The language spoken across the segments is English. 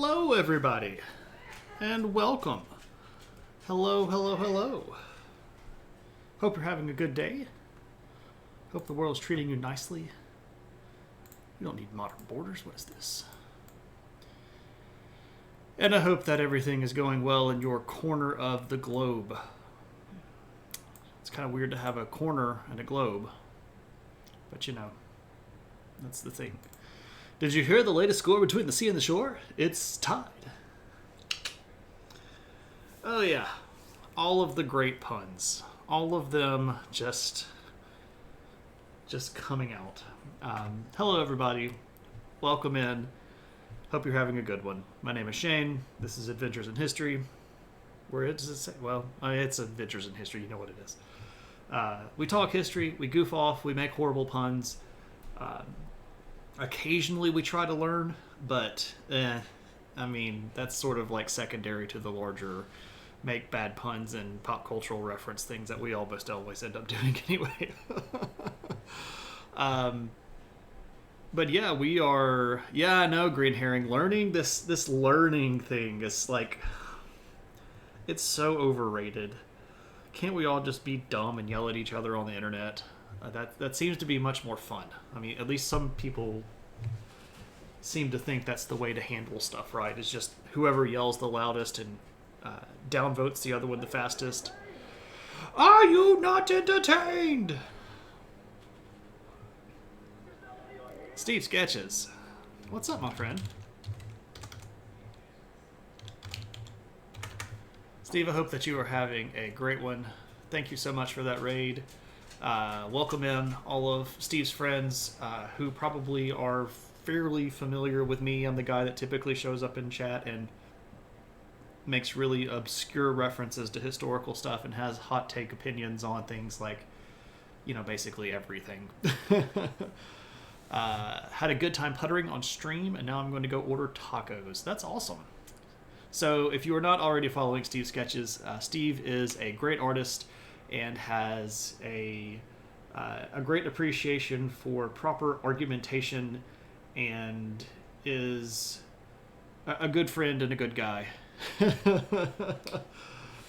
Hello, everybody, and welcome. Hello, hello, hello. Hope you're having a good day. Hope the world's treating you nicely. You don't need modern borders. What is this? And I hope that everything is going well in your corner of the globe. It's kind of weird to have a corner and a globe, but you know, that's the thing. Did you hear the latest score between the sea and the shore? It's tied. Oh yeah, all of the great puns. All of them just coming out. Hello everybody, welcome in. Hope you're having a good one. My name is Shane. This is Adventures in History. Where does it say? Well, it's Adventures in History. You know what it is. We talk history. We goof off. We make horrible puns. Occasionally we try to learn, but I mean, that's sort of like secondary to the larger make bad puns and pop cultural reference things that we almost always end up doing anyway. But yeah, we are, I know, Green Herring, learning this learning thing is like, it's so overrated. Can't we all just be dumb and yell at each other on the internet? That seems to be much more fun. I mean, at least some people seem to think that's the way to handle stuff, right? It's just whoever yells the loudest and downvotes the other one the fastest. Are you not entertained? Steve Sketches. What's up, my friend? Steve, I hope that you are having a great one. Thank you so much for that raid. Welcome in all of Steve's friends who probably are fairly familiar with me. I'm the guy that typically shows up in chat and makes really obscure references to historical stuff and has hot take opinions on things like, you know, basically everything. Had a good time puttering on stream, and now I'm going to go order tacos. That's awesome. So if you are not already following Steve Sketches, Steve is a great artist and has a great appreciation for proper argumentation and is a good friend and a good guy.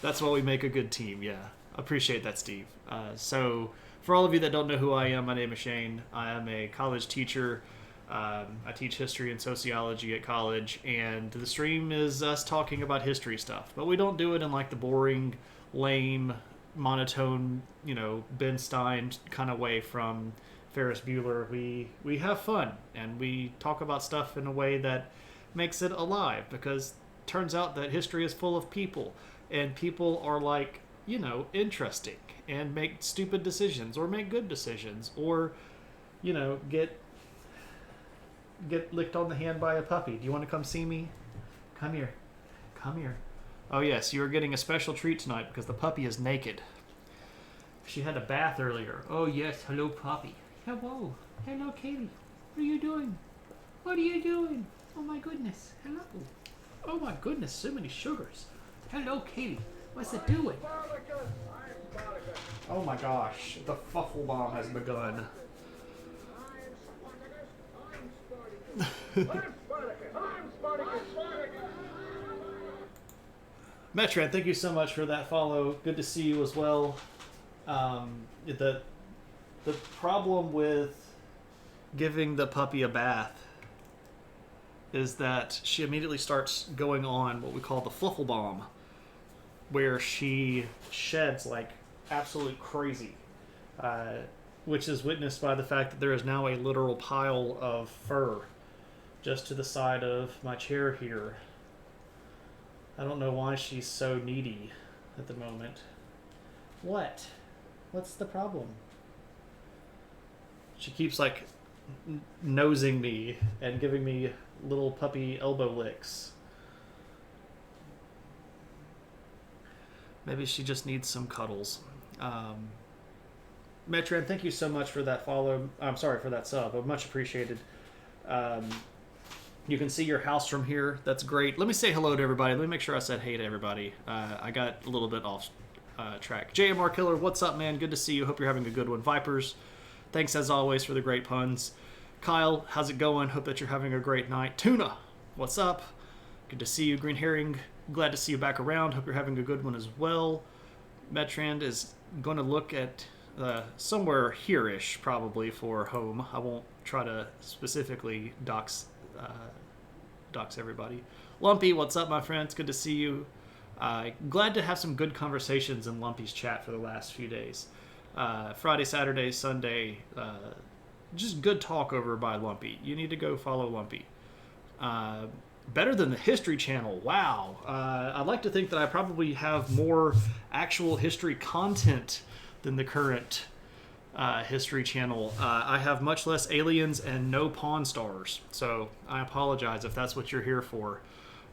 That's why we make a good team, yeah. Appreciate that, Steve. So for all of you that don't know who I am, my name is Shane. I am a college teacher. I teach history and sociology at college, and the stream is us talking about history stuff. But we don't do it in like the boring, lame, monotone, you know, Ben Stein kind of way from Ferris Bueller. We have fun, and we talk about stuff in a way that makes it alive, because it turns out that history is full of people, and people are like, you know, interesting and make stupid decisions or make good decisions, or, you know, get licked on the hand by a puppy. Do you want to come see me? Come here. Come here. Oh yes, you are getting a special treat tonight because the puppy is naked. She had a bath earlier. Oh yes, hello puppy. Hello. Hello Katie. What are you doing? What are you doing? Oh my goodness. Hello. Oh my goodness, so many sugars. Hello Katie. What's it doing? Oh my gosh, the fuffle bomb has begun. Metran, thank you so much for that follow. Good to see you as well. The problem with giving the puppy a bath is that she immediately starts going on what we call the fluffle bomb, where she sheds like absolute crazy, which is witnessed by the fact that there is now a literal pile of fur just to the side of my chair here. I don't know why she's so needy at the moment. What? What's the problem? She keeps like nosing me and giving me little puppy elbow licks. Maybe she just needs some cuddles. Metran, thank you so much for that follow. I'm sorry for that sub. Much appreciated. You can see your house from here. That's great. Let me say hello to everybody. Let me make sure I said hey to everybody. I got a little bit off track. JMR Killer, what's up, man? Good to see you. Hope you're having a good one. Vipers, thanks as always for the great puns. Kyle, how's it going? Hope that you're having a great night. Tuna, what's up? Good to see you, Green Herring. Glad to see you back around. Hope you're having a good one as well. Metrand is going to look at somewhere here-ish, probably, for home. I won't try to specifically dox everybody. Lumpy, what's up, my friend? It's good to see you. Glad to have some good conversations in Lumpy's chat for the last few days. Friday, Saturday, Sunday, just good talk over by Lumpy. You need to go follow Lumpy. Better than the History Channel. Wow. I'd like to think that I probably have more actual history content than the current History Channel. I have much less aliens and no Pawn Stars, so I apologize if that's what you're here for.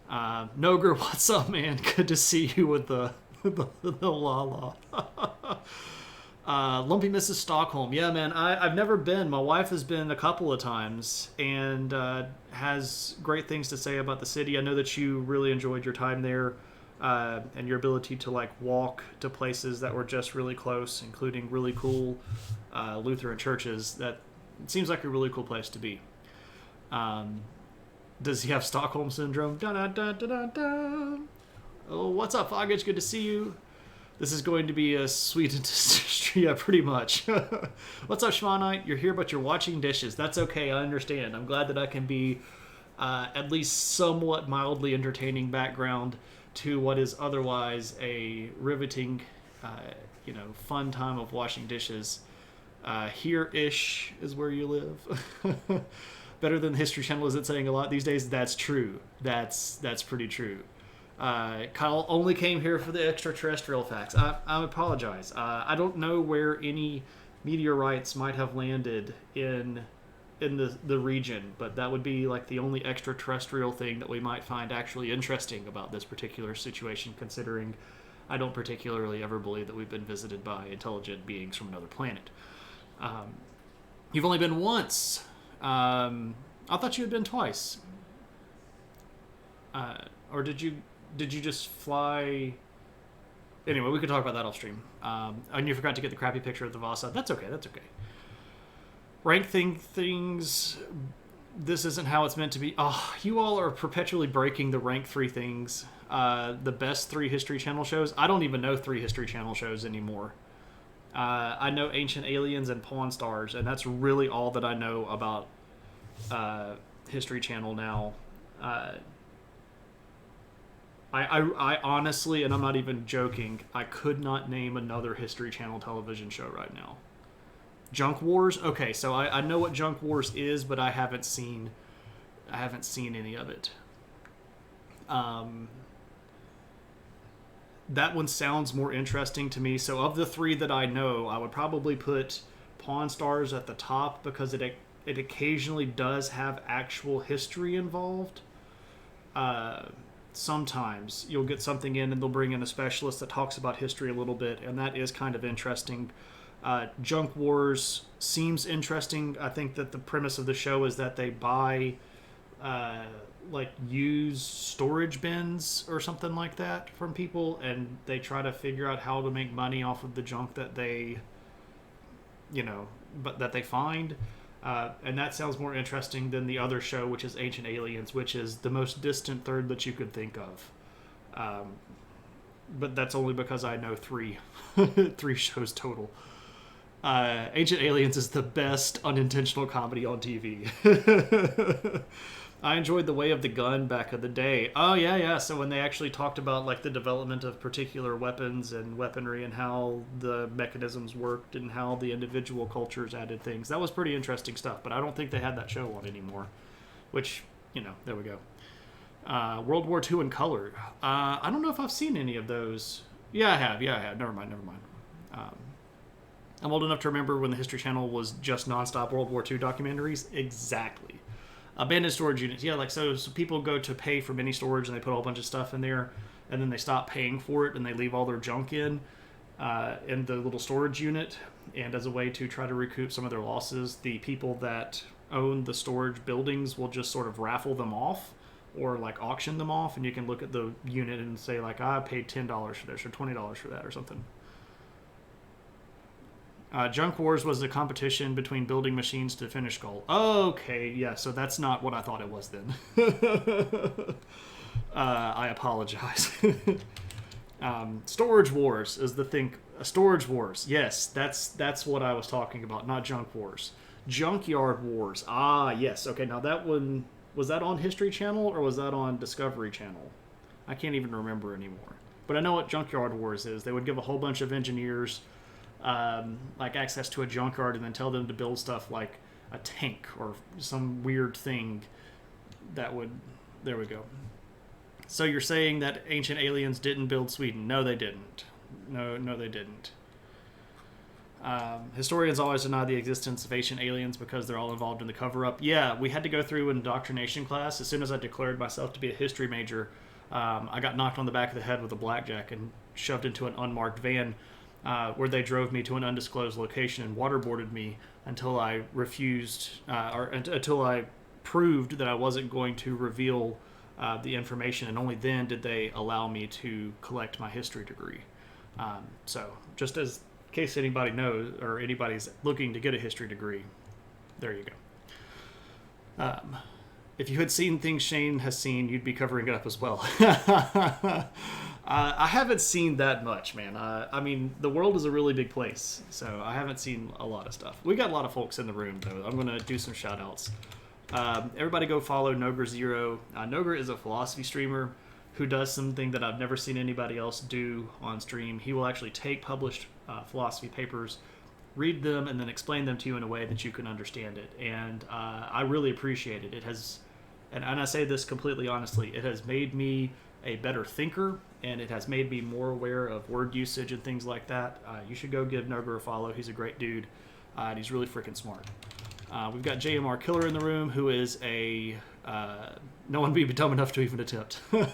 Noger, what's up, man? Good to see you with the la la. Lumpy Mrs. Stockholm. Yeah, man, I've never been. My wife has been a couple of times and has great things to say about the city. I know that you really enjoyed your time there and your ability to like walk to places that were just really close, including really cool Lutheran churches. That seems like a really cool place to be. Does he have Stockholm Syndrome? Da-da-da-da-da-da. Oh, what's up, Foggage? Good to see you. This is going to be a Sweden history, yeah, pretty much. What's up, Schwanite? You're here, but you're washing dishes. That's okay, I understand. I'm glad that I can be at least somewhat mildly entertaining background to what is otherwise a riveting, fun time of washing dishes. Here-ish is where you live. Better than the History Channel, is it saying a lot these days? That's true. That's pretty true. Kyle only came here for the extraterrestrial facts. I apologize. I don't know where any meteorites might have landed in the region, but that would be like the only extraterrestrial thing that we might find actually interesting about this particular situation, considering I don't particularly ever believe that we've been visited by intelligent beings from another planet. You've only been once. I thought you had been twice. Or did you just fly? Anyway, we could talk about that off stream. And you forgot to get the crappy picture of the Vasa. That's okay. Rank things. This isn't how it's meant to be. Oh, you all are perpetually breaking the rank 3 things. The best 3 History Channel shows. I don't even know 3 History Channel shows anymore. I know Ancient Aliens and Pawn Stars, and that's really all that I know about History Channel now. I honestly, and I'm not even joking, I could not name another History Channel television show right now. Junk Wars? Okay, so I know what Junk Wars is, but I haven't seen any of it. That one sounds more interesting to me. So of the 3 that I know, I would probably put Pawn Stars at the top because it occasionally does have actual history involved. Sometimes you'll get something in and they'll bring in a specialist that talks about history a little bit, and that is kind of interesting. Junk Wars seems interesting. I think that the premise of the show is that they buy used storage bins or something like that from people, and they try to figure out how to make money off of the junk that they find. And that sounds more interesting than the other show, which is Ancient Aliens, which is the most distant third that you could think of. But that's only because I know 3 shows total. Ancient Aliens is the best unintentional comedy on TV. I enjoyed The Way of the Gun back in the day. Oh, yeah. So when they actually talked about like the development of particular weapons and weaponry and how the mechanisms worked and how the individual cultures added things, that was pretty interesting stuff. But I don't think they had that show on anymore, which, there we go. World War II in color. I don't know if I've seen any of those. Yeah, I have. Never mind. I'm old enough to remember when the History Channel was just nonstop World War II documentaries. Exactly. Abandoned storage units. Yeah, so people go to pay for mini storage and they put a whole bunch of stuff in there, and then they stop paying for it and they leave all their junk in the little storage unit. And as a way to try to recoup some of their losses, the people that own the storage buildings will just sort of raffle them off or auction them off, and you can look at the unit and say I paid $10 for this or $20 for that or something. Junk Wars was a competition between building machines to finish goal. Okay, yeah, so that's not what I thought it was then. I apologize. Storage Wars is the thing. Storage Wars, yes, that's what I was talking about, not Junk Wars. Junkyard Wars. Ah, yes. Okay, now that one, was that on History Channel or was that on Discovery Channel? I can't even remember anymore. But I know what Junkyard Wars is. They would give a whole bunch of engineers like access to a junkyard and then tell them to build stuff like a tank or some weird thing that would... There we go. So you're saying that ancient aliens didn't build Sweden? No, they didn't. No, they didn't. Historians always deny the existence of ancient aliens because they're all involved in the cover-up. Yeah, we had to go through an indoctrination class. As soon as I declared myself to be a history major, I got knocked on the back of the head with a blackjack and shoved into an unmarked van where they drove me to an undisclosed location and waterboarded me until I refused, or until I proved that I wasn't going to reveal the information, and only then did they allow me to collect my history degree. So, just as in case anybody knows, or anybody's looking to get a history degree, there you go. If you had seen things Shane has seen, you'd be covering it up as well. I haven't seen that much, man. I mean, the world is a really big place, so I haven't seen a lot of stuff. We got a lot of folks in the room, though. I'm going to do some shout-outs. Everybody go follow Noger0. Noger is a philosophy streamer who does something that I've never seen anybody else do on stream. He will actually take published philosophy papers, read them, and then explain them to you in a way that you can understand it. And I really appreciate it. It has, and I say this completely honestly, it has made me a better thinker, and it has made me more aware of word usage and things like that. You should go give Noger a follow. He's a great dude, and he's really freaking smart. We've got JMR Killer in the room, who is a... no one would be dumb enough to even attempt. Go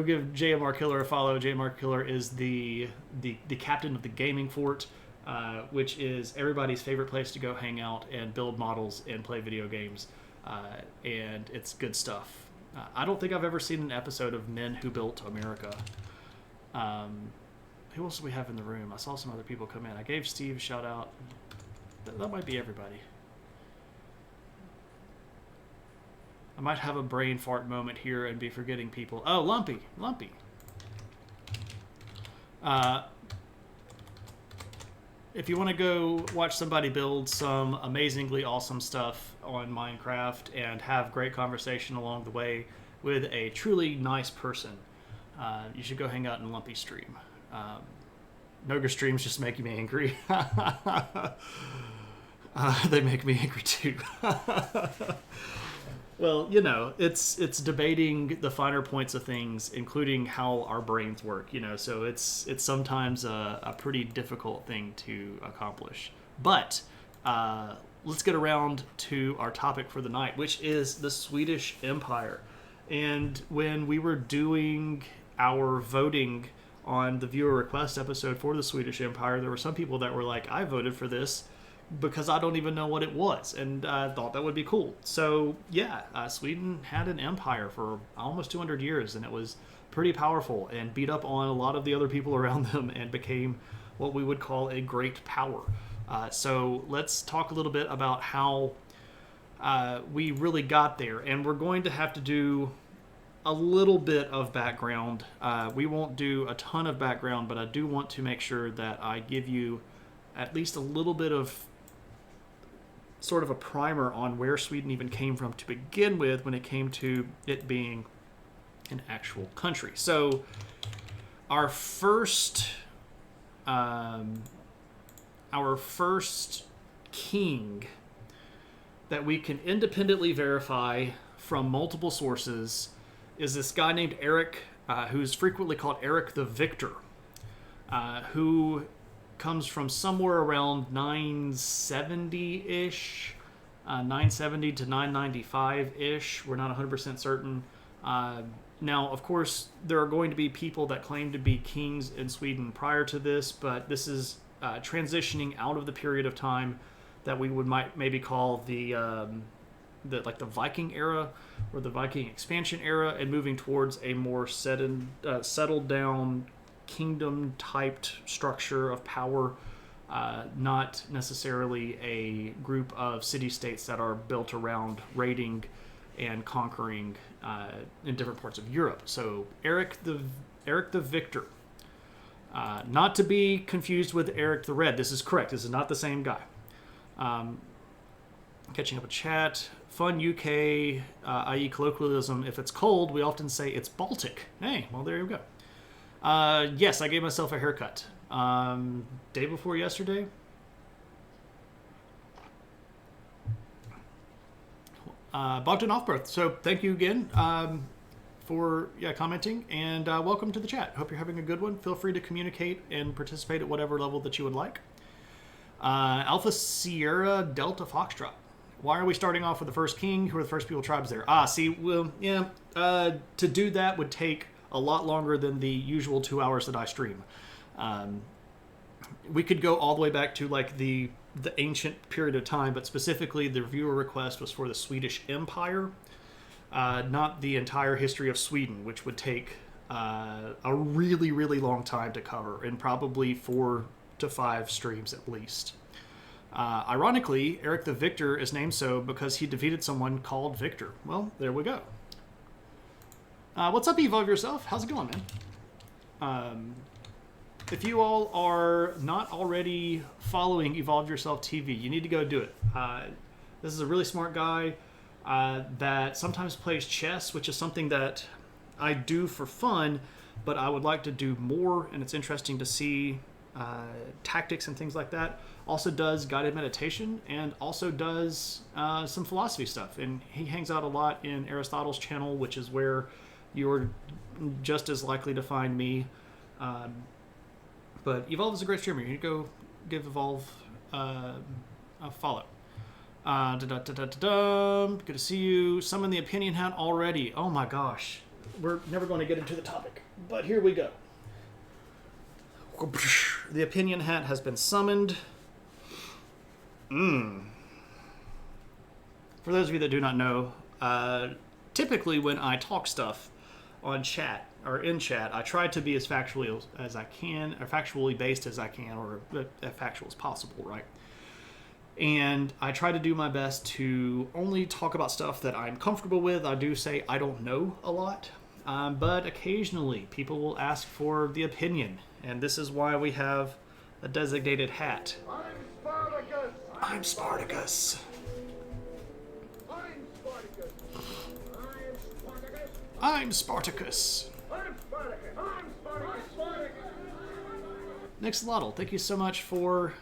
give JMR Killer a follow. JMR Killer is the captain of the gaming fort, which is everybody's favorite place to go hang out and build models and play video games. And it's good stuff. I don't think I've ever seen an episode of Men Who Built America. Who else do we have in the room? I saw some other people come in. I gave Steve a shout out. That might be everybody. I might have a brain fart moment here and be forgetting people. Oh, Lumpy. If you want to go watch somebody build some amazingly awesome stuff on Minecraft and have great conversation along the way with a truly nice person, you should go hang out in Lumpy's stream. Noga streams just make me angry. They make me angry too. Well, you know, it's debating the finer points of things, including how our brains work, you know, so it's sometimes a pretty difficult thing to accomplish. But let's get around to our topic for the night, which is the Swedish Empire. And when we were doing our voting on the viewer request episode for the Swedish Empire, there were some people that were like, I voted for this because I don't even know what it was, and I thought that would be cool. So yeah, Sweden had an empire for almost 200 years, and it was pretty powerful and beat up on a lot of the other people around them and became what we would call a great power. So let's talk a little bit about how we really got there, and we're going to have to do a little bit of background. We won't do a ton of background, but I do want to make sure that I give you at least a little bit of sort of a primer on where Sweden even came from to begin with when it came to it being an actual country. So our first king that we can independently verify from multiple sources is this guy named Eric, who's frequently called Eric the Victor, who comes from somewhere around 970-ish, 970 to 995-ish. We're not 100% certain. Now, of course, there are going to be people that claim to be kings in Sweden prior to this, but this is transitioning out of the period of time that we would maybe call the Viking era or the Viking expansion era, and moving towards a more settled down kingdom typed structure of power not necessarily a group of city-states that are built around raiding and conquering in different parts of Europe. So Eric the Victor, not to be confused with Eric the Red. This is correct. This is not the same guy. Catching up a chat. Fun UK, i.e. colloquialism. If it's cold, we often say it's Baltic. Hey, well, there you go. Yes, I gave myself a haircut. Day before yesterday. Bogdan Offbirth. So thank you again for commenting, and welcome to the chat. Hope you're having a good one. Feel free to communicate and participate at whatever level that you would like. Alpha Sierra Delta Foxtrot. Why are we starting off with the first king? Who are the first people tribes there? To do that would take a lot longer than the usual 2 hours that I stream. We could go all the way back to like the ancient period of time, but specifically the viewer request was for the Swedish Empire, not the entire history of Sweden, which would take a really, really long time to cover, and probably 4 to 5 streams at least. Ironically, Eric the Victor is named so because he defeated someone called Victor. Well, there we go. What's up, Evolve Yourself? How's it going, man? If you all are not already following Evolve Yourself TV, you need to go do it. This is a really smart guy that sometimes plays chess, which is something that I do for fun, but I would like to do more, and it's interesting to see tactics and things like that. Also does guided meditation, and also does some philosophy stuff. And he hangs out a lot in Aristotle's channel, which is where you're just as likely to find me. But Evolve is a great streamer. You need to go give Evolve a follow. Good to see you. Summon the opinion hat already. Oh my gosh. We're never going to get into the topic, but here we go. The opinion hat has been summoned. For those of you that do not know, typically when I talk stuff on chat or in chat, I try to be as factually as I can, or factually based as I can, or as factual as possible, right? And I try to do my best to only talk about stuff that I'm comfortable with. I do say I don't know a lot, but occasionally people will ask for the opinion, and this is why we have a designated hat. I'm Spartacus. I'm Spartacus. Nixlotl, thank you so much for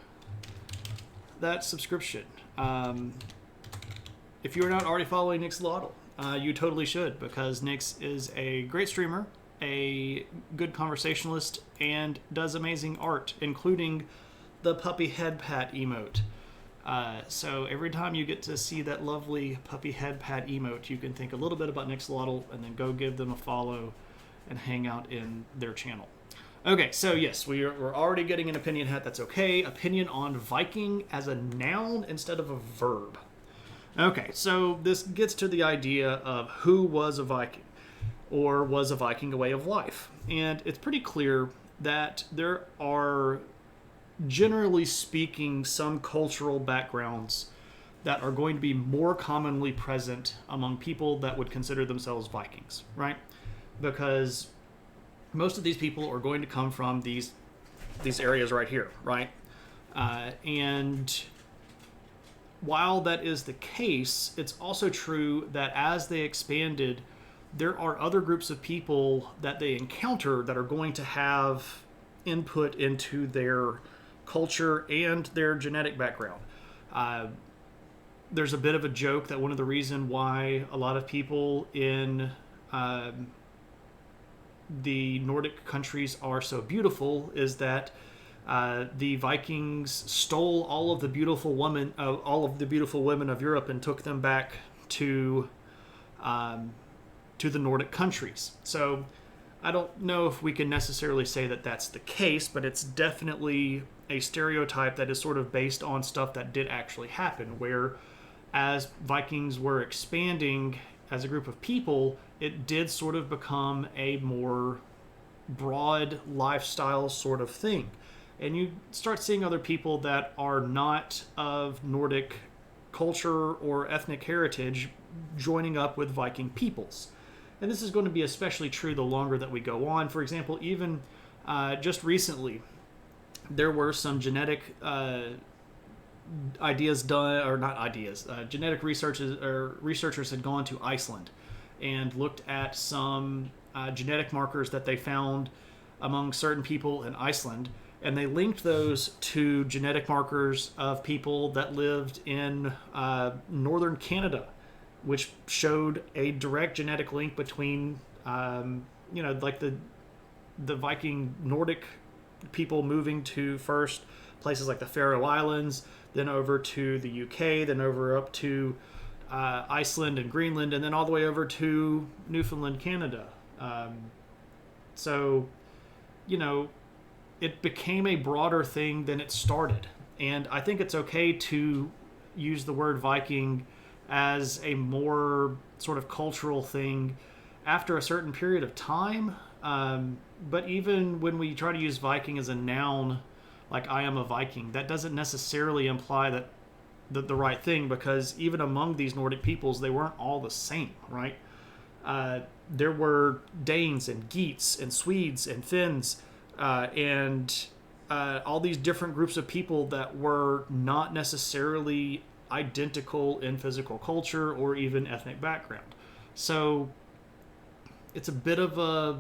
that subscription. If you are not already following Nixlotl, you totally should, because Nix is a great streamer, a good conversationalist, and does amazing art, including the puppy head pat emote. So every time you get to see that lovely puppy head pat emote, you can think a little bit about Nixlotl and then go give them a follow and hang out in their channel. Okay, so yes, we're already getting an opinion hat. That's okay. Opinion on Viking as a noun instead of a verb. Okay, so this gets to the idea of who was a Viking, or was a Viking a way of life. And it's pretty clear that there are, generally speaking, some cultural backgrounds that are going to be more commonly present among people that would consider themselves Vikings, right? Because most of these people are going to come from these areas right here, right? And while that is the case, it's also true that as they expanded, there are other groups of people that they encounter that are going to have input into their culture and their genetic background. There's a bit of a joke that one of the reasons why a lot of people in the Nordic countries are so beautiful is that the Vikings stole all of the beautiful women of Europe and took them back to the Nordic countries. So I don't know if we can necessarily say that that's the case, but it's definitely a stereotype that is sort of based on stuff that did actually happen, where as Vikings were expanding as a group of people, it did sort of become a more broad lifestyle sort of thing. and you start seeing other people that are not of Nordic culture or ethnic heritage joining up with Viking peoples. And this is going to be especially true the longer that we go on. For example, even just recently, there were some genetic ideas done, or not ideas, genetic researchers or researchers had gone to Iceland and looked at some genetic markers that they found among certain people in Iceland, and they linked those to genetic markers of people that lived in northern Canada, which showed a direct genetic link between, like the Viking Nordic people moving to first places like the Faroe Islands, then over to the UK, then over up to Iceland and Greenland, and then all the way over to Newfoundland, Canada. So, it became a broader thing than it started. And I think it's okay to use the word Viking as a more sort of cultural thing after a certain period of time. But even when we try to use Viking as a noun, like I am a Viking, that doesn't necessarily imply that the right thing, because even among these Nordic peoples, they weren't all the same, right? There were Danes and Geats and Swedes and Finns and all these different groups of people that were not necessarily identical in physical culture or even ethnic background. So it's a bit of a,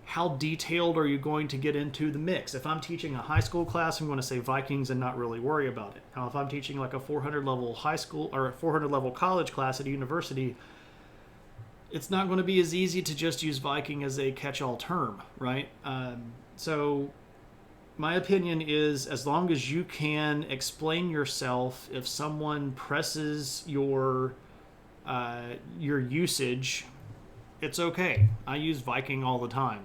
how detailed are you going to get into the mix? If I'm teaching a high school class, I'm going to say Vikings and not really worry about it. Now, if I'm teaching like a 400 level high school or a 400 level college class at a university, it's not going to be as easy to just use Viking as a catch-all term, right? So my opinion is, as long as you can explain yourself, if someone presses your usage, it's okay. I use Viking all the time.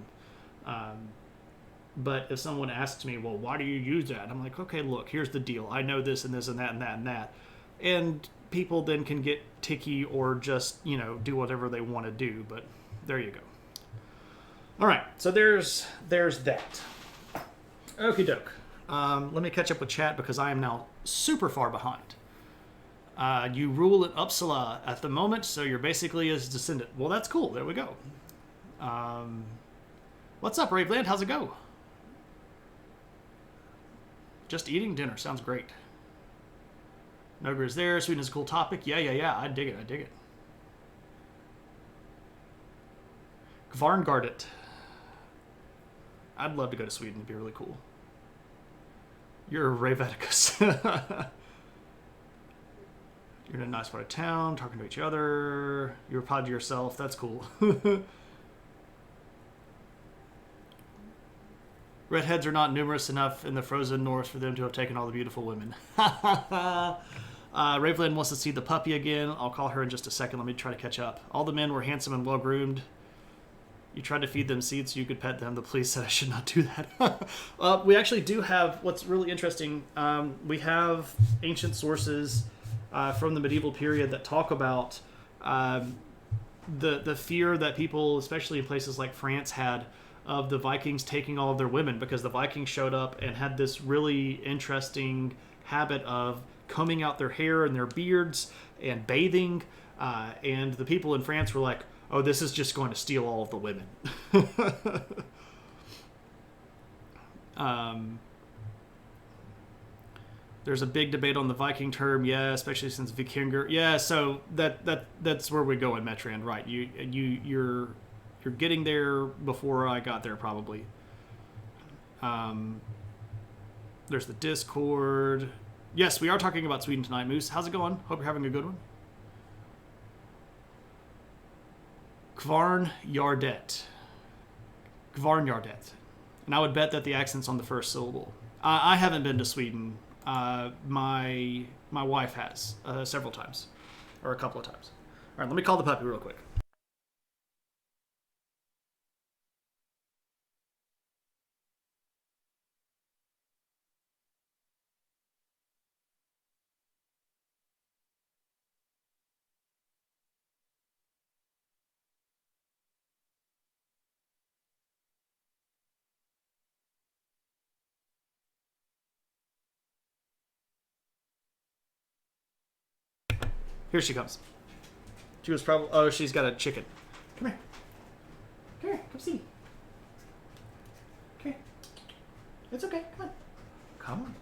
But if someone asks me, well, why do you use that? I'm like, okay, look, here's the deal. I know this and this and that and that and that. And people then can get ticky or just, do whatever they want to do. But there you go. All right, so there's that. Okie doke. Let me catch up with chat because I am now super far behind. You rule in Uppsala at the moment, so you're basically his descendant. Well, that's cool. There we go. What's up, Raveland? How's it go? Just eating dinner. Sounds great. Nogra is there. Sweden is a cool topic. Yeah. I dig it. Kvarngardet. I'd love to go to Sweden. It'd be really cool. You're a Raveticus. You're in a nice part of town, talking to each other. You're proud of yourself. That's cool. Redheads are not numerous enough in the frozen north for them to have taken all the beautiful women. Raveland wants to see the puppy again. I'll call her in just a second. Let me try to catch up. All the men were handsome and well-groomed. You tried to feed them seeds so you could pet them. The police said I should not do that. We actually do have, what's really interesting, we have ancient sources from the medieval period that talk about the fear that people, especially in places like France, had of the Vikings taking all of their women, because the Vikings showed up and had this really interesting habit of combing out their hair and their beards and bathing, and the people in France were like, oh, this is just going to steal all of the women. There's a big debate on the Viking term, yeah, especially since Vikinger. Yeah, so that's where we go in Metrand, right? You're getting there before I got there, probably. There's the Discord. Yes, we are talking about Sweden tonight, Moose. How's it going? Hope you're having a good one. Kvarnjardet. And I would bet that the accent's on the first syllable. I haven't been to Sweden. My wife has several times, or a couple of times. All right, let me call the puppy real quick. Here she comes. She was probably... Oh, she's got a chicken. Come here. Come here. Come see me. Come here. It's okay. Come on. Come on.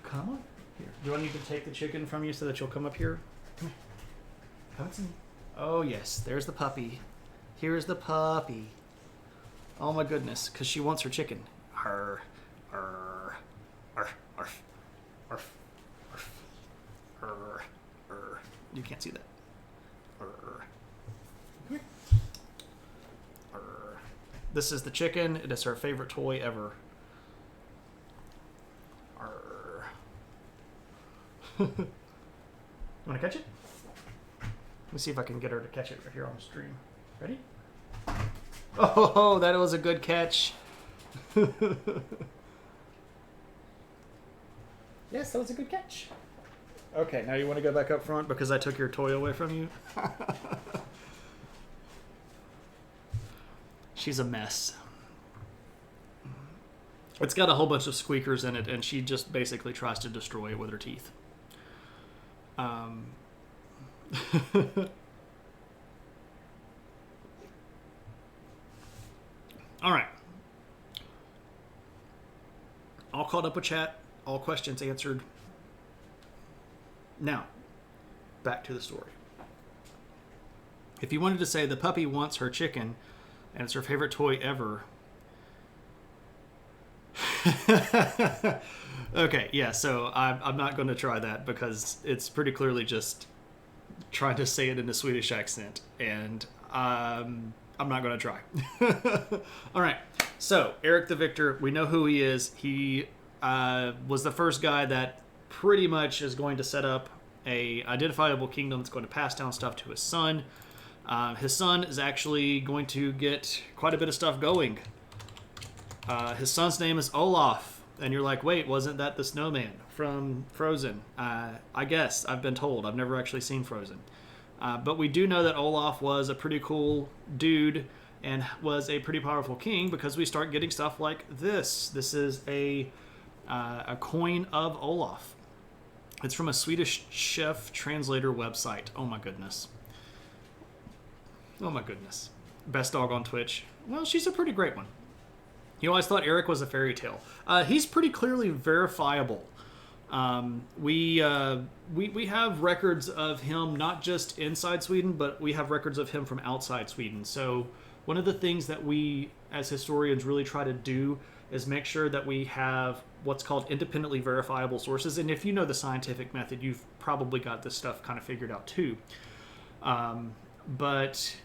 Come on. Here. Do you want me to take the chicken from you so that you'll come up here? Come here. Come and see me. Oh, yes. There's the puppy. Here's the puppy. Oh, my goodness. Because she wants her chicken. Arr. Arr. Arr. Arf. Arf. Arf. Arr. Arr. You can't see that. This is the chicken. It is her favorite toy ever. Want to catch it? Let me see if I can get her to catch it right here on the stream. Ready? Oh, that was a good catch. Yes, that was a good catch. Okay, now you want to go back up front because I took your toy away from you? She's a mess. It's got a whole bunch of squeakers in it, and she just basically tries to destroy it with her teeth. All right. All caught up with chat. All questions answered. Now, back to the story. If you wanted to say the puppy wants her chicken and it's her favorite toy ever. Okay, yeah, so I'm not going to try that because it's pretty clearly just trying to say it in a Swedish accent, and I'm not going to try. All right, so Eric the Victor, we know who he is. He was the first guy that pretty much is going to set up a identifiable kingdom that's going to pass down stuff to his son. His son is actually going to get quite a bit of stuff going. His son's name is Olaf. And you're like, wait, wasn't that the snowman from Frozen? I guess. I've been told. I've never actually seen Frozen. But we do know that Olaf was a pretty cool dude and was a pretty powerful king because we start getting stuff like this. This is a coin of Olaf. It's from a Swedish chef translator website. Oh my goodness. Oh my goodness. Best dog on Twitch. Well, she's a pretty great one. You always thought Eric was a fairy tale. He's pretty clearly verifiable. We have records of him not just inside Sweden, but we have records of him from outside Sweden. So one of the things that we as historians really try to do is make sure that we have what's called independently verifiable sources. And if you know the scientific method, you've probably got this stuff kind of figured out too. But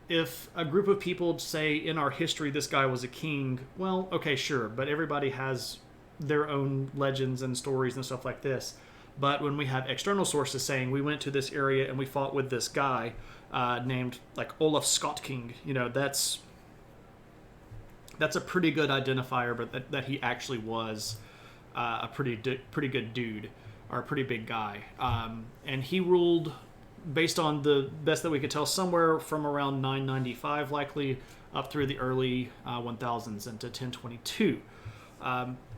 if a group of people say in our history this guy was a king, well, okay, sure, but everybody has their own legends and stories and stuff like this. But when we have external sources saying we went to this area and we fought with this guy named like Olaf Skotking, you know, that's a pretty good identifier, but that he actually was a pretty good dude or a pretty big guy. And he ruled, based on the best that we could tell, somewhere from around 995 likely up through the early 1000s into 1022.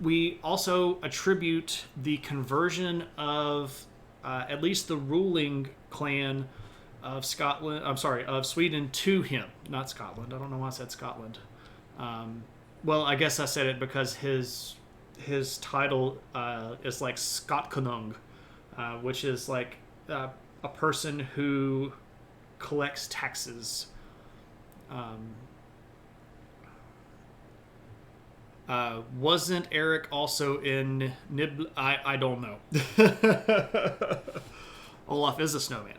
We also attribute the conversion of at least the ruling clan of of Sweden to him, not Scotland. I don't know why I said Scotland. Well, I guess I said it because his title is like Skotkonung, which is like a person who collects taxes. Wasn't Eric also in I don't know. Olaf is a snowman.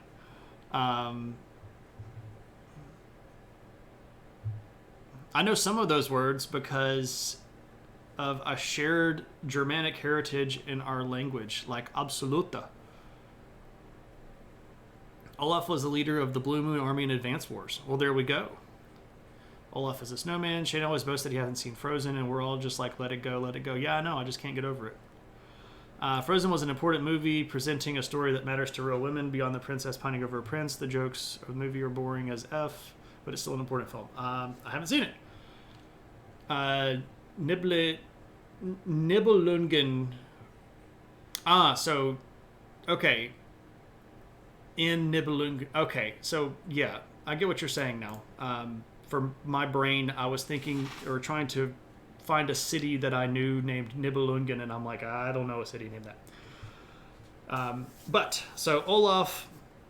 I know some of those words because of a shared Germanic heritage in our language, like absoluta. Olaf was the leader of the Blue Moon Army in Advance Wars. Well, there we go. Olaf is a snowman. Shane always boasts that he hasn't seen Frozen, and we're all just like, let it go, let it go. Yeah, I know, I just can't get over it. Frozen was an important movie presenting a story that matters to real women beyond the princess pining over a prince. The jokes of the movie are boring as F, but it's still an important film. I haven't seen it. Nibelungen. So, okay. In Nibelungen. Okay, so yeah, I get what you're saying now. For my brain, I was thinking or trying to find a city that I knew named Nibelungen, and I'm like, I don't know a city named that. But so Olaf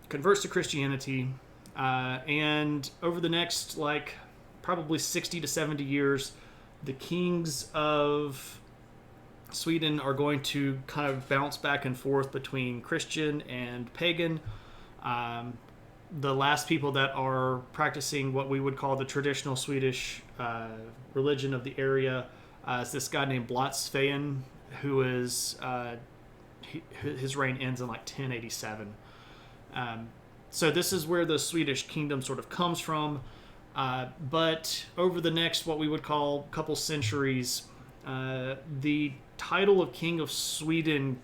converts to Christianity, and over the next like probably 60 to 70 years, the kings of Sweden are going to kind of bounce back and forth between Christian and pagan. The last people that are practicing what we would call the traditional Swedish religion of the area is this guy named Blotsveien, who is his reign ends in like 1087. So this is where the Swedish kingdom sort of comes from. But over the next what we would call couple centuries, the title of King of Sweden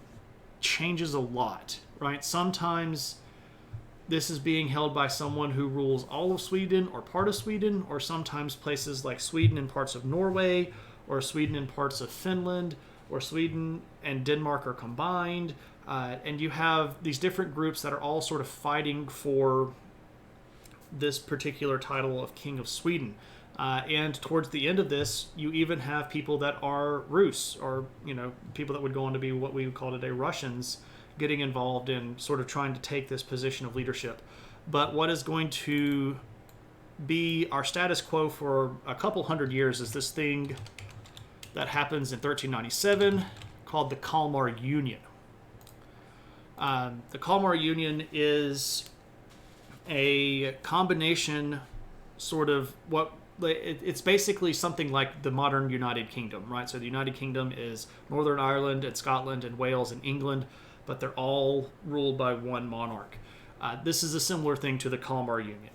changes a lot, right? Sometimes this is being held by someone who rules all of Sweden or part of Sweden, or sometimes places like Sweden and parts of Norway, or Sweden and parts of Finland, or Sweden and Denmark are combined. And you have these different groups that are all sort of fighting for this particular title of King of Sweden. And towards the end of this, you even have people that are Rus, or people that would go on to be what we would call today Russians, getting involved in sort of trying to take this position of leadership. But what is going to be our status quo for a couple hundred years is this thing that happens in 1397 called the Kalmar Union. The Kalmar Union is a combination, sort of it's basically something like the modern United Kingdom, right? So the United Kingdom is Northern Ireland and Scotland and Wales and England, but they're all ruled by one monarch. This is a similar thing to the Kalmar Union.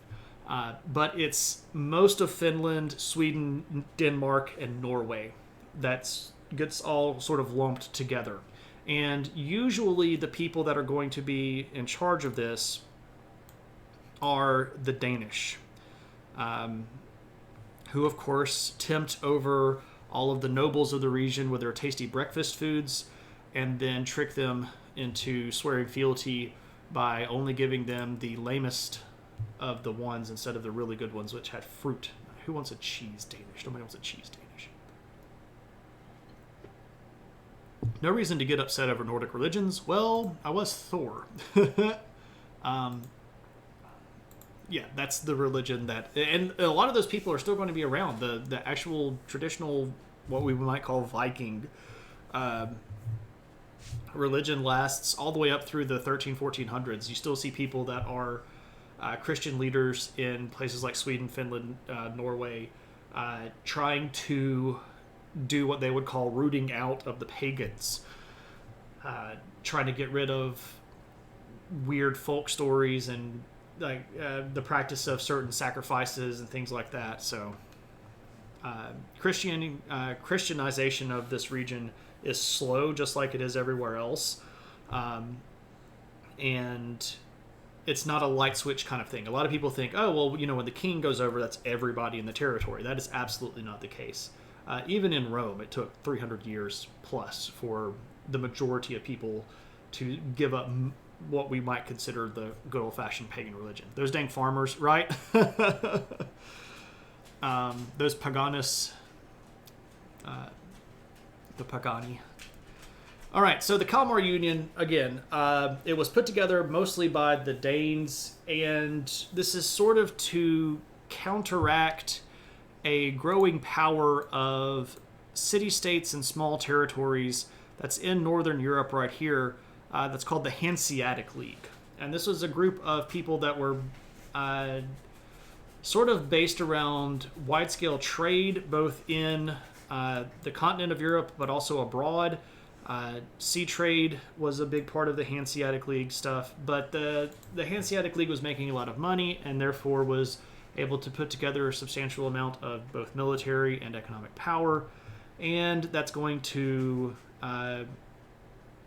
But it's most of Finland, Sweden, Denmark, and Norway that gets all sort of lumped together. And usually the people that are going to be in charge of this are the Danish, who of course tempt over all of the nobles of the region with their tasty breakfast foods, and then trick them into swearing fealty by only giving them the lamest of the ones instead of the really good ones, which had fruit. Who wants a cheese Danish? Nobody wants a cheese Danish. No reason to get upset over Nordic religions. Well, I was Thor. Yeah, that's the religion that... And a lot of those people are still going to be around. The actual traditional, what we might call Viking religion lasts all the way up through the 1400s. You still see people that are Christian leaders in places like Sweden, Finland, Norway, trying to do what they would call rooting out of the pagans, trying to get rid of weird folk stories and the practice of certain sacrifices and things like that. So Christianization of this region is slow, just like it is everywhere else. And it's not a light switch kind of thing. A lot of people think, oh, well, when the king goes over, that's everybody in the territory. That is absolutely not the case. Even in Rome, it took 300 years plus for the majority of people to give up what we might consider the good old-fashioned pagan religion. Those dang farmers, right? Those Paganus, the Pagani. All right, so the Kalmar Union, again, it was put together mostly by the Danes, and this is sort of to counteract a growing power of city-states and small territories that's in Northern Europe right here, that's called the Hanseatic League. And this was a group of people that were sort of based around wide-scale trade, both in the continent of Europe, but also abroad. Sea trade was a big part of the Hanseatic League stuff, but the Hanseatic League was making a lot of money and therefore was able to put together a substantial amount of both military and economic power, and that's going to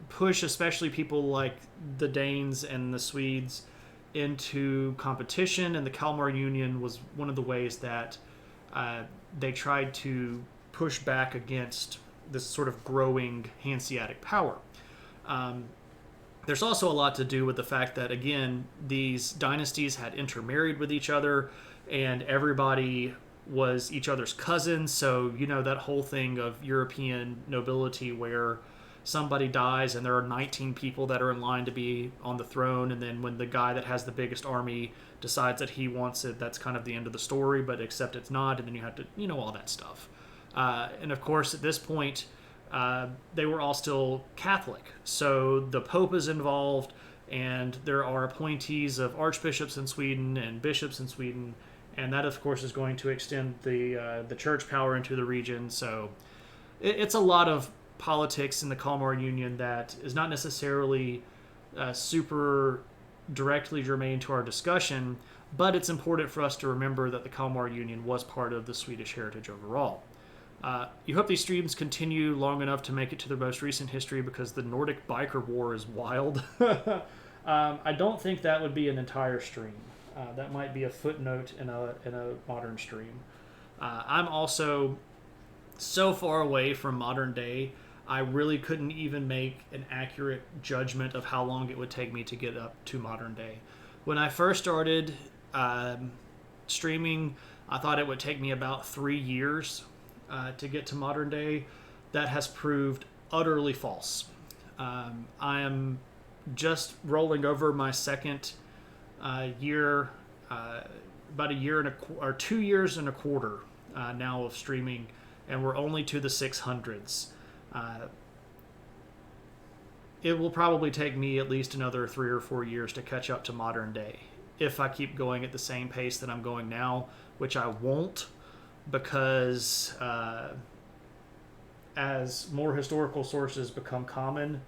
push especially people like the Danes and the Swedes into competition, and the Kalmar Union was one of the ways that they tried to push back against this sort of growing Hanseatic power. There's also a lot to do with the fact that, again, these dynasties had intermarried with each other, and everybody was each other's cousins. So, that whole thing of European nobility where somebody dies and there are 19 people that are in line to be on the throne, and then when the guy that has the biggest army decides that he wants it, that's kind of the end of the story, but except it's not, and then you have to, all that stuff. And of course, at this point, they were all still Catholic. So the Pope is involved, and there are appointees of archbishops in Sweden and bishops in Sweden, and that, of course, is going to extend the church power into the region. So it's a lot of politics in the Kalmar Union that is not necessarily super directly germane to our discussion, but it's important for us to remember that the Kalmar Union was part of the Swedish heritage overall. You hope these streams continue long enough to make it to the most recent history, because the Nordic Biker War is wild. I don't think that would be an entire stream. That might be a footnote in a modern stream. I'm also so far away from modern day, I really couldn't even make an accurate judgment of how long it would take me to get up to modern day. When I first started streaming, I thought it would take me about 3 years to get to modern day. That has proved utterly false. I am just rolling over my second year, about a year and or 2 years and a quarter now of streaming, and we're only to the 600s. It will probably take me at least another 3 or 4 years to catch up to modern day if I keep going at the same pace that I'm going now, which I won't, because as more historical sources become common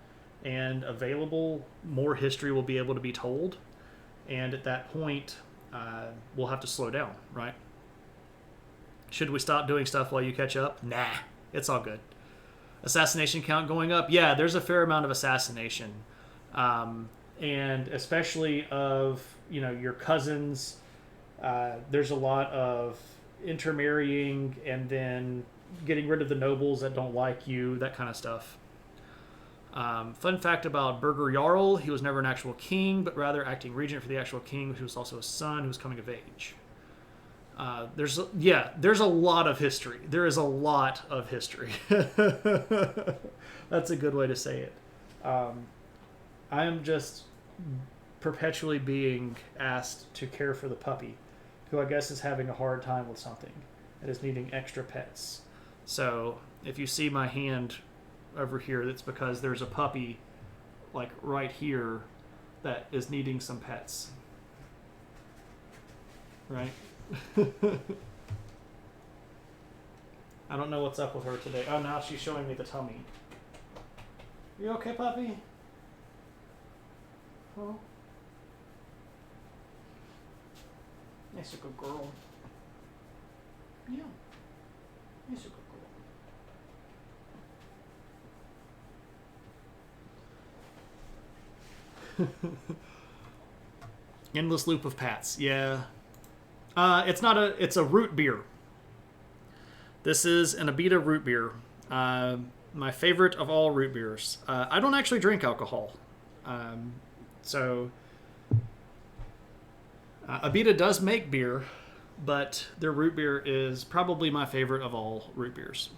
and available, more history will be able to be told, and at that point we'll have to slow down, right? Should we stop doing stuff while you catch up? Nah, it's all good. Assassination count going up? Yeah, there's a fair amount of assassination, and especially of your cousins. There's a lot of intermarrying and then getting rid of the nobles that don't like you, that kind of stuff. Fun fact about Birger Jarl: he was never an actual king, but rather acting regent for the actual king, who was also a son who was coming of age. There's a lot of history. There is a lot of history. That's a good way to say it. I am just perpetually being asked to care for the puppy, who I guess is having a hard time with something and is needing extra pets. So if you see my hand over here, that's because there's a puppy like right here that is needing some pets. Right? I don't know what's up with her today. Oh, now she's showing me the tummy. You okay, puppy? Oh. Nice a good girl. Yeah. Nice a good girl. Endless loop of pats. Yeah. It's a root beer. This is an Abita root beer. My favorite of all root beers. I don't actually drink alcohol. So Abita does make beer, but their root beer is probably my favorite of all root beers.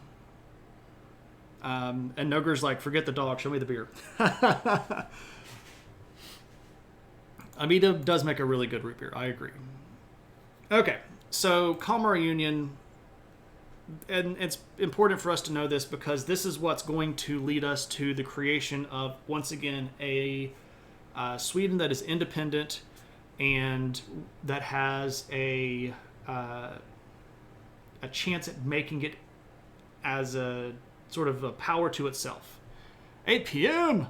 And Noger's like, forget the dog, show me the beer. Abita does make a really good root beer. I agree. Okay, so Kalmar Union, and it's important for us to know this because this is what's going to lead us to the creation of, once again, a Sweden that is independent and that has a chance at making it as a sort of a power to itself. 8 p.m.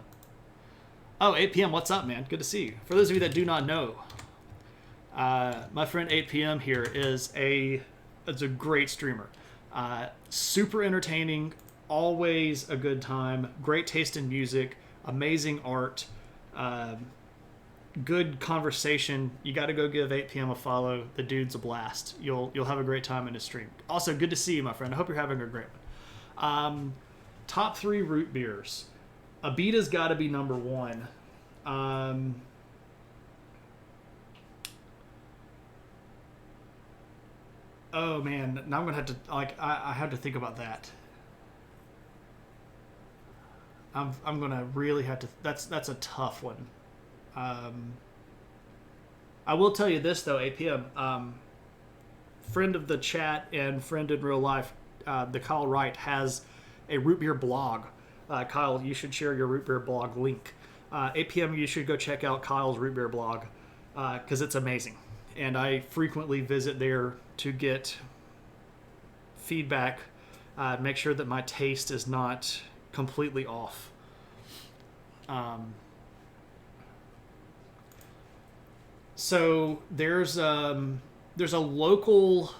Oh, 8 p.m. What's up, man? Good to see you. For those of you that do not know, my friend 8 p.m. here is a great streamer. Super entertaining, always a good time, great taste in music, amazing art, good conversation. You got to go give 8 p.m. a follow. The dude's a blast. You'll have a great time in his stream. Also, good to see you, my friend. I hope you're having a great one. Top 3 root beers. Abita's got to be number 1. Oh man, now I'm gonna have to I have to think about that. I'm gonna really have to. That's a tough one. Um, I will tell you this though, APM, friend of the chat and friend in real life, the Kyle Wright has a root beer blog. Kyle, you should share your root beer blog link. APM, you should go check out Kyle's root beer blog because it's amazing, and I frequently visit there to get feedback, make sure that my taste is not completely off. So there's a local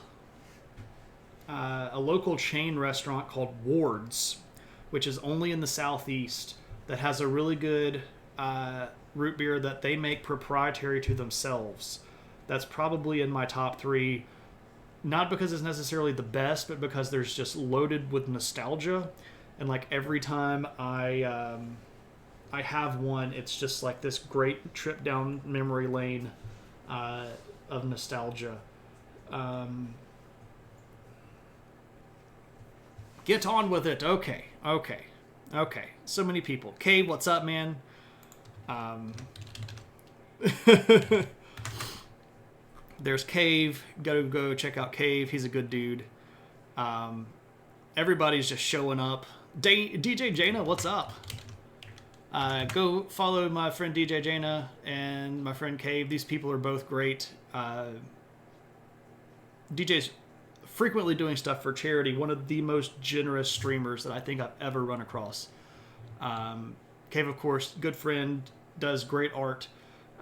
chain restaurant called Ward's, which is only in the southeast, that has a really good root beer that they make proprietary to themselves. That's probably in my top three, not because it's necessarily the best, but because there's just loaded with nostalgia, and like every time I have one, it's just like this great trip down memory lane of nostalgia. Get on with it. Okay. So many people. Cave, what's up, man? There's Cave. Go check out Cave. He's a good dude. Everybody's just showing up. DJ Jaina, what's up? Go follow my friend DJ Jaina and my friend Cave. These people are both great. DJ's frequently doing stuff for charity. One of the most generous streamers that I think I've ever run across. Cave, of course, good friend, does great art.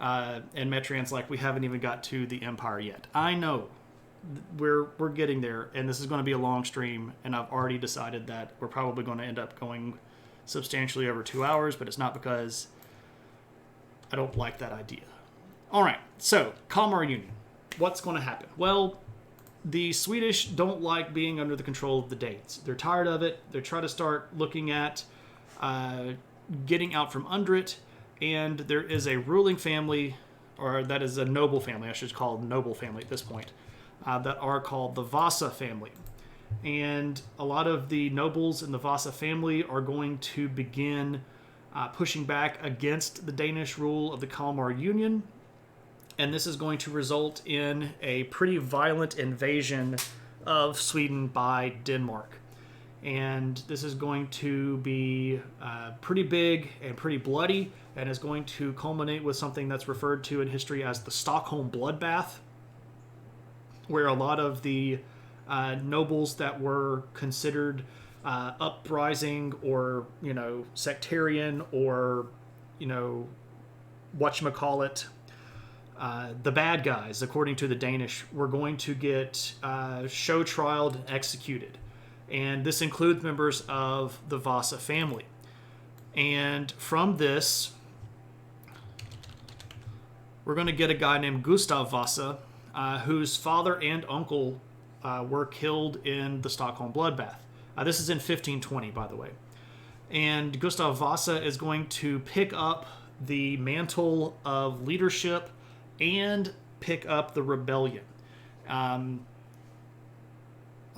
And Metran's like, we haven't even got to the Empire yet. I know. We're getting there, and this is going to be a long stream, and I've already decided that we're probably going to end up going substantially over 2 hours, but it's not because I don't like that idea. All right, so Kalmar Union. What's going to happen? Well, the Swedish don't like being under the control of the Danes. They're tired of it. They're trying to start looking at getting out from under it, and there is a ruling family, or that is a noble family, I should call it a noble family at this point, that are called the Vasa family. And a lot of the nobles in the Vasa family are going to begin pushing back against the Danish rule of the Kalmar Union. And this is going to result in a pretty violent invasion of Sweden by Denmark. And this is going to be pretty big and pretty bloody, and is going to culminate with something that's referred to in history as the Stockholm Bloodbath, where a lot of the nobles that were considered uprising or, sectarian or, whatchamacallit, the bad guys, according to the Danish, were going to get show trialed and executed. And this includes members of the Vasa family. And from this, we're going to get a guy named Gustav Vasa, whose father and uncle were killed in the Stockholm Bloodbath. This is in 1520, by the way. And Gustav Vasa is going to pick up the mantle of leadership and pick up the rebellion.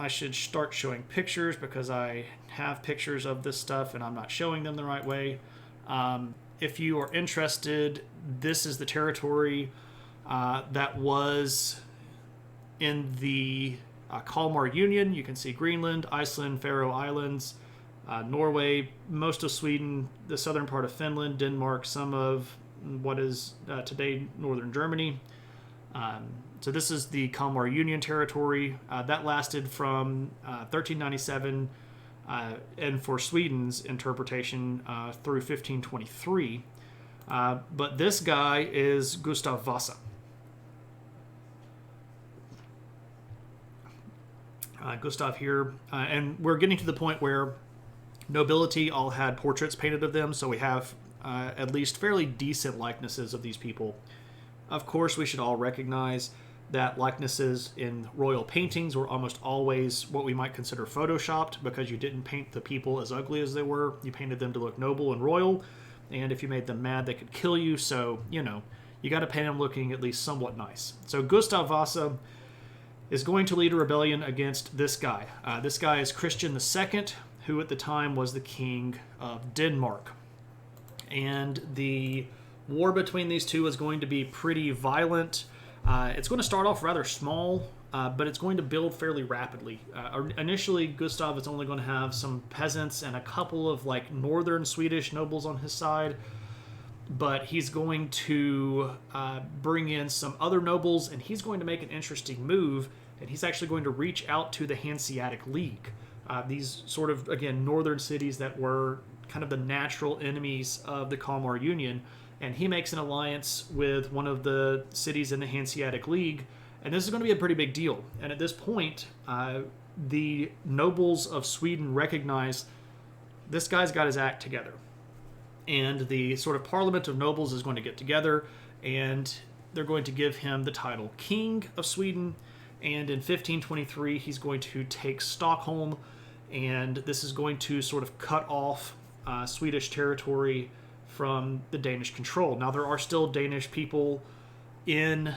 I should start showing pictures because I have pictures of this stuff and I'm not showing them the right way. If you are interested, this is the territory that was in the Kalmar Union. You can see Greenland, Iceland, Faroe Islands, Norway, most of Sweden, the southern part of Finland, Denmark, some of what is today northern Germany. So this is the Kalmar Union territory. That lasted from 1397 and for Sweden's interpretation through 1523. But this guy is Gustav Vasa. Gustav here. And we're getting to the point where nobility all had portraits painted of them, so we have at least fairly decent likenesses of these people. Of course, we should all recognize that likenesses in royal paintings were almost always what we might consider photoshopped, because you didn't paint the people as ugly as they were. You painted them to look noble and royal. and if you made them mad, they could kill you. So, you got to paint them looking at least somewhat nice. So Gustav Vasa is going to lead a rebellion against this guy. This guy is Christian II, who at the time was the king of Denmark. And the war between these two is going to be pretty violent. It's going to start off rather small, but it's going to build fairly rapidly. Initially, Gustav is only going to have some peasants and a couple of northern Swedish nobles on his side, but he's going to bring in some other nobles, and he's going to make an interesting move, and he's actually going to reach out to the Hanseatic League. These sort of, again, northern cities that were kind of the natural enemies of the Kalmar Union, and he makes an alliance with one of the cities in the Hanseatic League, and this is going to be a pretty big deal. And at this point, the nobles of Sweden recognize this guy's got his act together. And the sort of parliament of nobles is going to get together, and they're going to give him the title King of Sweden. And in 1523, he's going to take Stockholm, and this is going to sort of cut off Swedish territory from the Danish control. Now, there are still Danish people in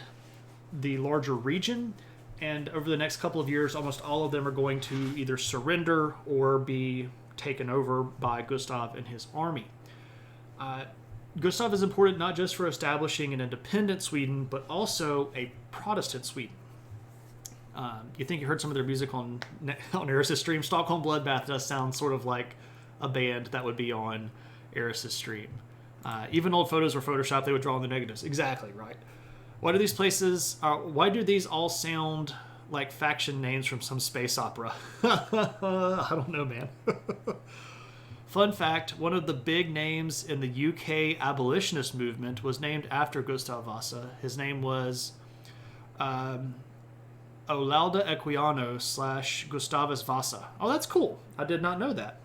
the larger region, and over the next couple of years, almost all of them are going to either surrender or be taken over by Gustav and his army. Gustav is important not just for establishing an independent Sweden, but also a Protestant Sweden. You think you heard some of their music on Eris's stream? Stockholm Bloodbath does sound sort of like a band that would be on Eris's stream. Even old photos were photoshopped, they would draw in the negatives. Exactly, right. Why do these all sound like faction names from some space opera? I don't know, man. Fun fact, one of the big names in the UK abolitionist movement was named after Gustav Vasa. His name was Olauda Equiano / Gustavus Vasa. Oh, that's cool. I did not know that.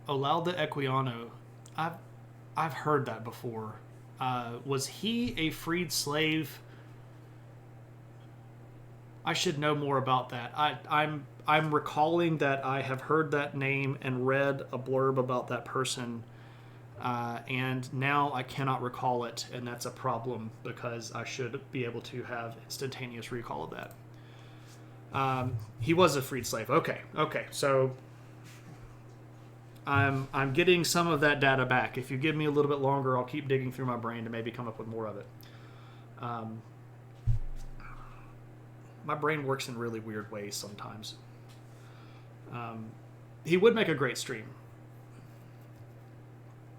Olauda Equiano. I've heard that before. Was he a freed slave? I should know more about that. I'm recalling that I have heard that name and read a blurb about that person, and now I cannot recall it, and that's a problem because I should be able to have instantaneous recall of that. He was a freed slave. Okay, so I'm getting some of that data back. If you give me a little bit longer, I'll keep digging through my brain to maybe come up with more of it. My brain works in really weird ways sometimes. He would make a great stream.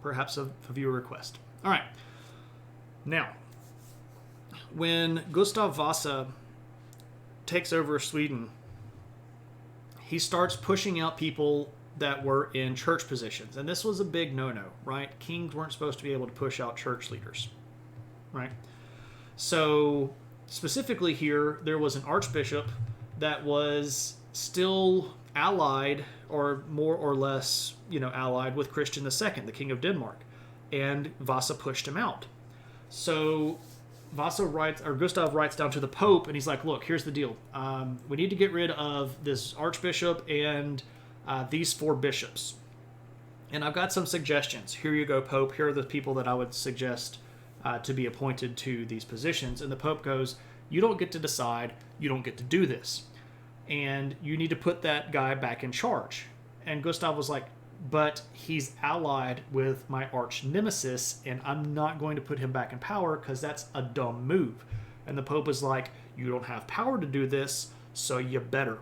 Perhaps a viewer request. All right. Now, when Gustav Vasa takes over Sweden, he starts pushing out people that were in church positions. And this was a big no-no, right? Kings weren't supposed to be able to push out church leaders, right? So specifically here, there was an archbishop that was still allied, or more or less, allied with Christian II, the king of Denmark. And Vasa pushed him out. So Gustav writes down to the Pope, and he's like, look, here's the deal. We need to get rid of this archbishop and these 4 bishops. And I've got some suggestions. Here you go, Pope. Here are the people that I would suggest to be appointed to these positions. And the Pope goes, you don't get to decide. You don't get to do this. And you need to put that guy back in charge. And Gustav was like, but he's allied with my arch nemesis, and I'm not going to put him back in power because that's a dumb move. And the Pope is like, you don't have power to do this, so you better.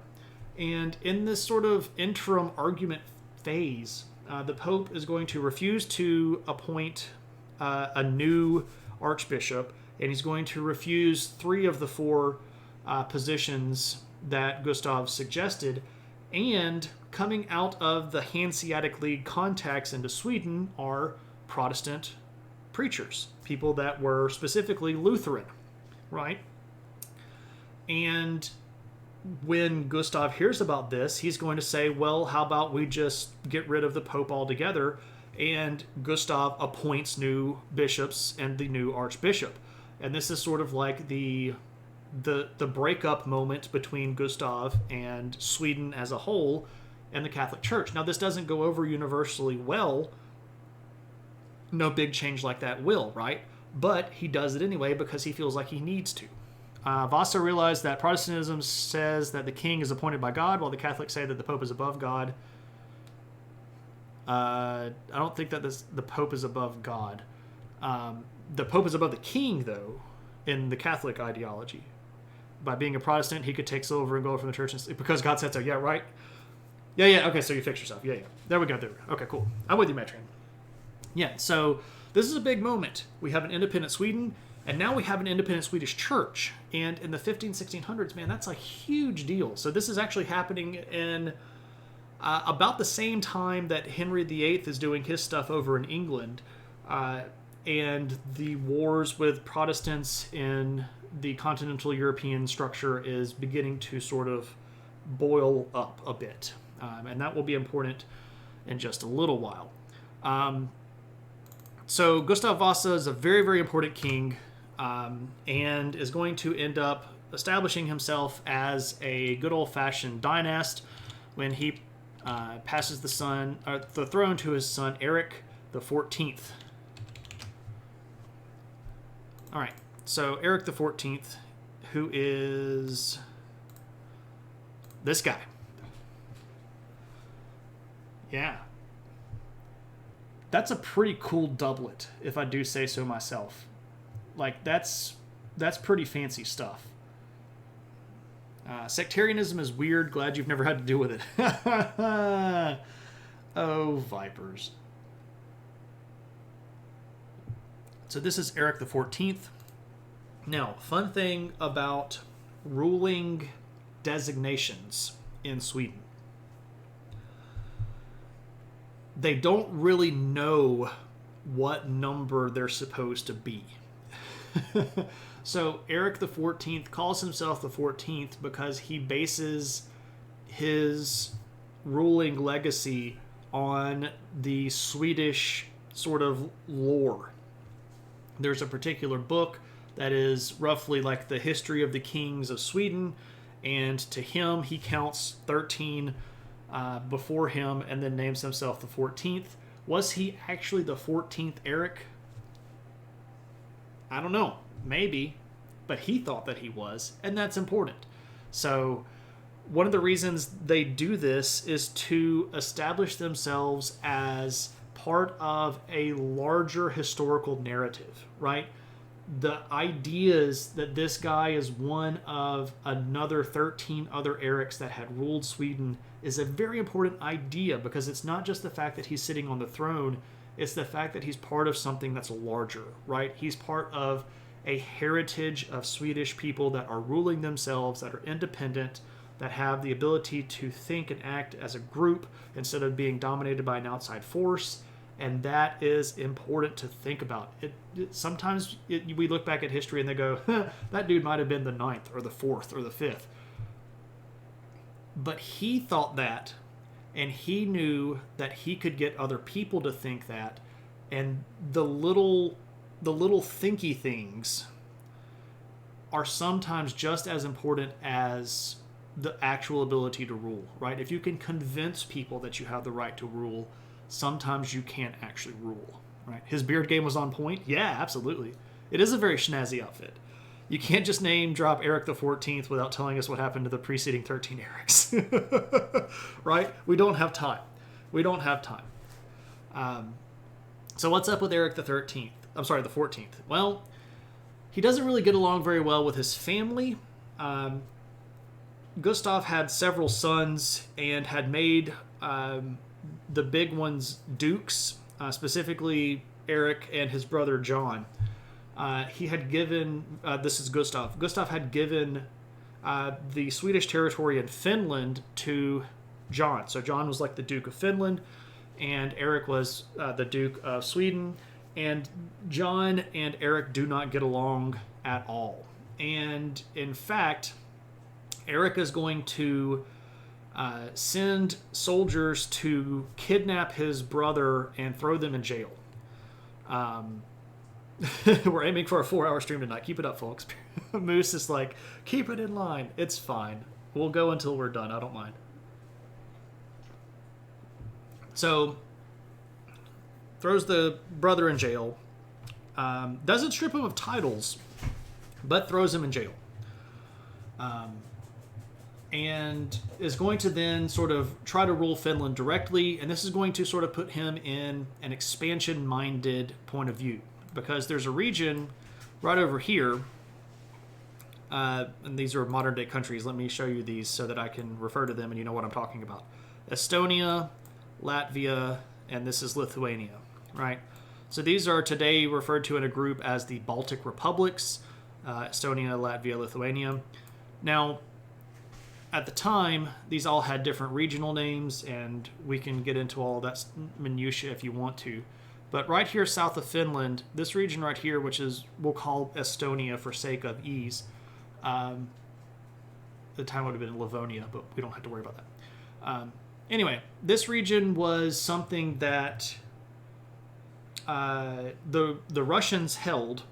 And in this sort of interim argument phase, the Pope is going to refuse to appoint a new archbishop, and he's going to refuse 3 of the 4 positions that Gustav suggested. And coming out of the Hanseatic League contacts into Sweden are Protestant preachers, people that were specifically Lutheran, right? And when Gustav hears about this, he's going to say, well, how about we just get rid of the Pope altogether? And Gustav appoints new bishops and the new archbishop. And this is sort of like the breakup moment between Gustav and Sweden as a whole. and the Catholic Church. Now, this doesn't go over universally well. No big change like that will, right? But he does it anyway because he feels like he needs to. Vasa realized that Protestantism says that the king is appointed by God, while the Catholics say that the Pope is above God. I don't think that the Pope is above God. The Pope is above the king, though, in the Catholic ideology. By being a Protestant, he could take silver and gold from the church because God said so. Yeah, right? Yeah. Okay, so you fix yourself. Yeah. There we go. Okay, cool. I'm with you, Matron. Yeah, so this is a big moment. We have an independent Sweden, and now we have an independent Swedish church. And in the 1600s, man, that's a huge deal. So this is actually happening in about the same time that Henry VIII is doing his stuff over in England. And the wars with Protestants in the continental European structure is beginning to sort of boil up a bit. And that will be important in just a little while. So Gustav Vasa is a very, very important king, and is going to end up establishing himself as a good old-fashioned dynast when he passes the throne to his son Eric the 14th. All right, so Eric the 14th, who is this guy. Yeah. That's a pretty cool doublet, if I do say so myself. Like, that's pretty fancy stuff. Sectarianism is weird. Glad you've never had to deal with it. Oh, vipers. So this is Eric the 14th. Now, fun thing about ruling designations in Sweden. They don't really know what number they're supposed to be. So Eric the 14th calls himself the 14th because he bases his ruling legacy on the Swedish sort of lore. There's a particular book that is roughly like the history of the kings of Sweden, and to him he counts 13 before him and then names himself the 14th. Was he actually the 14th Eric? I don't know. Maybe. But he thought that he was, and that's important. So one of the reasons they do this is to establish themselves as part of a larger historical narrative, right? The ideas that this guy is one of another 13 other Erics that had ruled Sweden is a very important idea, because it's not just the fact that he's sitting on the throne, it's the fact that he's part of something that's larger, right? He's part of a heritage of Swedish people that are ruling themselves, that are independent, that have the ability to think and act as a group instead of being dominated by an outside force. And that is important to think about. Sometimes we look back at history and they go, that dude might have been the 9th or the 4th or the 5th. But he thought that, and he knew that he could get other people to think that, and the little thinky things are sometimes just as important as the actual ability to rule, right? If you can convince people that you have the right to rule, sometimes you can't actually rule, right? His beard game was on point. Yeah, absolutely. It is a very snazzy outfit. You can't just name drop Eric the 14th without telling us what happened to the preceding 13 Erics, right? We don't have time. So what's up with Eric the 13th? I'm sorry, the 14th. Well, he doesn't really get along very well with his family. Gustav had several sons and had made the big ones dukes, specifically Eric and his brother John. He had given, this is Gustav. Gustav had given the Swedish territory in Finland to John. So John was like the Duke of Finland, and Eric was the Duke of Sweden. And John and Eric do not get along at all. And in fact, Eric is going to send soldiers to kidnap his brother and throw them in jail. We're aiming for a 4-hour stream tonight. Keep it up, folks. Moose is like, keep it in line. It's fine. We'll go until we're done. I don't mind. So, throws the brother in jail. Doesn't strip him of titles, but throws him in jail. And is going to then sort of try to rule Finland directly, and this is going to sort of put him in an expansion-minded point of view, because there's a region right over here, and these are modern-day countries. Let me show you these so that I can refer to them and you know what I'm talking about. Estonia, Latvia, and this is Lithuania, right? So these are today referred to in a group as the Baltic Republics, Estonia, Latvia, Lithuania. Now, at the time, these all had different regional names, and we can get into all that minutiae if you want to. But right here south of Finland, this region right here, which is we'll call Estonia for sake of ease, the time would have been Livonia, but we don't have to worry about that. Anyway, this region was something that the Russians held,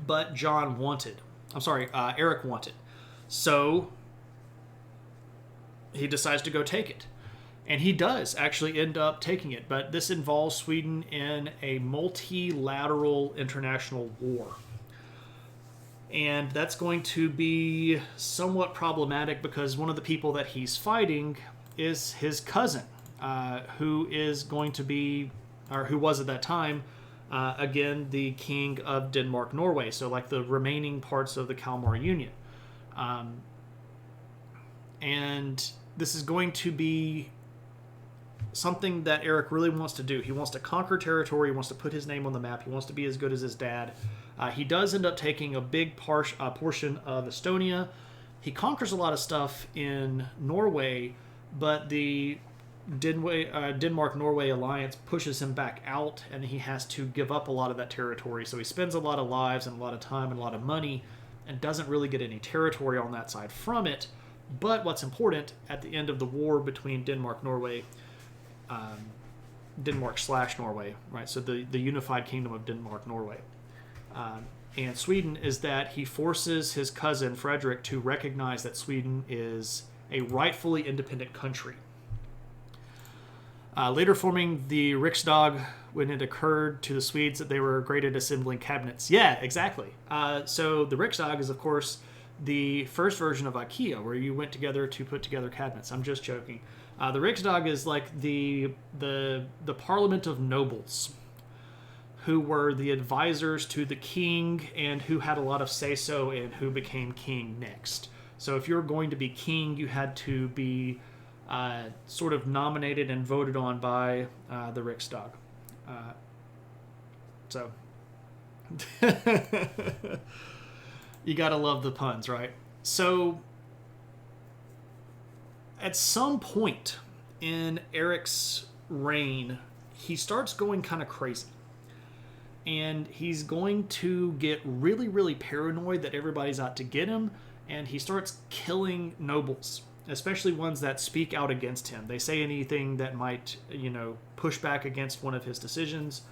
but John wanted. Eric wanted. So he decides to go take it. And he does actually end up taking it, but this involves Sweden in a multilateral international war. And that's going to be somewhat problematic because one of the people that he's fighting is his cousin, who is going to be, or who was at that time, again, the king of Denmark-Norway, so like the remaining parts of the Kalmar Union. And this is going to be something that Eric really wants to do. He wants to conquer territory. He wants to put his name on the map. He wants to be as good as his dad. He does end up taking a big portion of Estonia. He conquers a lot of stuff in Norway, but the Denmark-Norway alliance pushes him back out, and he has to give up a lot of that territory. So he spends a lot of lives and a lot of time and a lot of money and doesn't really get any territory on that side from it. But what's important, at the end of the war between Denmark-Norway, Denmark/Norway, right? So the unified kingdom of Denmark-Norway, and Sweden, is that he forces his cousin Frederick to recognize that Sweden is a rightfully independent country. Later forming the Riksdag when it occurred to the Swedes that they were great at assembling cabinets. Yeah, exactly. So the Riksdag is, of course, the first version of IKEA, where you went together to put together cabinets. I'm just joking. The Riksdag is like the parliament of nobles, who were the advisors to the king and who had a lot of say-so in who became king next. So if you were going to be king, you had to be sort of nominated and voted on by the Riksdag. So you gotta love the puns, right? So at some point in Eric's reign, he starts going kind of crazy. And he's going to get really, really paranoid that everybody's out to get him, and he starts killing nobles, especially ones that speak out against him. They say anything that might, push back against one of his decisions.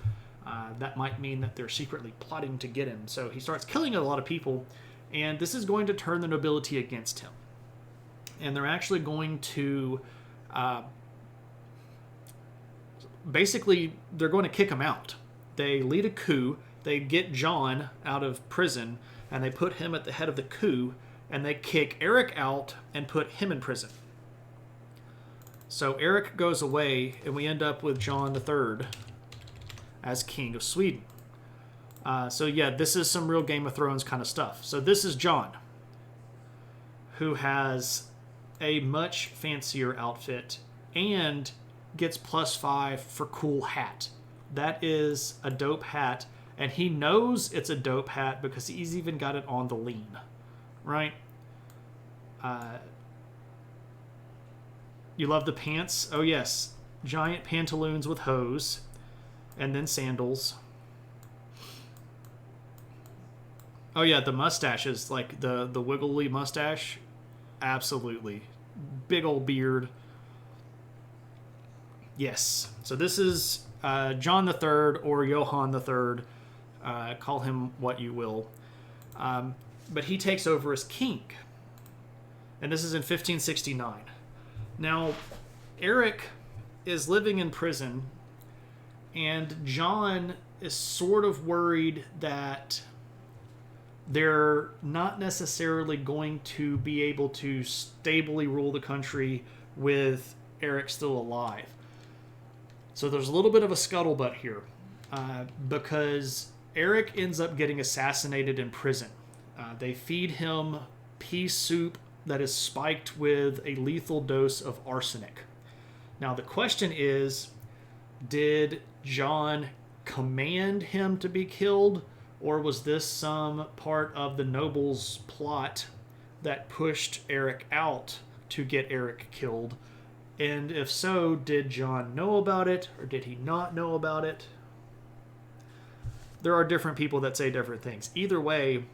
That might mean that they're secretly plotting to get him. So he starts killing a lot of people, and this is going to turn the nobility against him. And they're actually going to, they're going to kick him out. They lead a coup, they get John out of prison, and they put him at the head of the coup, and they kick Eric out and put him in prison. So Eric goes away, and we end up with John III as King of Sweden. This is some real Game of Thrones kind of stuff. So this is John, who has a much fancier outfit and gets +5 for cool hat. That is a dope hat, and he knows it's a dope hat because he's even got it on the lean, right? You love the pants? Oh yes, giant pantaloons with hose, and then sandals. Oh yeah, the mustaches, like the wiggly mustache, absolutely. Big old beard. Yes, so this is John III or Johann III, call him what you will. But he takes over as king. And this is in 1569. Now, Eric is living in prison, and John is sort of worried that they're not necessarily going to be able to stably rule the country with Eric still alive. So there's a little bit of a scuttlebutt here, because Eric ends up getting assassinated in prison. They feed him pea soup that is spiked with a lethal dose of arsenic. Now the question is, did John command him to be killed, or was this some part of the nobles' plot that pushed Eric out to get Eric killed? And if so, did John know about it, or did he not know about it? There are different people that say different things. Either way,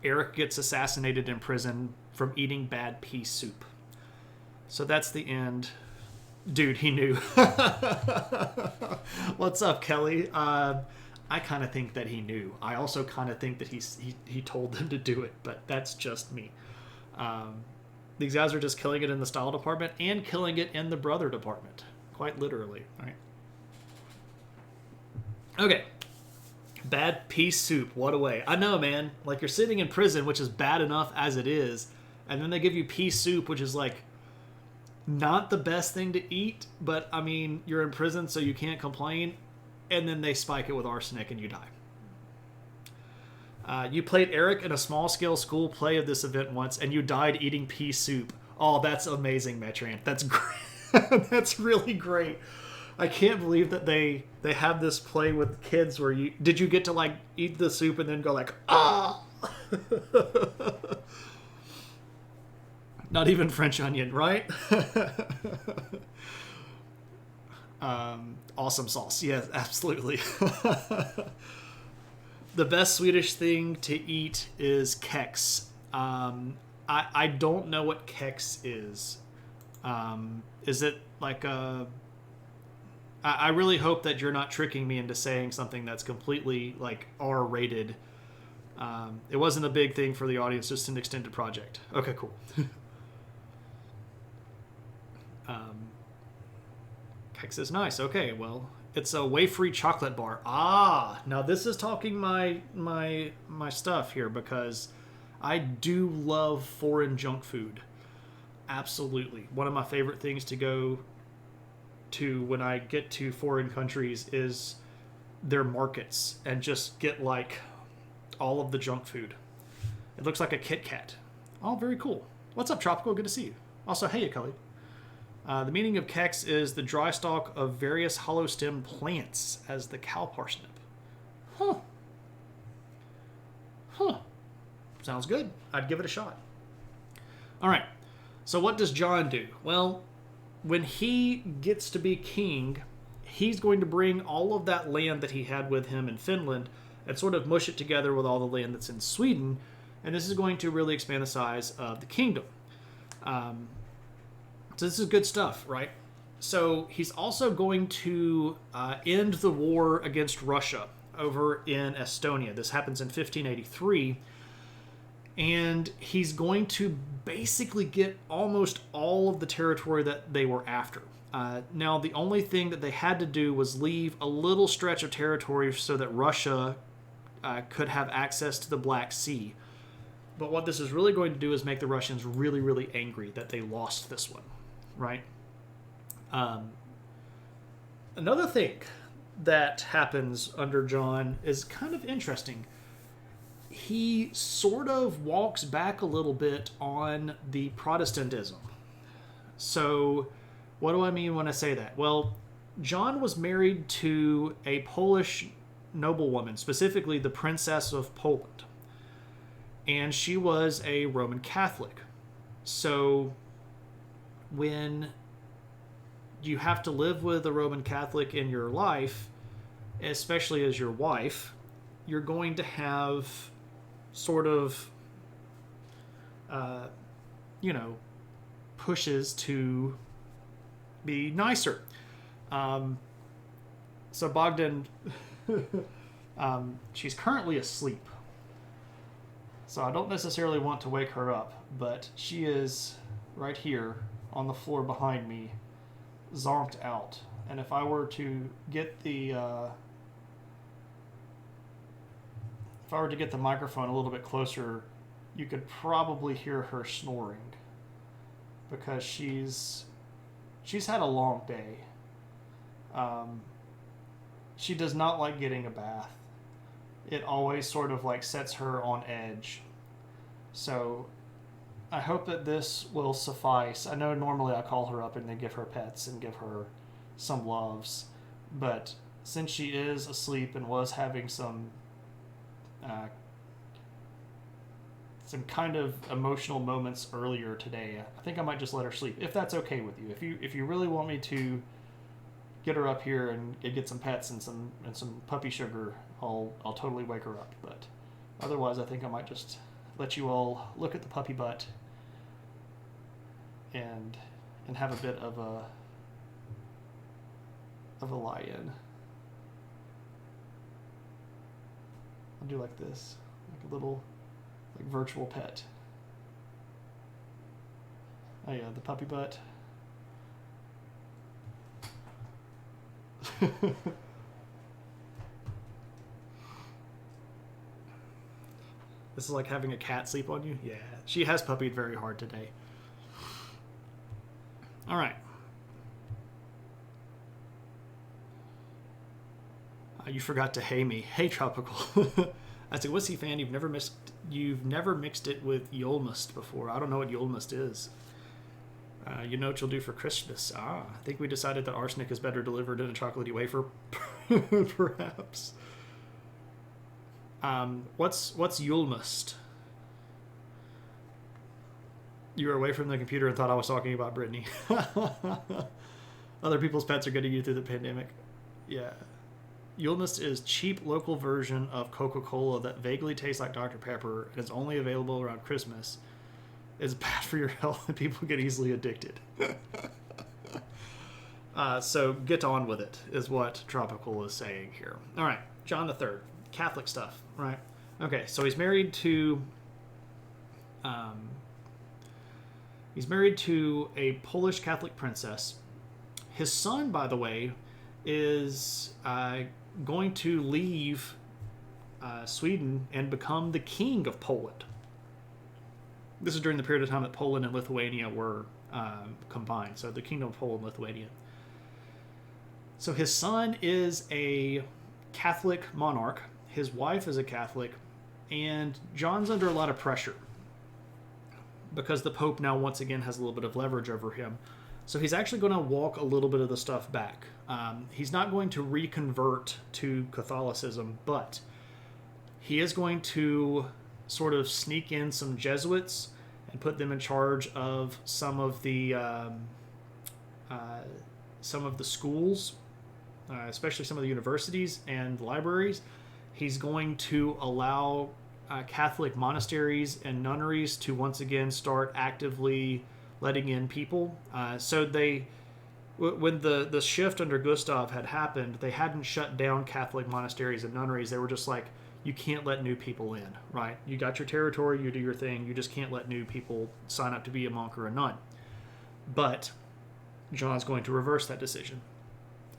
Eric gets assassinated in prison from eating bad pea soup. So that's the end. Dude, he knew. What's up, Kelly? I kind of think that he knew. I also kind of think that he told them to do it, but that's just me. These guys are just killing it in the style department and killing it in the brother department. Quite literally, right? Okay. Bad pea soup. What a way. I know, man. Like, you're sitting in prison, which is bad enough as it is, and then they give you pea soup, which is like not the best thing to eat, but I mean, you're in prison, so you can't complain, and then they spike it with arsenic and you die. You played Eric in a small-scale school play of this event once, and you died eating pea soup. Oh, that's amazing, Metrant. That's great. That's really great. I can't believe that they have this play with kids where did you get to like eat the soup and then go like, ah? Not even French onion, right? Awesome sauce. Yes, absolutely. The best Swedish thing to eat is kex. I don't know what kex is. Is it like a... I really hope that you're not tricking me into saying something that's completely like R-rated. It wasn't a big thing for the audience, just an extended project. Okay, cool. Kex is nice. Okay, well, it's a wafery chocolate bar. Ah, now this is talking my stuff here, because I do love foreign junk food. Absolutely. One of my favorite things to go to when I get to foreign countries is their markets and just get like all of the junk food. It looks like a Kit Kat. Oh, very cool. What's up, Tropical? Good to see you. Also, hey, Kelly. The meaning of kex is the dry stalk of various hollow stem plants, as the cow parsnip. Huh. Sounds good. I'd give it a shot. All right. So what does John do? Well, when he gets to be king, he's going to bring all of that land that he had with him in Finland and sort of mush it together with all the land that's in Sweden. And this is going to really expand the size of the kingdom. So this is good stuff, right? So he's also going to end the war against Russia over in Estonia. This happens in 1583. And he's going to basically get almost all of the territory that they were after. Now, the only thing that they had to do was leave a little stretch of territory so that Russia could have access to the Black Sea. But what this is really going to do is make the Russians really, really angry that they lost this one, right? Another thing that happens under John is kind of interesting. He sort of walks back a little bit on the Protestantism. So what do I mean when I say that? Well, John was married to a Polish noblewoman, specifically the Princess of Poland. And she was a Roman Catholic. So when you have to live with a Roman Catholic in your life, especially as your wife, you're going to have sort of, pushes to be nicer. So Bogdan, she's currently asleep. So I don't necessarily want to wake her up, but she is right here on the floor behind me, zonked out. And if I were to get the microphone a little bit closer, you could probably hear her snoring because she's had a long day. She does not like getting a bath. It always sort of like sets her on edge. So I hope that this will suffice. I know normally I call her up and then give her pets and give her some loves, but since she is asleep and was having some kind of emotional moments earlier today, I think I might just let her sleep, if that's okay with you. If you really want me to get her up here and get some pets and some puppy sugar, I'll totally wake her up. But otherwise, I think I might just let you all look at the puppy butt and have a bit of a lie-in. I'll do like this, like a little like virtual pet. Oh yeah, the puppy butt. This is like having a cat sleep on you? Yeah. She has puppied very hard today. All right. You forgot to hey me. Hey, Tropical. I said, Wussy fan, you've never mixed it with Yulmust before. I don't know what Yulmust is. You know what you'll do for Christmas. I think we decided that arsenic is better delivered in a chocolatey wafer. Perhaps. What's Yulmust? You were away from the computer and thought I was talking about Brittany. Other people's pets are getting you through the pandemic. Yeah. Yulmust is cheap local version of Coca-Cola that vaguely tastes like Dr. Pepper and is only available around Christmas. It's bad for your health and people get easily addicted. So get on with it, is what Tropical is saying here. All right, John the Third, Catholic stuff, right? Okay, so he's married to a Polish Catholic princess. His son, by the way, is going to leave Sweden and become the king of Poland. This is during the period of time that Poland and Lithuania were combined. So the Kingdom of Poland and Lithuania. So his son is a Catholic monarch. His wife is a Catholic. And John's under a lot of pressure because the Pope now once again has a little bit of leverage over him. So he's actually going to walk a little bit of the stuff back. He's not going to reconvert to Catholicism, but he is going to sort of sneak in some Jesuits and put them in charge of some of the schools, especially some of the universities and libraries. He's going to allow Catholic monasteries and nunneries to once again start actively letting in people. When the shift under Gustav had happened, they hadn't shut down Catholic monasteries and nunneries. They were just like, you can't let new people in, right? You got your territory, you do your thing, you just can't let new people sign up to be a monk or a nun. But John's going to reverse that decision.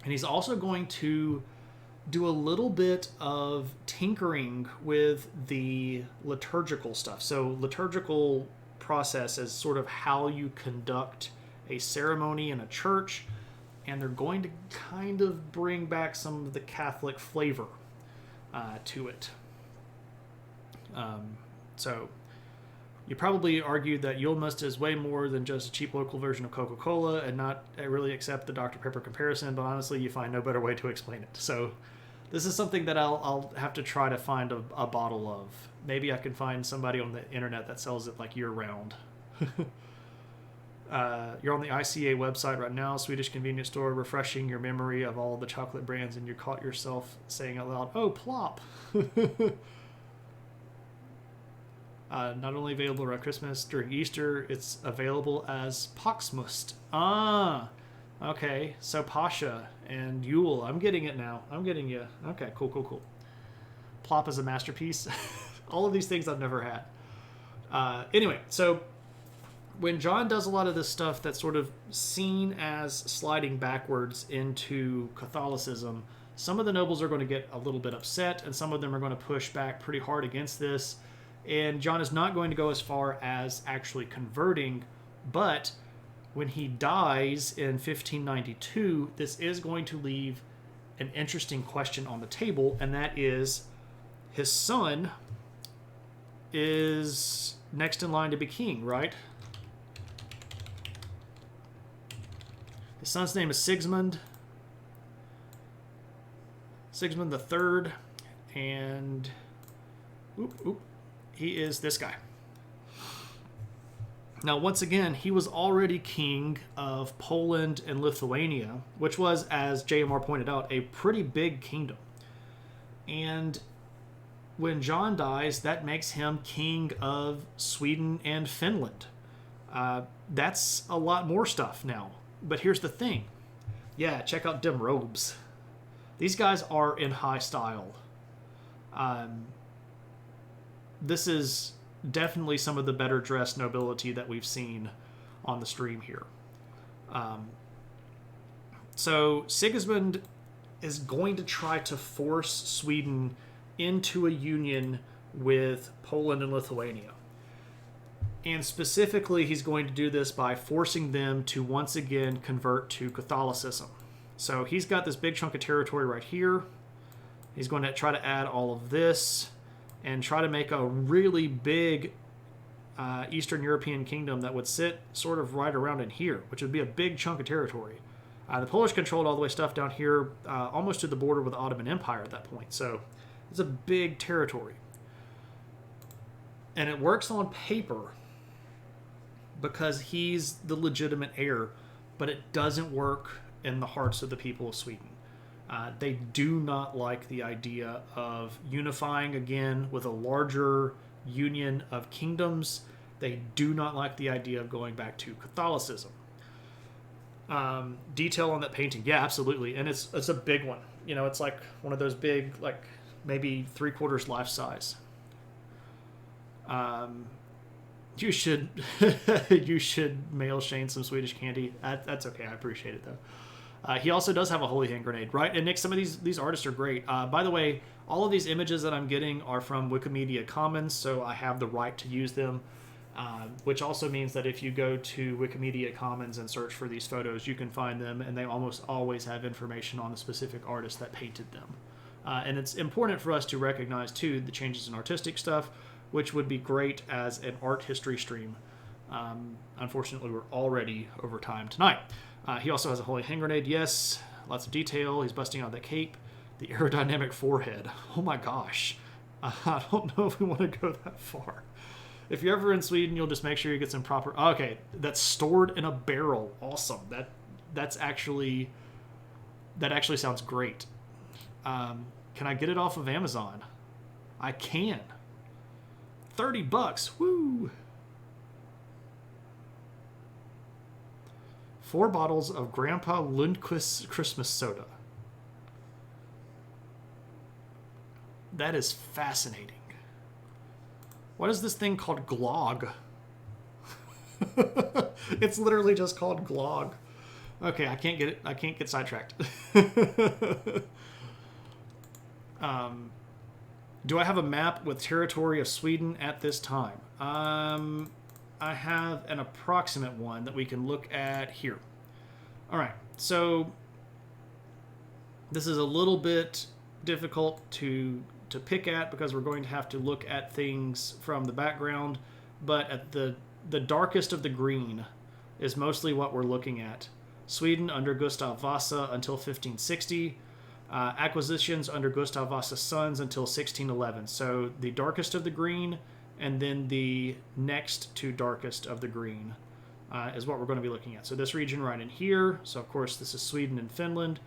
And he's also going to do a little bit of tinkering with the liturgical stuff. So liturgical process is sort of how you conduct a ceremony in a church, and they're going to kind of bring back some of the Catholic flavor to it. So you probably argued that Yulmust is way more than just a cheap local version of Coca-Cola and not really accept the Dr. Pepper comparison, but honestly you find no better way to explain it. So this is something that I'll have to try to find a bottle of. Maybe I can find somebody on the internet that sells it like year-round. You're on the ICA website right now, Swedish convenience store, refreshing your memory of all the chocolate brands, and you caught yourself saying out loud, "Oh, plop!" Not only available around Christmas, during Easter, it's available as Poxmust. Okay. So Pasha and Yule. I'm getting it now. I'm getting you. Okay, cool. Plop is a masterpiece. All of these things I've never had. Anyway, so when John does a lot of this stuff that's sort of seen as sliding backwards into Catholicism, some of the nobles are going to get a little bit upset, and some of them are going to push back pretty hard against this. And John is not going to go as far as actually converting, but when he dies in 1592, this is going to leave an interesting question on the table, and that is his son is next in line to be king, right? His son's name is Sigismund III, and he is this guy. Now, once again, he was already king of Poland and Lithuania, which was, as JMR pointed out, a pretty big kingdom. And when John dies, that makes him king of Sweden and Finland. That's a lot more stuff now. But here's the thing. Yeah, check out them robes. These guys are in high style. This is definitely some of the better dressed nobility that we've seen on the stream here. So Sigismund is going to try to force Sweden into a union with Poland and Lithuania. And specifically, he's going to do this by forcing them to once again convert to Catholicism. So he's got this big chunk of territory right here. He's going to try to add all of this and try to make a really big Eastern European kingdom that would sit sort of right around in here, which would be a big chunk of territory. The Polish controlled all the way stuff down here, almost to the border with the Ottoman Empire at that point. So it's a big territory. And it works on paper because he's the legitimate heir, but it doesn't work in the hearts of the people of Sweden. They do not like the idea of unifying again with a larger union of kingdoms. They do not like the idea of going back to Catholicism. Detail on that painting, yeah, absolutely, and it's a big one. You know, it's like one of those big, like maybe 3/4 life size. You should mail Shane some Swedish candy. That's okay. I appreciate it though. He also does have a holy hand grenade, right? And Nick, some of these artists are great. By the way, all of these images that I'm getting are from Wikimedia Commons, so I have the right to use them. Which also means that if you go to Wikimedia Commons and search for these photos, you can find them, and they almost always have information on the specific artist that painted them. And it's important for us to recognize, too, the changes in artistic stuff, which would be great as an art history stream. Unfortunately, we're already over time tonight. He also has a holy hand grenade, yes, lots of detail. He's busting out that cape, the aerodynamic forehead. Oh my gosh. I don't know if we want to go that far. If you're ever in Sweden, you'll just make sure you get some proper... Okay, that's stored in a barrel. Awesome. That actually sounds great. Can I get it off of Amazon? I can. $30. Woo! 4 bottles of Grandpa Lundquist's Christmas soda. That is fascinating. What is this thing called? Glog. It's literally just called Glog. Okay, I can't get it. I can't get sidetracked. Do I have a map with territory of Sweden at this time? I have an approximate one that we can look at here. All right, so this is a little bit difficult to pick at because we're going to have to look at things from the background, but at the darkest of the green is mostly what we're looking at. Sweden under Gustav Vasa until 1560, acquisitions under Gustav Vasa's sons until 1611. So the darkest of the green and then the next to darkest of the green is what we're going to be looking at. So this region right in here, so of course this is Sweden and Finland.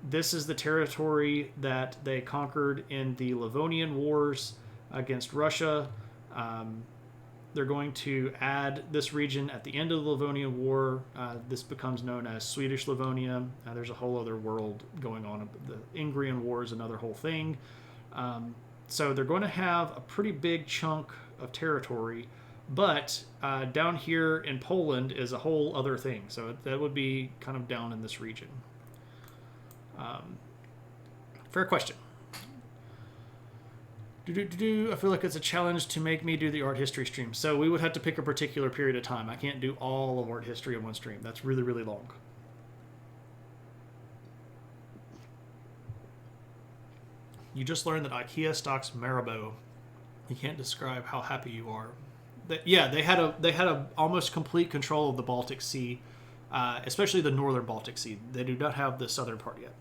This is the territory that they conquered in the Livonian Wars against Russia. They're going to add this region at the end of the Livonian War. This becomes known as Swedish Livonia. There's a whole other world going on. The Ingrian War is another whole thing. So they're going to have a pretty big chunk of territory But down here in Poland is a whole other thing. So that would be kind of down in this region. Fair question. I feel like it's a challenge to make me do the art history stream. So we would have to pick a particular period of time. I can't do all of art history in one stream. That's really, really long. You just learned that IKEA stocks Marabou. You can't describe how happy you are. Yeah, they had a almost complete control of the Baltic Sea, especially the northern Baltic Sea. They do not have the southern part yet.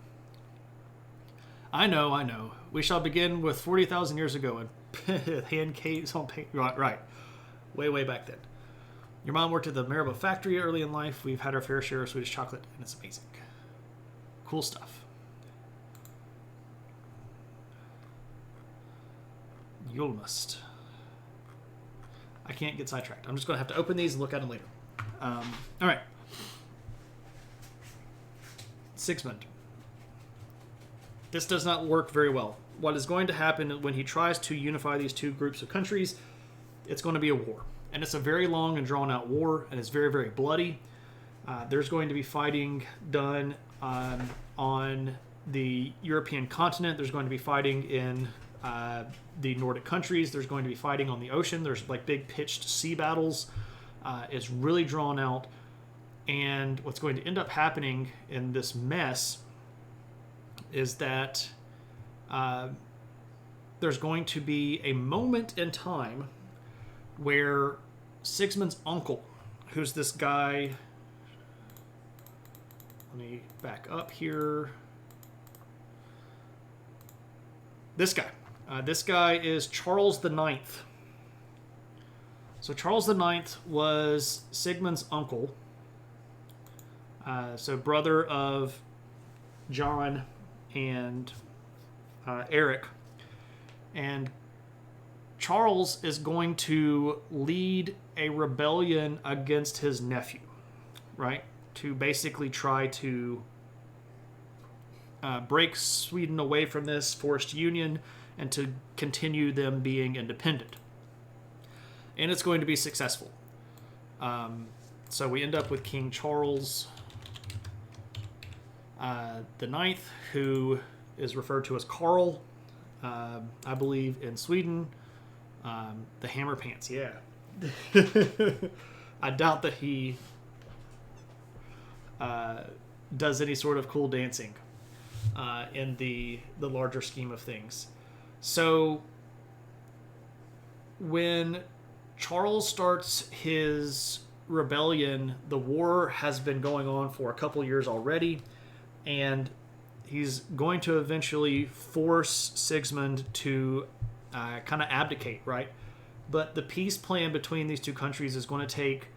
I know. We shall begin with 40,000 years ago and hand caves on paint. Right. Way back then. Your mom worked at the Marabou factory early in life. We've had our fair share of Swedish chocolate, and it's amazing. Cool stuff. Yulmust. I can't get sidetracked. I'm just going to have to open these and look at them later. All right. Sigismund. This does not work very well. What is going to happen when he tries to unify these two groups of countries, it's going to be a war. And it's a very long and drawn-out war, and it's very, very bloody. There's going to be fighting done on the European continent. There's going to be fighting in the Nordic countries. There's going to be fighting on the ocean. There's like big pitched sea battles. It's really drawn out. And what's going to end up happening in this mess is that there's going to be a moment in time where Sigismund's uncle, who's this guy, let me back up here. This guy is Charles the Ninth. So Charles the Ninth was Sigismund's uncle, so brother of John and Eric. And Charles is going to lead a rebellion against his nephew, right? To basically try to break Sweden away from this forced union and to continue them being independent. And it's going to be successful. So we end up with King Charles the Ninth, who is referred to as Karl, I believe, in Sweden. The Hammer Pants, yeah. I doubt that he does any sort of cool dancing in the larger scheme of things. So when Charles starts his rebellion, the war has been going on for a couple years already, and he's going to eventually force Sigismund to kind of abdicate, right? But the peace plan between these two countries is going to take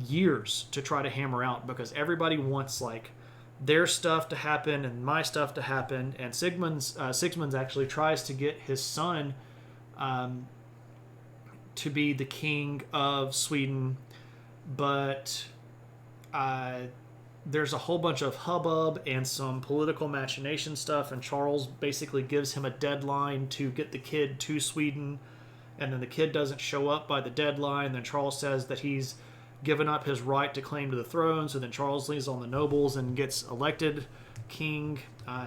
years to try to hammer out, because everybody wants like their stuff to happen and my stuff to happen, and Sigismund actually tries to get his son to be the king of Sweden, but there's a whole bunch of hubbub and some political machination stuff, and Charles basically gives him a deadline to get the kid to Sweden, and then the kid doesn't show up by the deadline. Then Charles says that he's given up his right to claim to the throne, so then Charles leaves on the nobles and gets elected king.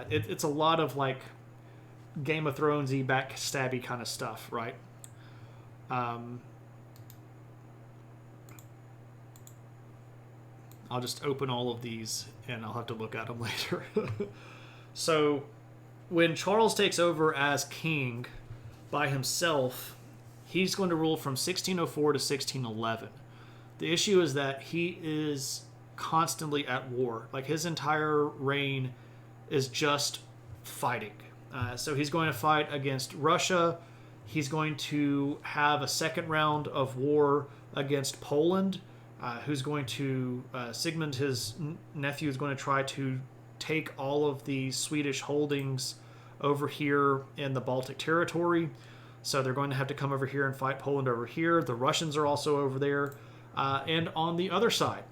It's a lot of like Game of Thrones-y, backstabby kind of stuff, right? I'll just open all of these and I'll have to look at them later. So when Charles takes over as king by himself, he's going to rule from 1604 to 1611. The issue is that he is constantly at war. Like, his entire reign is just fighting. So he's going to fight against Russia. He's going to have a second round of war against Poland, who's going to, Sigmund, his nephew, is going to try to take all of the Swedish holdings over here in the Baltic territory. So they're going to have to come over here and fight Poland over here. The Russians are also over there. And on the other side,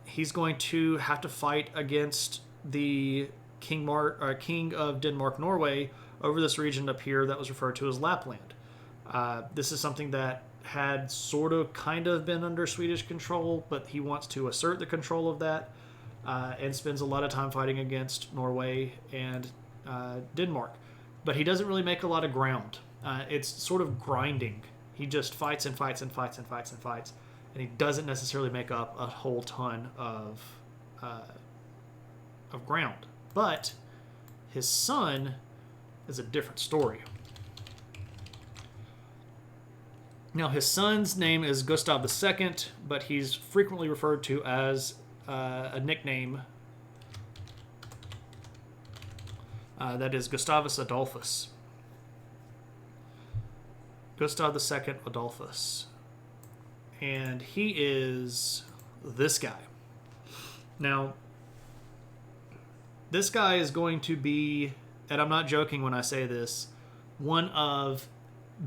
he's going to have to fight against the King of Denmark-Norway over this region up here that was referred to as Lapland. This is something that had sort of kind of been under Swedish control, but he wants to assert the control of that, and spends a lot of time fighting against Norway and Denmark. But he doesn't really make a lot of ground. It's sort of grinding. He just fights and fights and fights and fights and fights, and he doesn't necessarily make up a whole ton of ground. But his son is a different story. Now, his son's name is Gustav II, but he's frequently referred to as a nickname that is Gustavus Adolphus. Gustav II Adolphus. And he is this guy. Now, this guy is going to be, and I'm not joking when I say this, one of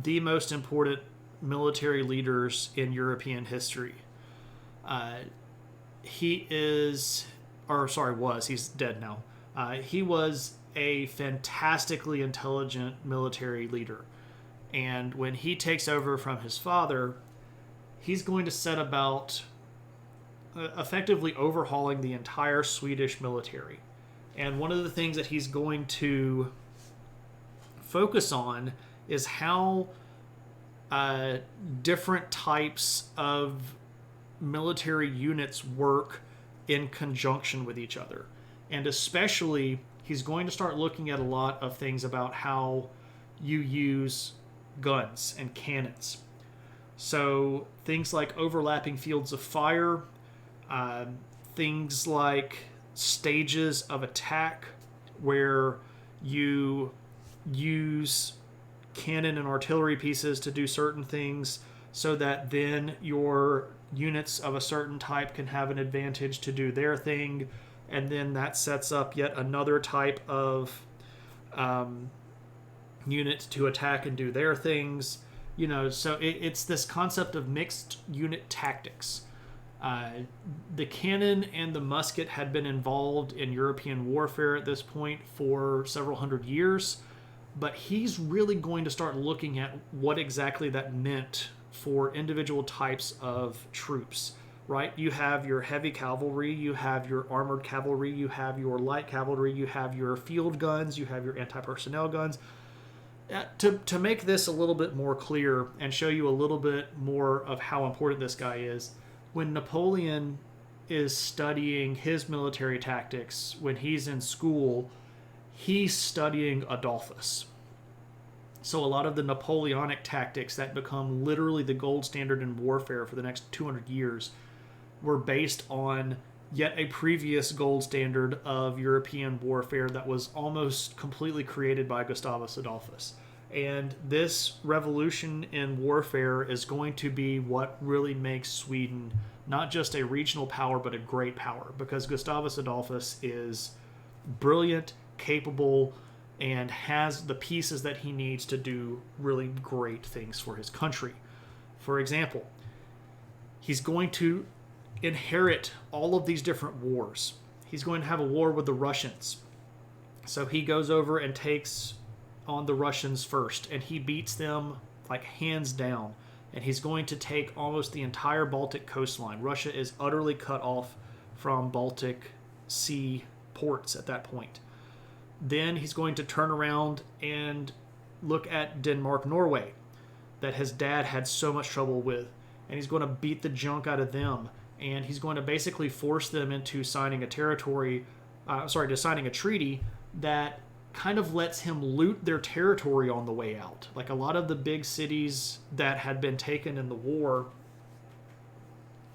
the most important military leaders in European history. He is, or sorry, was, he's dead now. He was a fantastically intelligent military leader. And when he takes over from his father, he's going to set about effectively overhauling the entire Swedish military. And one of the things that he's going to focus on is how different types of military units work in conjunction with each other. And especially, he's going to start looking at a lot of things about how you use guns and cannons. So things like overlapping fields of fire, things like stages of attack where you use cannon and artillery pieces to do certain things so that then your units of a certain type can have an advantage to do their thing, and then that sets up yet another type of unit to attack and do their things. You know, so it's this concept of mixed unit tactics. The cannon and the musket had been involved in European warfare at this point for several hundred years, but he's really going to start looking at what exactly that meant for individual types of troops, right? You have your heavy cavalry, you have your armored cavalry, you have your light cavalry, you have your field guns, you have your anti-personnel guns. To make this a little bit more clear and show you a little bit more of how important this guy is, when Napoleon is studying his military tactics, when he's in school, he's studying Adolphus. So a lot of the Napoleonic tactics that become literally the gold standard in warfare for the next 200 years were based on yet a previous gold standard of European warfare that was almost completely created by Gustavus Adolphus. And this revolution in warfare is going to be what really makes Sweden not just a regional power, but a great power, because Gustavus Adolphus is brilliant, capable, and has the pieces that he needs to do really great things for his country. For example, he's going to inherit all of these different wars. He's going to have a war with the Russians. So he goes over and takes on the Russians first, and he beats them like hands down. And he's going to take almost the entire Baltic coastline. Russia is utterly cut off from Baltic Sea ports at that point. Then he's going to turn around and look at Denmark, Norway, that his dad had so much trouble with. And he's going to beat the junk out of them. And he's going to basically force them into signing a treaty that kind of lets him loot their territory on the way out. Like a lot of the big cities that had been taken in the war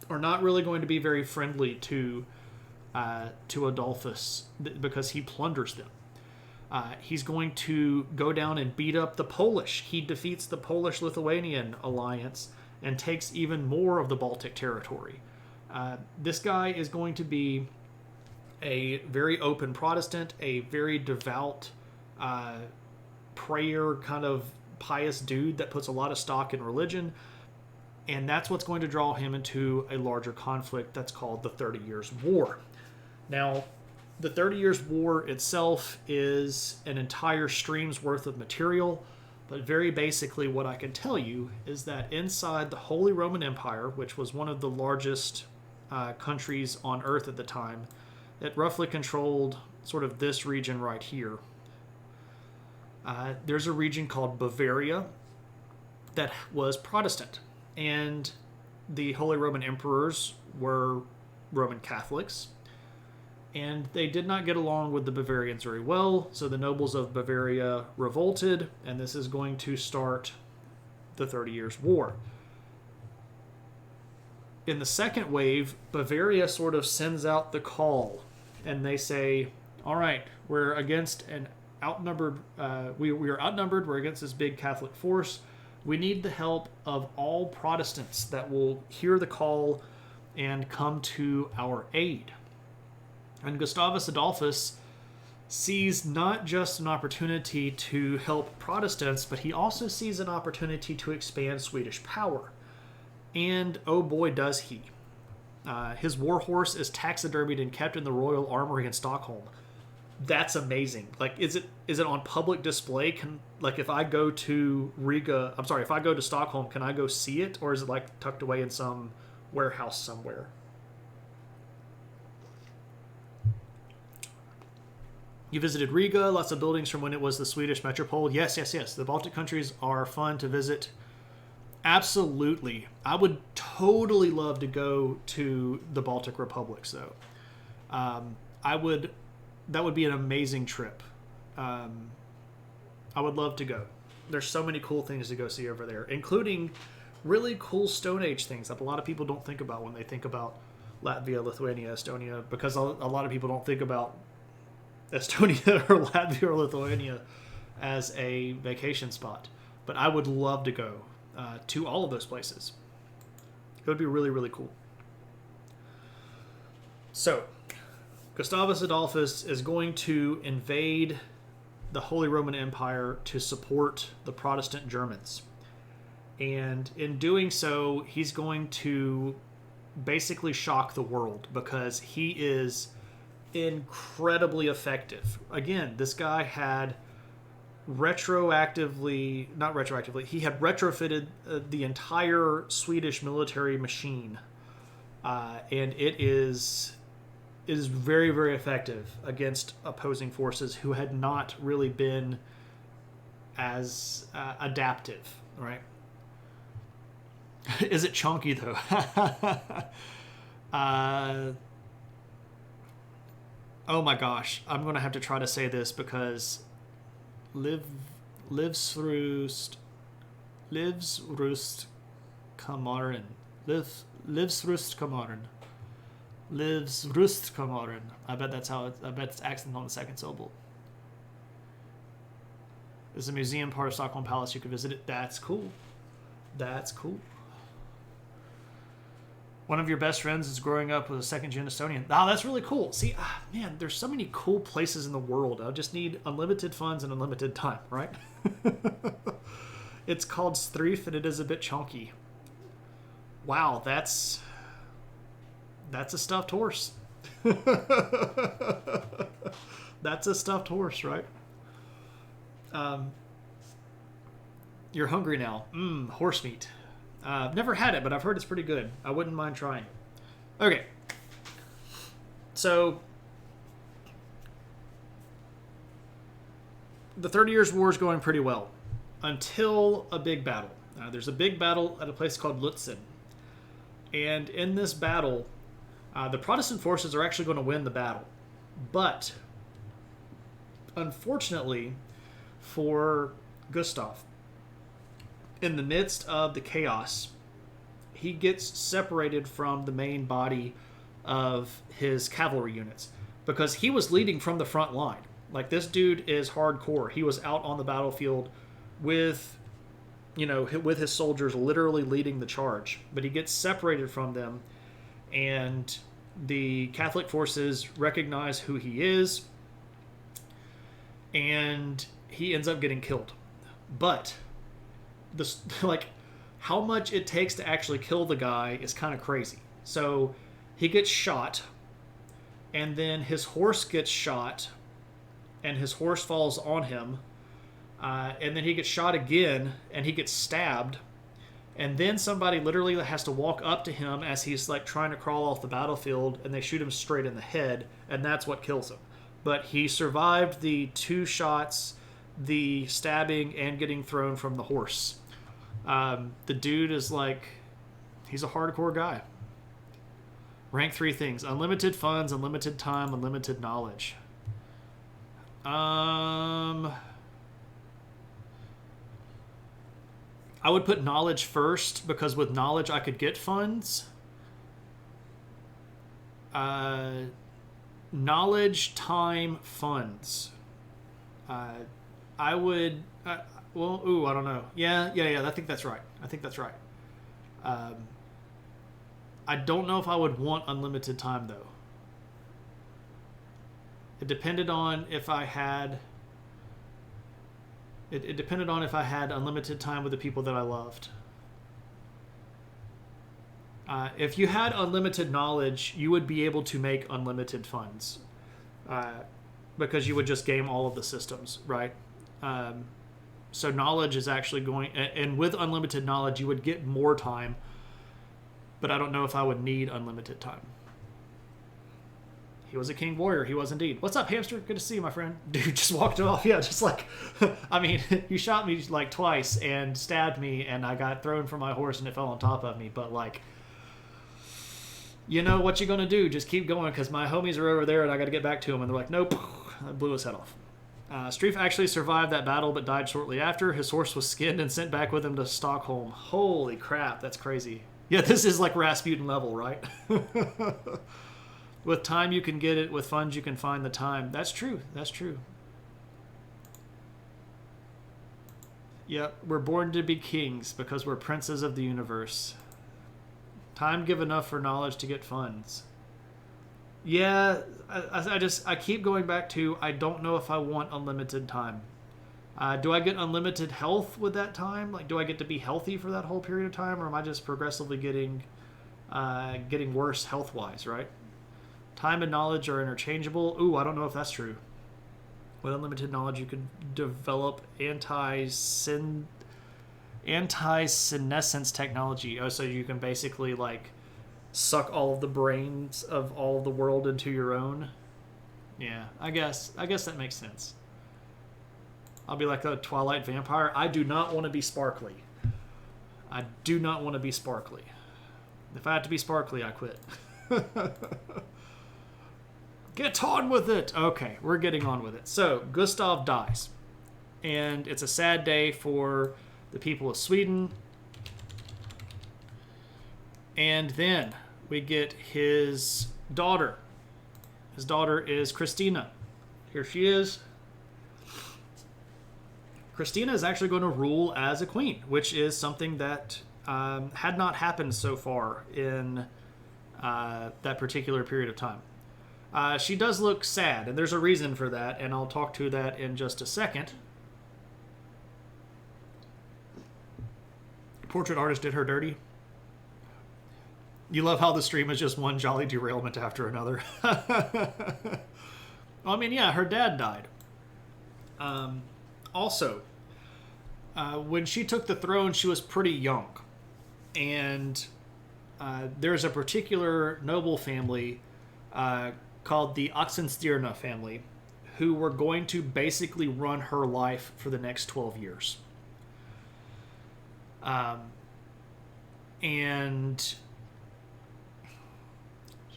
are not really going to be very friendly to Adolphus because he plunders them. He's going to go down and beat up the Polish. He defeats the Polish-Lithuanian alliance and takes even more of the Baltic territory. This guy is going to be a very open Protestant, a very devout prayer kind of pious dude that puts a lot of stock in religion, and that's what's going to draw him into a larger conflict that's called the 30 Years' War. Now, the 30 Years' War itself is an entire stream's worth of material. But very basically, what I can tell you is that inside the Holy Roman Empire, which was one of the largest countries on earth at the time, it roughly controlled sort of this region right here. There's a region called Bavaria that was Protestant, and the Holy Roman Emperors were Roman Catholics, and they did not get along with the Bavarians very well, so the nobles of Bavaria revolted, and this is going to start the 30 Years' War. In the second wave, Bavaria sort of sends out the call, and they say, all right, we're against an outnumbered, we are outnumbered, we're against this big Catholic force. We need the help of all Protestants that will hear the call and come to our aid. And Gustavus Adolphus sees not just an opportunity to help Protestants, but he also sees an opportunity to expand Swedish power. And oh boy, does he. His war horse is taxidermied and kept in the Royal Armory in Stockholm. That's amazing. Like, is it on public display? If I go to if I go to Stockholm, can I go see it? Or is it like tucked away in some warehouse somewhere? You visited Riga, lots of buildings from when it was the Swedish metropole. Yes. The Baltic countries are fun to visit. Absolutely. I would totally love to go to the Baltic republics, though. That would be an amazing trip. I would love to go. There's so many cool things to go see over there, including really cool Stone Age things that a lot of people don't think about when they think about Latvia, Lithuania, Estonia, because a lot of people don't think about Estonia or Latvia or Lithuania as a vacation spot. But I would love to go to all of those places. It would be really, really cool. So, Gustavus Adolphus is going to invade the Holy Roman Empire to support the Protestant Germans. And in doing so, he's going to basically shock the world because he is incredibly effective. Again, this guy had he had retrofitted the entire Swedish military machine. And it is very, very effective against opposing forces who had not really been as adaptive, right? Is it chunky, though? Oh my gosh, I'm going to have to try to say this because Livsrust kammaren. Livsrustkammaren. I bet that's how I bet it's accent on the second syllable. There's a museum part of Stockholm Palace. You can visit it. That's cool. One of your best friends is growing up with a second-gen Estonian. Oh, that's really cool. See, man, there's so many cool places in the world. I just need unlimited funds and unlimited time, right? It's called Stryf, and it is a bit chunky. Wow, that's a stuffed horse. That's a stuffed horse, right? You're hungry now. Horse meat. I've never had it, but I've heard it's pretty good. I wouldn't mind trying. Okay. So, the 30 Years' War is going pretty well until a big battle. There's a big battle at a place called Lutzen. And in this battle, the Protestant forces are actually going to win the battle. But, unfortunately for Gustav, in the midst of the chaos, he gets separated from the main body of his cavalry units because he was leading from the front line. Like, this dude is hardcore. He was out on the battlefield with his soldiers literally leading the charge. But he gets separated from them, and the Catholic forces recognize who he is, and he ends up getting killed. But how much it takes to actually kill the guy is kind of crazy. So he gets shot, and then his horse gets shot, and his horse falls on him, And then he gets shot again, and he gets stabbed. And then somebody literally has to walk up to him as he's like trying to crawl off the battlefield, and they shoot him straight in the head, and that's what kills him. But he survived the 2 shots, the stabbing, and getting thrown from the horse. The dude is like, he's a hardcore guy. Rank 3 things: unlimited funds, unlimited time, unlimited knowledge. I would put knowledge first, because with knowledge I could get funds. Knowledge, time, funds. I would... I don't know. Yeah, I think that's right. I don't know if I would want unlimited time, though. It depended on if I had... It depended on if I had unlimited time with the people that I loved. If you had unlimited knowledge, you would be able to make unlimited funds. Because you would just game all of the systems, right? So knowledge is actually going... And with unlimited knowledge, you would get more time. But I don't know if I would need unlimited time. He was a king warrior. He was indeed. What's up, hamster? Good to see you, my friend. Dude just walked off. Yeah, just like... I mean, you shot me like twice and stabbed me, and I got thrown from my horse and it fell on top of me. But like... You know what you're going to do. Just keep going, because my homies are over there and I got to get back to them. And they're like, nope. I blew his head off. Streif actually survived that battle but died shortly after. His horse was skinned and sent back with him to Stockholm. Holy crap, that's crazy. Yeah, this is like Rasputin level, right? With time you can get it. With funds you can find the time. That's true. Yep, we're born to be kings because we're princes of the universe. Time give enough for knowledge to get funds. Yeah, I keep going back to, I don't know if I want unlimited time. Do I get unlimited health with that time? Like, do I get to be healthy for that whole period of time, or am I just progressively getting worse health-wise, right? Time and knowledge are interchangeable. Ooh, I don't know if that's true. With unlimited knowledge, you could develop anti-senescence technology. Oh, so you can basically, like, suck all of the brains of all of the world into your own. Yeah, I guess that makes sense. I'll be like a Twilight vampire. I do not want to be sparkly. If I have to be sparkly, I quit. Get on with it. Okay, we're getting on with it. So, Gustav dies. And it's a sad day for the people of Sweden. And then we get his daughter. His daughter is Christina. Here she is. Christina is actually going to rule as a queen, which is something that had not happened so far in that particular period of time. She does look sad, and there's a reason for that, and I'll talk to that in just a second. Portrait artist did her dirty. You love how the stream is just one jolly derailment after another. Well, I mean, yeah, her dad died. Also, when she took the throne, she was pretty young. And there's a particular noble family called the Oxenstierna family who were going to basically run her life for the next 12 years. And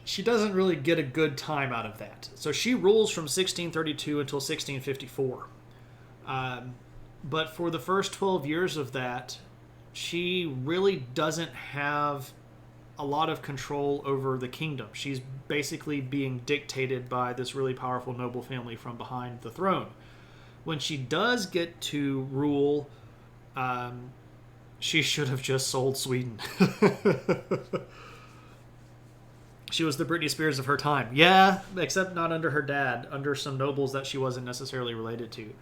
she doesn't really get a good time out of that. So she rules from 1632 until 1654. But for the first 12 years of that, she really doesn't have a lot of control over the kingdom. She's basically being dictated by this really powerful noble family from behind the throne. When she does get to rule, she should have just sold Sweden. She was the Britney Spears of her time. Yeah, except not under her dad, under some nobles that she wasn't necessarily related to.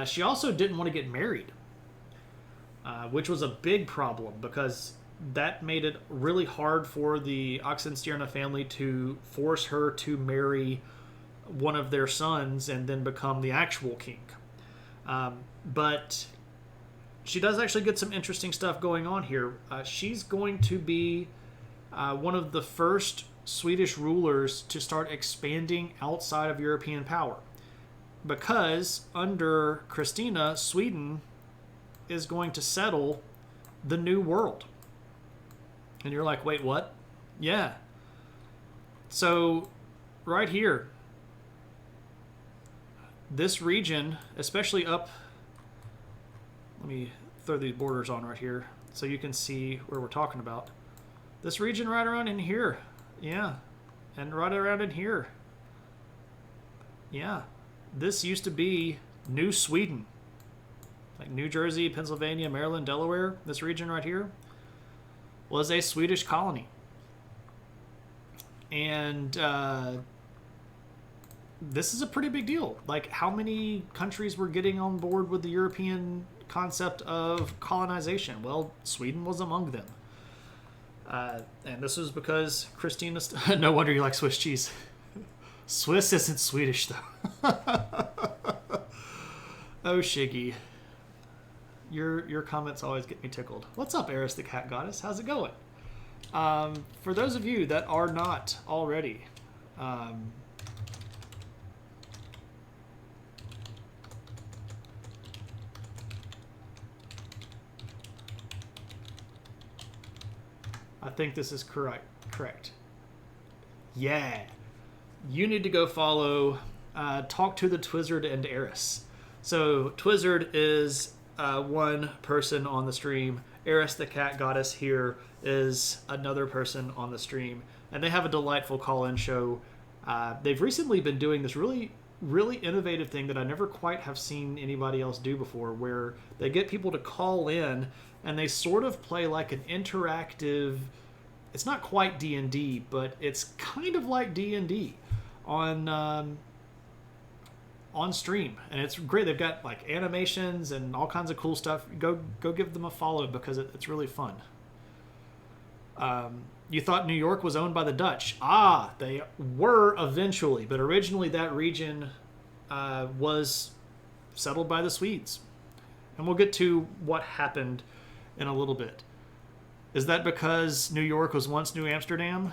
She also didn't want to get married, which was a big problem because that made it really hard for the Oxenstierna family to force her to marry one of their sons and then become the actual king. But she does actually get some interesting stuff going on here. She's going to be one of the first Swedish rulers to start expanding outside of European power. Because under Christina, Sweden is going to settle the New World. And you're like, wait, what? Yeah. So, right here, this region, especially up, let me throw these borders on right here so you can see where we're talking about. This region right around in here. Yeah. And right around in here. Yeah. This used to be New Sweden. Like New Jersey, Pennsylvania, Maryland, Delaware. This region right here was a Swedish colony. And this is a pretty big deal. Like, how many countries were getting on board with the European concept of colonization? Well, Sweden was among them. And this was because Christina... No wonder you like Swiss cheese. Swiss isn't Swedish, though. Oh, Shiggy. Your comments always get me tickled. What's up, Eris the Cat Goddess? How's it going? For those of you that are not already... I think this is correct. Yeah. You need to go follow Talk to the Twizzard and Eris. So Twizzard is one person on the stream. Eris the Cat Goddess here is another person on the stream. And they have a delightful call-in show. They've recently been doing this really, really innovative thing that I never quite have seen anybody else do before, where they get people to call in and they sort of play like an interactive... It's not quite D&D, but it's kind of like D&D on stream, and it's great. They've got like animations and all kinds of cool stuff. Go give them a follow because it's really fun. You thought New York was owned by the Dutch? They were eventually, but originally that region was settled by the Swedes, and we'll get to what happened in a little bit. Is that because New York was once New Amsterdam?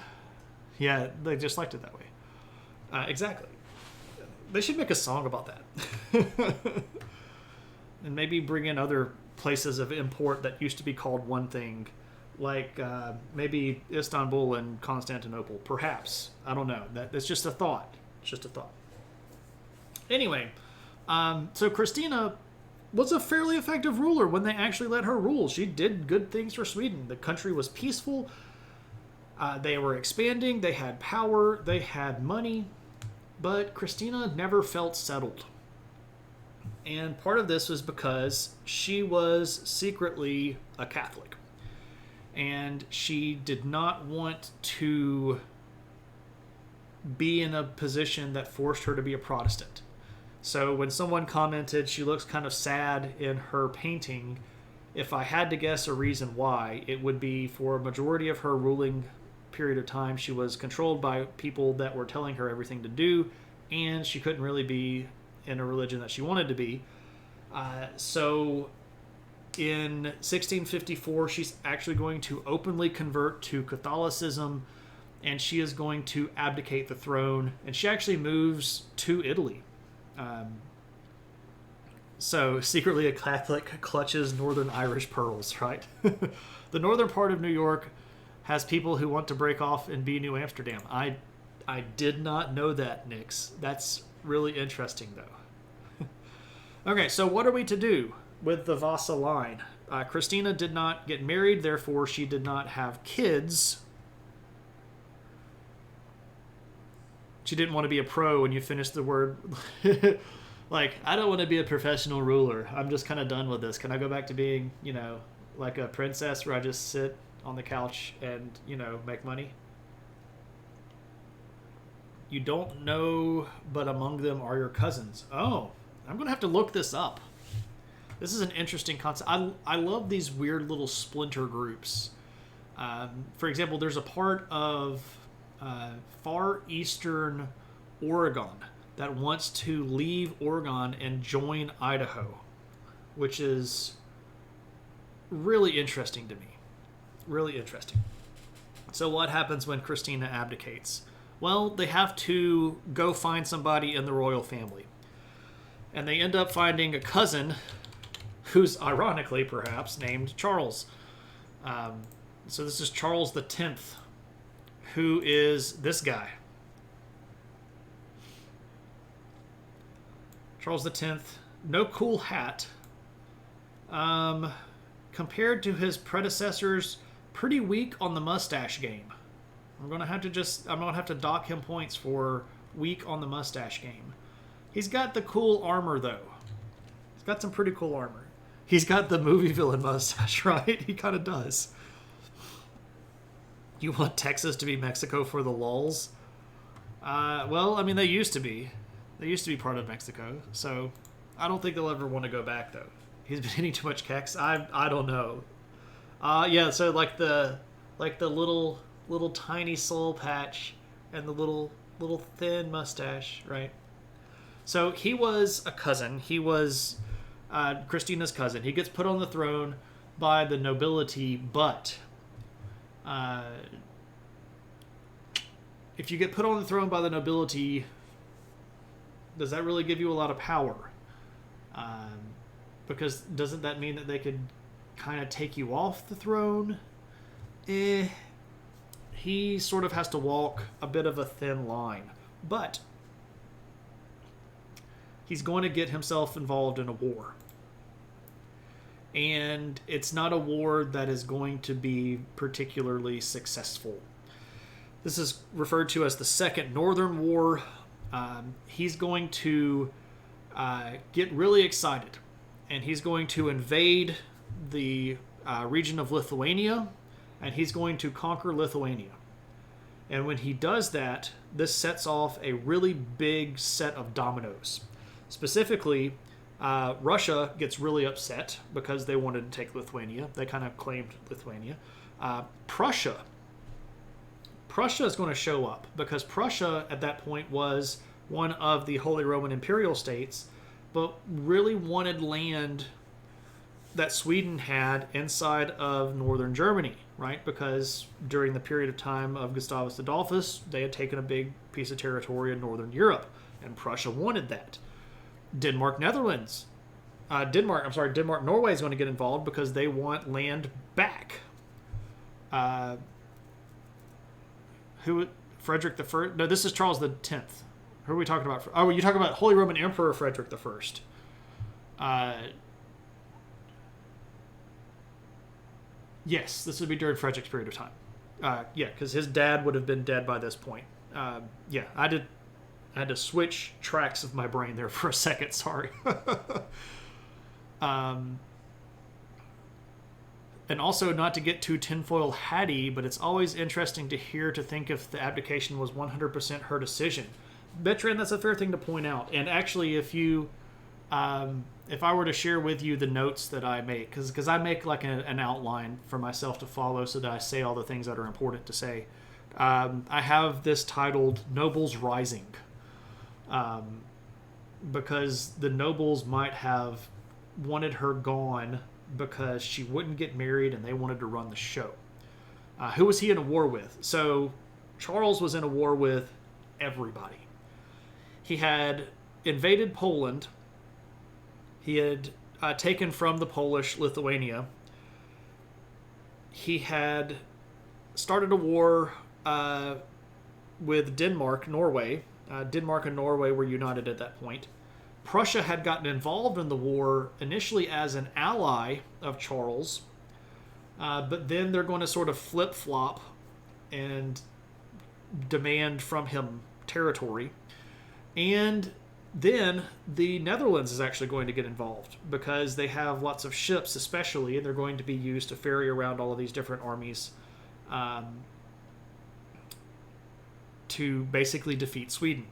Yeah, they just liked it that way. Exactly. They should make a song about that. And maybe bring in other places of import that used to be called one thing, like maybe Istanbul and Constantinople, perhaps. I don't know. That's just a thought. It's just a thought. Anyway, so Christina was a fairly effective ruler when they actually let her rule. She did good things for Sweden. The country was peaceful. They were expanding. They had power. They had money. But Christina never felt settled. And part of this was because she was secretly a Catholic. And she did not want to be in a position that forced her to be a Protestant. So when someone commented she looks kind of sad in her painting, if I had to guess a reason why, it would be for a majority of her ruling period of time, she was controlled by people that were telling her everything to do, and she couldn't really be in a religion that she wanted to be. So in 1654, she's actually going to openly convert to Catholicism, and she is going to abdicate the throne, and she actually moves to Italy. So secretly a Catholic clutches Northern Irish pearls, right? The northern part of New York has people who want to break off and be New Amsterdam. I did not know that, Nix. That's really interesting, though. Okay, so what are we to do with the Vasa line? Christina did not get married, therefore she did not have kids. She didn't want to be a pro when you finished the word. Like, I don't want to be a professional ruler. I'm just kind of done with this. Can I go back to being, like a princess where I just sit on the couch and, make money? You don't know, but among them are your cousins. Oh, I'm going to have to look this up. This is an interesting concept. I love these weird little splinter groups. For example, there's a part of far eastern Oregon that wants to leave Oregon and join Idaho, which is really interesting to me. Really interesting. So what happens when Christina abdicates? Well, they have to go find somebody in the royal family. And they end up finding a cousin who's ironically, perhaps, named Charles. So this is Charles the 10th, who is this guy. Charles the 10th, no cool hat. Compared to his predecessors, pretty weak on the mustache game. I'm gonna have to dock him points for weak on the mustache game. He's got the cool armor though. He's got some pretty cool armor. He's got the movie villain mustache, right? He kind of does. You want Texas to be Mexico for the lulz? Well, I mean, they used to be. They used to be part of Mexico, so I don't think they'll ever want to go back though. He's been eating too much Kex. I don't know. Yeah. So like the little tiny soul patch and the little thin mustache, right? So he was a cousin. He was Christina's cousin. He gets put on the throne by the nobility, but if you get put on the throne by the nobility, does that really give you a lot of power? Because doesn't that mean that they could kind of take you off the throne? He sort of has to walk a bit of a thin line. But he's going to get himself involved in a war. And it's not a war that is going to be particularly successful. This is referred to as the Second Northern War. He's going to get really excited. And he's going to invade the region of Lithuania. And he's going to conquer Lithuania. And when he does that, this sets off a really big set of dominoes. Specifically, Russia gets really upset because they wanted to take Lithuania. They kind of claimed Lithuania. Prussia is going to show up because Prussia at that point was one of the Holy Roman Imperial states, but really wanted land that Sweden had inside of northern Germany, right? Because during the period of time of Gustavus Adolphus, they had taken a big piece of territory in northern Europe, and Prussia wanted that. Denmark, Norway is going to get involved because they want land back. Frederick the First? No, this is Charles the 10th. Who are we talking about? Oh, you're talking about Holy Roman Emperor Frederick the First. Yes, this would be during Frederick's period of time. Yeah, because his dad would have been dead by this point. Yeah, I had to switch tracks of my brain there for a second. Sorry. And also, not to get too tinfoil hatty, but it's always interesting to think if the abdication was 100% her decision. Bertrand, that's a fair thing to point out. And actually, if I were to share with you the notes that I make, because I make like an outline for myself to follow so that I say all the things that are important to say. I have this titled Nobles Rising. Because the nobles might have wanted her gone because she wouldn't get married and they wanted to run the show. Who was he in a war with? So Charles was in a war with everybody. He had invaded Poland. He had taken from the Polish Lithuania. He had started a war with Denmark, Norway. Denmark and Norway were united at that point. Prussia had gotten involved in the war initially as an ally of Charles, but then they're going to sort of flip-flop and demand from him territory. And then the Netherlands is actually going to get involved because they have lots of ships especially, and they're going to be used to ferry around all of these different armies to basically defeat Sweden.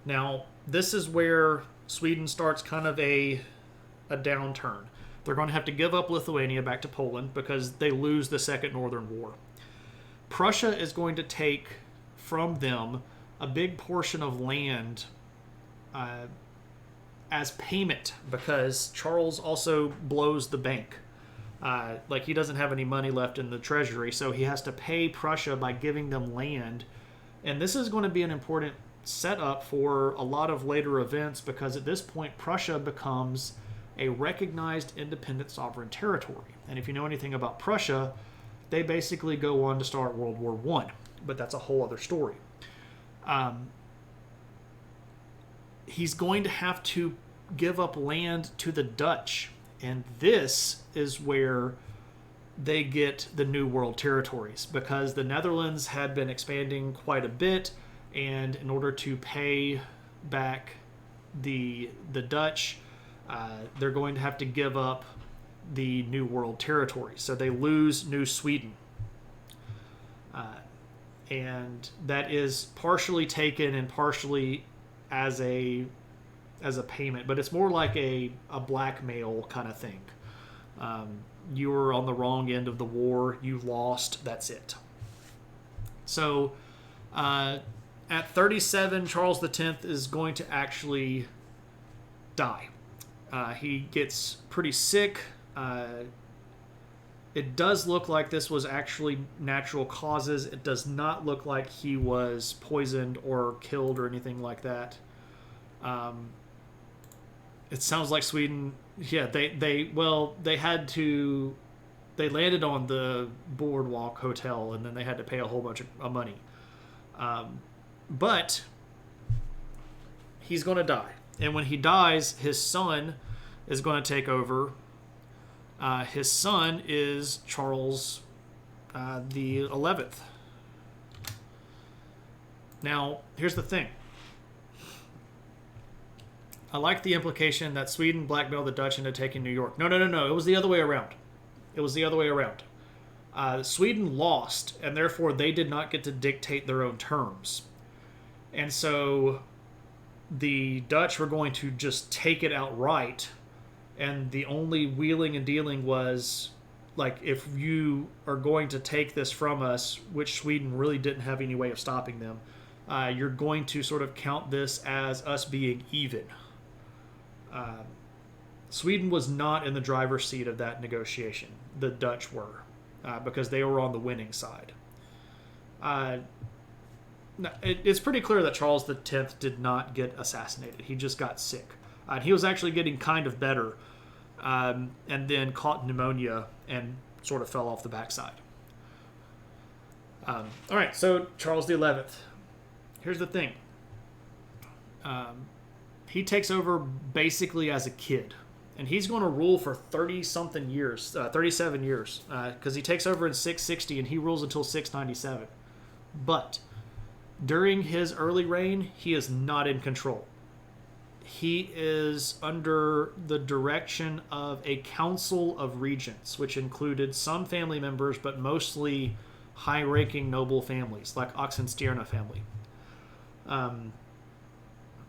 Now, this is where Sweden starts kind of a downturn. They're going to have to give up Lithuania back to Poland because they lose the Second Northern War. Prussia is going to take from them a big portion of land as payment because Charles also blows the bank. Like he doesn't have any money left in the treasury, so he has to pay Prussia by giving them land. And this is going to be an important setup for a lot of later events because at this point Prussia becomes a recognized independent sovereign territory. And if you know anything about Prussia, they basically go on to start World War I, but that's a whole other story. He's going to have to give up land to the Dutch, and this is where they get the New World territories because the Netherlands had been expanding quite a bit, and in order to pay back the Dutch, they're going to have to give up the New World territories. So they lose New Sweden. And that is partially taken and partially as a payment, but it's more like a blackmail kind of thing. You were on the wrong end of the war, you lost, that's it. So at 37, Charles X is going to actually die. He gets pretty sick. It does look like this was actually natural causes. It does not look like he was poisoned or killed or anything like that. It sounds like Sweden, yeah, they landed on the Boardwalk Hotel and then they had to pay a whole bunch of money. But he's going to die. And when he dies, his son is going to take over. His son is Charles the 11th. Now, here's the thing. I like the implication that Sweden blackmailed the Dutch into taking New York. No. It was the other way around. Sweden lost, and therefore they did not get to dictate their own terms. And so the Dutch were going to just take it outright, and the only wheeling and dealing was, like, if you are going to take this from us, which Sweden really didn't have any way of stopping them, you're going to sort of count this as us being even. Sweden was not in the driver's seat of that negotiation. The Dutch were, because they were on the winning side. It's pretty clear that Charles X did not get assassinated. He just got sick. He was actually getting kind of better, and then caught pneumonia and sort of fell off the backside. All right, so Charles XI. Here's the thing. He takes over basically as a kid, and he's going to rule for 37 years, because he takes over in 660 and he rules until 697. But during his early reign, he is not in control. He is under the direction of a council of regents, which included some family members, but mostly high-ranking noble families, like Oxenstierna family.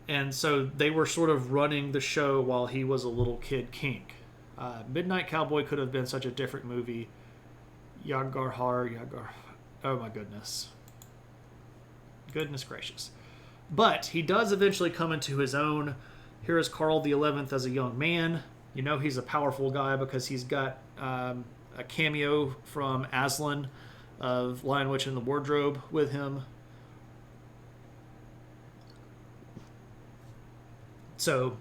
And so they were sort of running the show while he was a little kid king. Midnight Cowboy could have been such a different movie. Yagar. Oh my goodness. Goodness gracious. But he does eventually come into his own. Here is Karl XI as a young man. You know he's a powerful guy because he's got a cameo from Aslan of Lion, Witch, and the Wardrobe with him. So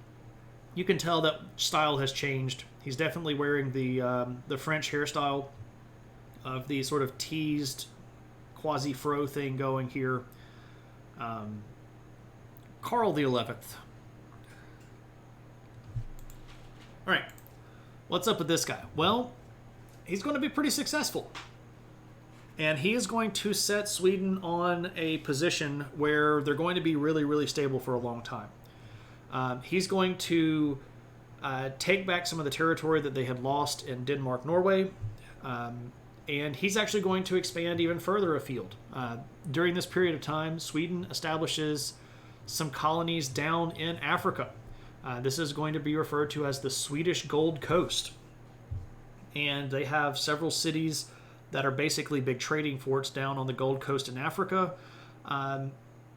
you can tell that style has changed. He's definitely wearing the French hairstyle of the sort of teased quasi-fro thing going here. Karl XI. All right, what's up with this guy? Well, he's going to be pretty successful. And he is going to set Sweden on a position where they're going to be really, really stable for a long time. He's going to take back some of the territory that they had lost in Denmark, Norway, and he's actually going to expand even further afield. During this period of time, Sweden establishes some colonies down in Africa. This is going to be referred to as the Swedish Gold Coast. And they have several cities that are basically big trading forts down on the Gold Coast in Africa.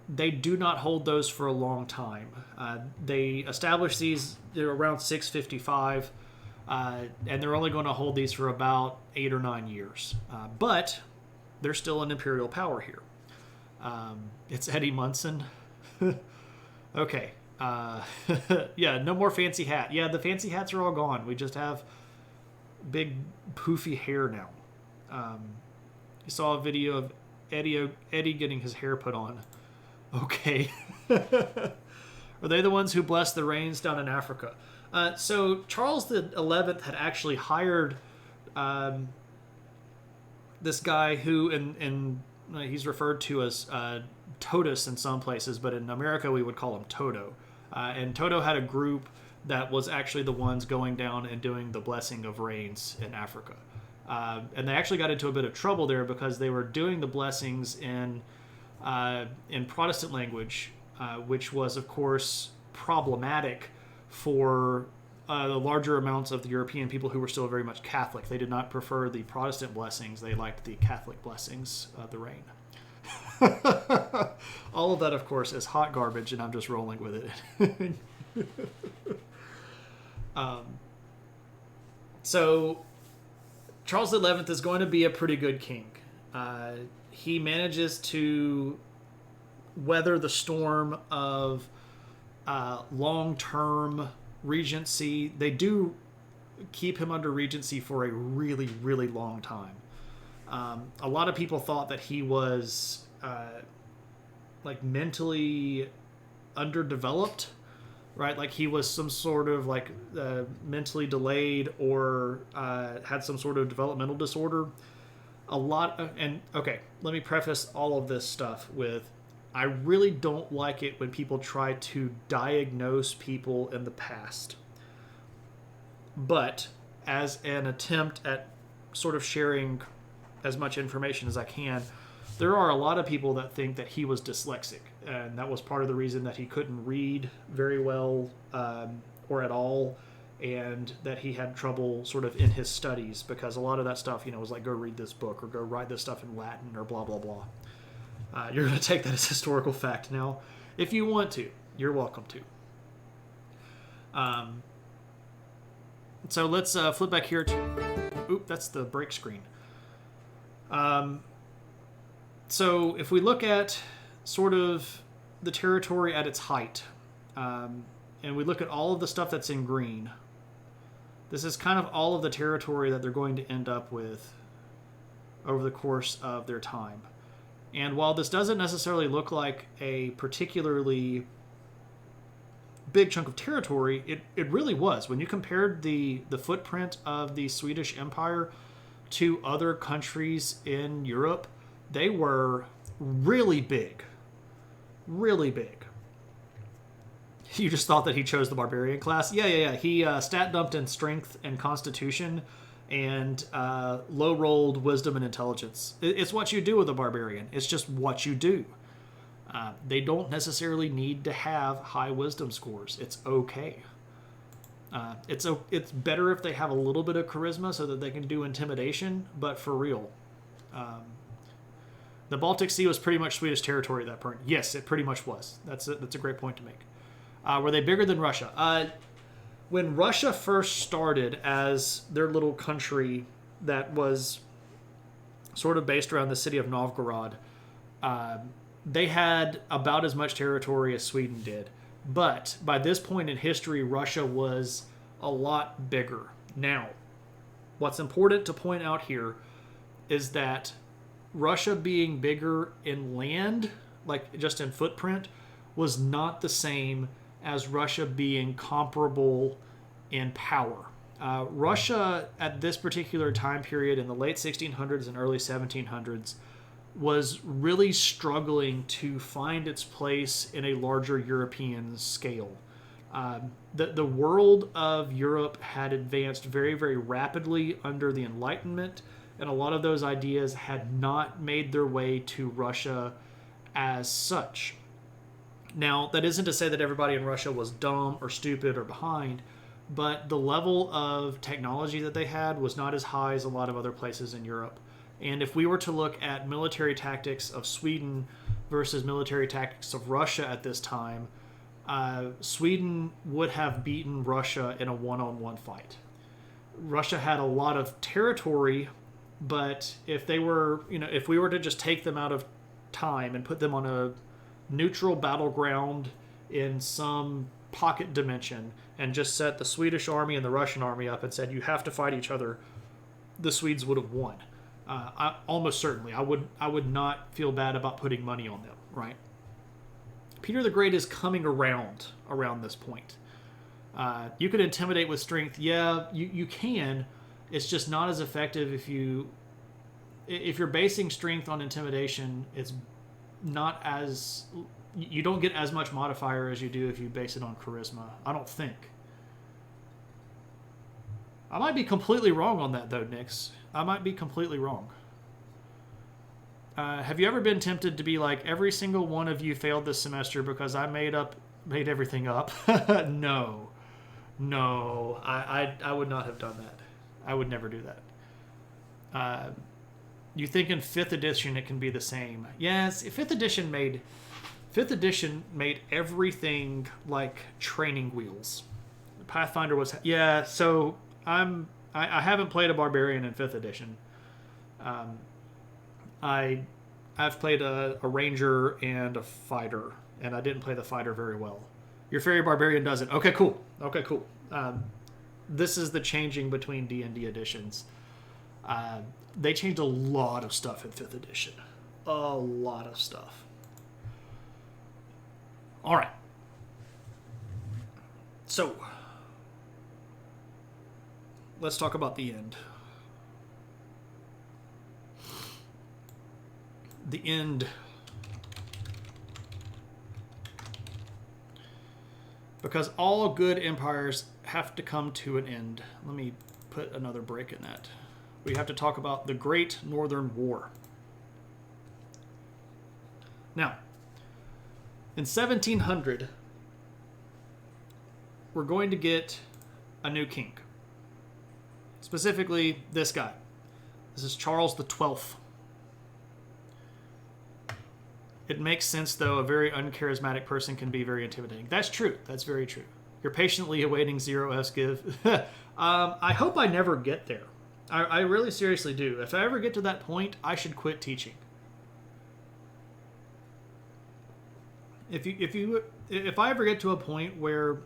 they do not hold those for a long time. They established these around 655, and they're only going to hold these for about 8 or 9 years. But they're still an imperial power here. It's Eddie Munson. Okay. Yeah, no more fancy hat. Yeah, the fancy hats are all gone. We just have big poofy hair now. You saw a video of Eddie getting his hair put on. Okay. Are they the ones who blessed the rains down in Africa? So Charles the 11th had actually hired this guy who, in he's referred to as Totus in some places, but in America we would call him Toto. And Toto had a group that was actually the ones going down and doing the blessing of rains in Africa. And they actually got into a bit of trouble there because they were doing the blessings in Protestant language, which was, of course, problematic for the larger amounts of the European people who were still very much Catholic. They did not prefer the Protestant blessings. They liked the Catholic blessings of the rain. All of that, of course, is hot garbage, and I'm just rolling with it. So Charles XI is going to be a pretty good king. He manages to weather the storm of long-term regency. They do keep him under regency for a really, really long time. A lot of people thought that he was like mentally underdeveloped, right? Like he was some sort of like mentally delayed or had some sort of developmental disorder. Okay, let me preface all of this stuff with, I really don't like it when people try to diagnose people in the past. But as an attempt at sort of sharing as much information as I can, there are a lot of people that think that he was dyslexic, and that was part of the reason that he couldn't read very well or at all, and that he had trouble sort of in his studies, because a lot of that stuff, was like, go read this book or go write this stuff in Latin or blah, blah, blah. You're going to take that as historical fact now. If you want to, you're welcome to. So let's flip back here to... Oop, that's the break screen. So if we look at sort of the territory at its height, and we look at all of the stuff that's in green, this is kind of all of the territory that they're going to end up with over the course of their time. And while this doesn't necessarily look like a particularly big chunk of territory, it really was. When you compared the footprint of the Swedish Empire to other countries in Europe, they were really big. Really big. You just thought that he chose the barbarian class? Yeah. He stat dumped in strength and constitution and low-rolled wisdom and intelligence. It's what you do with a barbarian. It's just what you do. They don't necessarily need to have high wisdom scores. It's okay. It's better if they have a little bit of charisma so that they can do intimidation, but for real. The Baltic Sea was pretty much Swedish territory at that point. Yes, it pretty much was. That's a great point to make. Were they bigger than Russia? When Russia first started as their little country that was sort of based around the city of Novgorod, they had about as much territory as Sweden did. But by this point in history, Russia was a lot bigger. Now, what's important to point out here is that Russia being bigger in land, like just in footprint, was not the same as Russia being comparable in power. Russia at this particular time period in the late 1600s and early 1700s was really struggling to find its place in a larger European scale. The world of Europe had advanced very, very rapidly under the Enlightenment, and a lot of those ideas had not made their way to Russia as such. Now, that isn't to say that everybody in Russia was dumb or stupid or behind, but the level of technology that they had was not as high as a lot of other places in Europe. And if we were to look at military tactics of Sweden versus military tactics of Russia at this time, Sweden would have beaten Russia in a one-on-one fight. Russia had a lot of territory, but if we were to just take them out of time and put them on a neutral battleground in some pocket dimension and just set the Swedish army and the Russian army up and said, you have to fight each other, the Swedes would have won. Almost certainly. I would not feel bad about putting money on them, right? Peter the Great is coming around this point. You can intimidate with strength. Yeah, you can. It's just not as effective if you're basing strength on intimidation. It's not as... You don't get as much modifier as you do if you base it on charisma. I don't think. I might be completely wrong on that, though, Nix. I might be completely wrong. Have you ever been tempted to be like, every single one of you failed this semester because I made everything up? No. I would not have done that. I would never do that. You think in 5th edition it can be the same? Yes, 5th edition made everything like training wheels. Pathfinder was... Yeah, so I haven't played a barbarian in 5th edition. I've played a ranger and a fighter, and I didn't play the fighter very well. Your fairy barbarian doesn't. Okay, cool. This is the changing between D&D editions. They changed a lot of stuff in 5th edition. A lot of stuff. All right. So, let's talk about the end. The end. Because all good empires have to come to an end. Let me put another break in that. We have to talk about the Great Northern War. Now, in 1700, we're going to get a new king. Specifically, this guy. This is Charles the 12th. It makes sense, though, a very uncharismatic person can be very intimidating. That's true. That's very true. You're patiently awaiting 0S give. I hope I never get there. I really seriously do. If I ever get to that point, I should quit teaching. If I ever get to a point where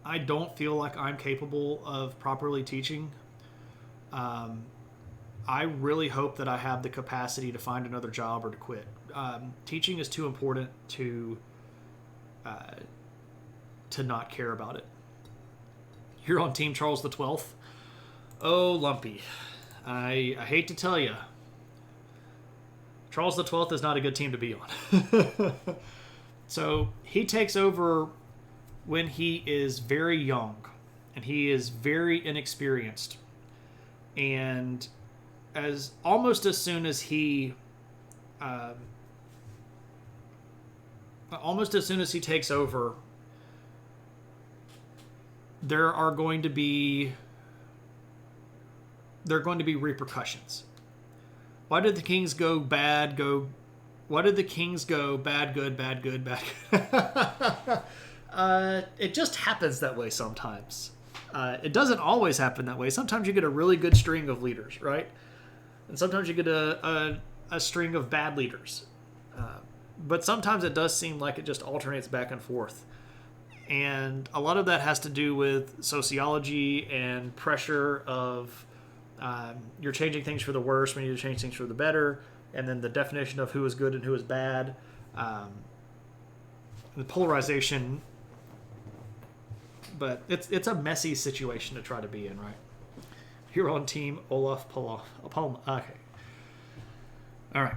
I don't feel like I'm capable of properly teaching, I really hope that I have the capacity to find another job or to quit. Teaching is too important to not care about it. You're on Team Charles the 12th. Oh, Lumpy. I hate to tell you, Charles the 12th is not a good team to be on. So he takes over when he is very young, and he is very inexperienced. And almost as soon as he takes over, there are going to be repercussions. Why did the kings go bad? Why did the kings go bad, good, bad, good, bad, good? It just happens that way sometimes. It doesn't always happen that way. Sometimes you get a really good string of leaders, right? And sometimes you get a string of bad leaders. But sometimes it does seem like it just alternates back and forth. And a lot of that has to do with sociology and pressure of you're changing things for the worse when you change things for the better. And then the definition of who is good and who is bad. The polarization. But it's a messy situation to try to be in, right? You're on Team Olaf Palma. Okay. All right.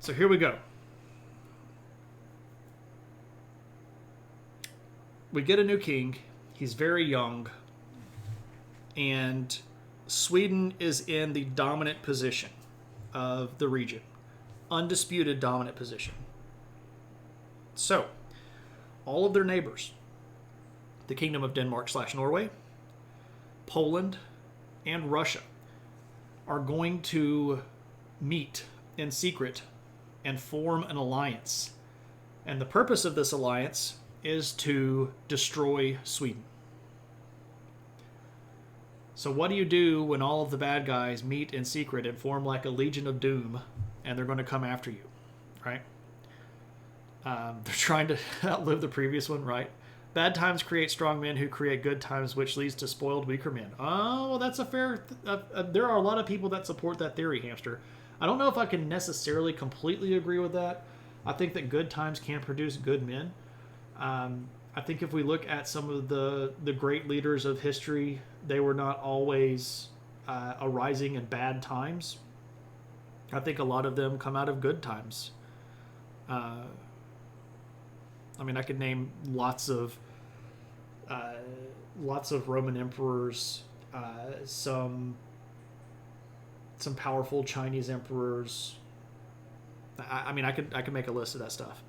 So here we go. We get a new king. He's very young. And Sweden is in the dominant position of the region. Undisputed dominant position. So, all of their neighbors, the Kingdom of Denmark/Norway, Poland, and Russia, are going to meet in secret and form an alliance. And the purpose of this alliance is to destroy Sweden. So what do you do when all of the bad guys meet in secret and form like a Legion of Doom, and they're going to come after you, right? They're trying to outlive the previous one, right? Bad times create strong men who create good times, which leads to spoiled, weaker men. Oh, well, that's a fair... there are a lot of people that support that theory, Hamster. I don't know if I can necessarily completely agree with that. I think that good times can produce good men. I think if we look at some of the great leaders of history, they were not always arising in bad times. I think a lot of them come out of good times. I mean, I could name lots of Roman emperors, some powerful Chinese emperors. I mean, I could make a list of that stuff,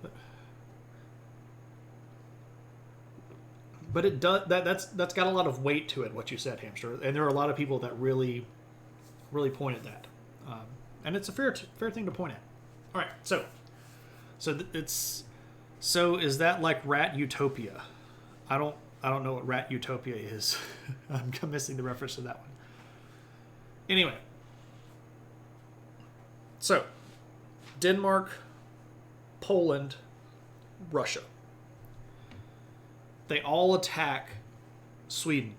but it does that's got a lot of weight to it. What you said, Hamster, and there are a lot of people that really point at that, and it's a fair thing to point at. All right, so is that like Rat Utopia? I don't know what Rat Utopia is. I'm missing the reference to that one. Anyway, so Denmark, Poland, Russia. They all attack Sweden.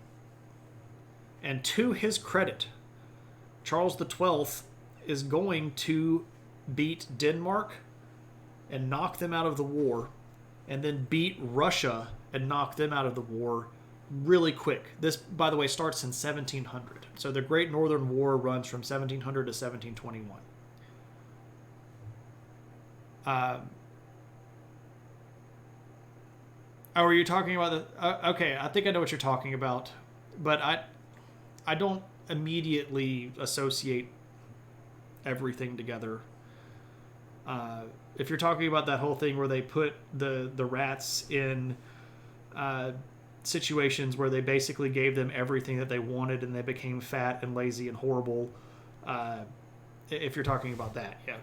And to his credit, Charles XII is going to beat Denmark and knock them out of the war, and then beat Russia and knock them out of the war really quick. This, by the way, starts in 1700. So the Great Northern War runs from 1700 to 1721. Oh, are you talking about the... okay, I think I know what you're talking about, but I don't immediately associate everything together. If you're talking about that whole thing where they put the rats in situations where they basically gave them everything that they wanted and they became fat and lazy and horrible, if you're talking about that, yeah.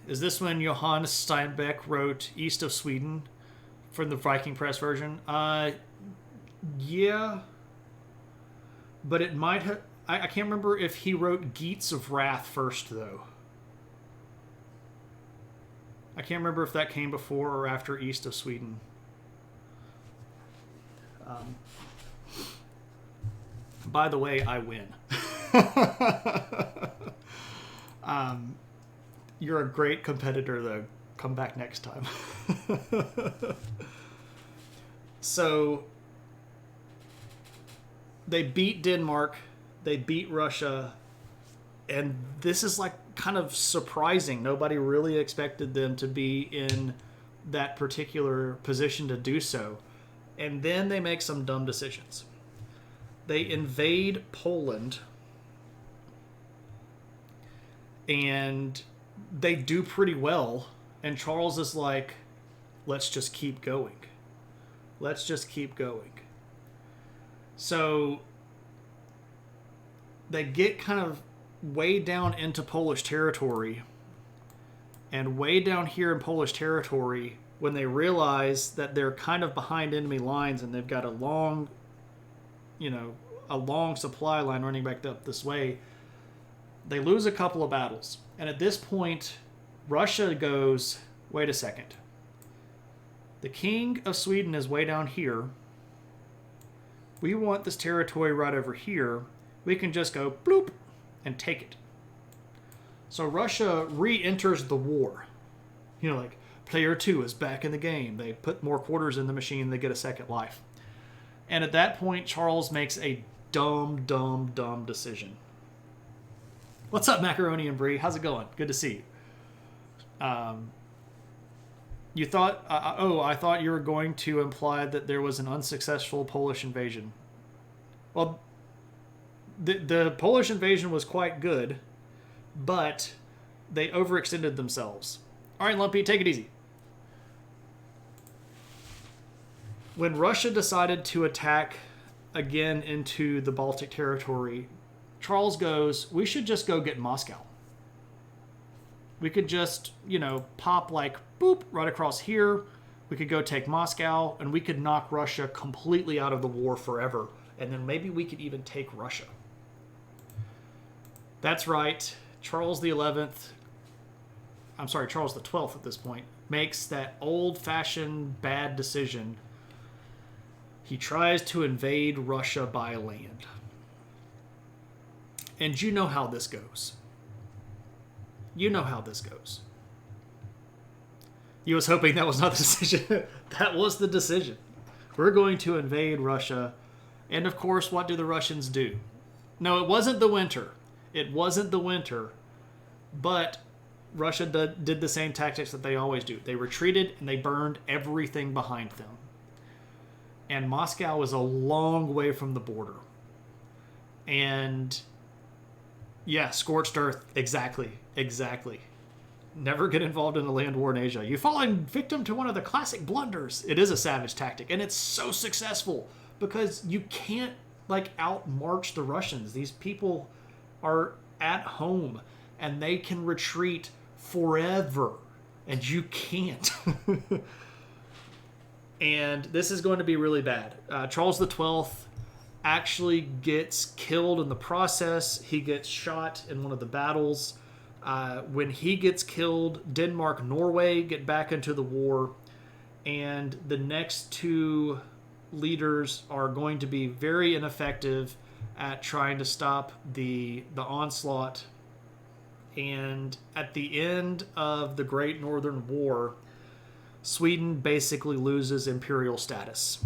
Is this when Johann Steinbeck wrote East of Sweden from the Viking Press version? Yeah. But it might have... I can't remember if he wrote Geats of Wrath first, though. I can't remember if that came before or after East of Sweden. By the way, I win. You're a great competitor, though. Come back next time. So, they beat Denmark, they beat Russia, and this is like kind of surprising. Nobody really expected them to be in that particular position to do so. And then they make some dumb decisions. They invade Poland, and they do pretty well. And Charles is like, let's just keep going. Let's just keep going. So they get kind of way down into Polish territory. And way down here in Polish territory, when they realize that they're kind of behind enemy lines and they've got a long supply line running back up this way, they lose a couple of battles. And at this point, Russia goes, wait a second. The king of Sweden is way down here. We want this territory right over here. We can just go bloop and take it. So Russia re-enters the war. Like player 2 is back in the game. They put more quarters in the machine. They get a second life. And at that point, Charles makes a dumb decision. What's up, Macaroni and Brie? How's it going? Good to see you. You thought... I thought you were going to imply that there was an unsuccessful Polish invasion. Well, the Polish invasion was quite good, but they overextended themselves. All right, Lumpy, take it easy. When Russia decided to attack again into the Baltic territory, Charles goes, we should just go get Moscow. We could just, pop like boop right across here. We could go take Moscow, and we could knock Russia completely out of the war forever. And then maybe we could even take Russia. That's right. Charles the 11th, Charles the 12th at this point, makes that old-fashioned bad decision. He tries to invade Russia by land. And you know how this goes. You know how this goes. You was hoping that was not the decision. That was the decision. We're going to invade Russia. And of course, what do the Russians do? No, it wasn't the winter. It wasn't the winter. But Russia did the same tactics that they always do. They retreated and they burned everything behind them. And Moscow is a long way from the border. And yeah, scorched earth. Exactly. Never get involved in a land war in Asia. You've fallen victim to one of the classic blunders. It is a savage tactic, and it's so successful because you can't outmarch the Russians. These people are at home, and they can retreat forever, and you can't. And this is going to be really bad. Charles the 12th actually gets killed in the process. He gets shot in one of the battles. When he gets killed, Denmark, Norway get back into the war, and the next two leaders are going to be very ineffective at trying to stop the onslaught. And at the end of the Great Northern War, Sweden basically loses imperial status.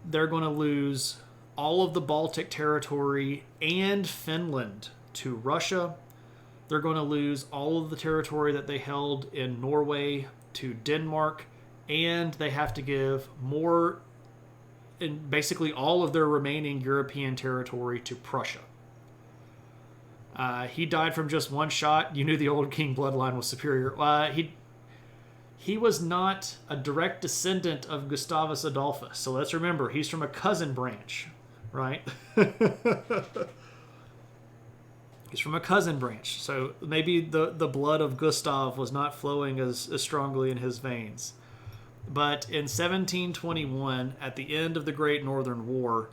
They're going to lose all of the Baltic territory and Finland to Russia. They're going to lose all of the territory that they held in Norway to Denmark, and they have to give more, and basically all of their remaining European territory to Prussia. He died from just one shot. You knew the old king bloodline was superior. He was not a direct descendant of Gustavus Adolphus, so let's remember, he's from a cousin branch, right? He's from a cousin branch, so maybe the blood of Gustav was not flowing as strongly in his veins. But in 1721, at the end of the Great Northern War,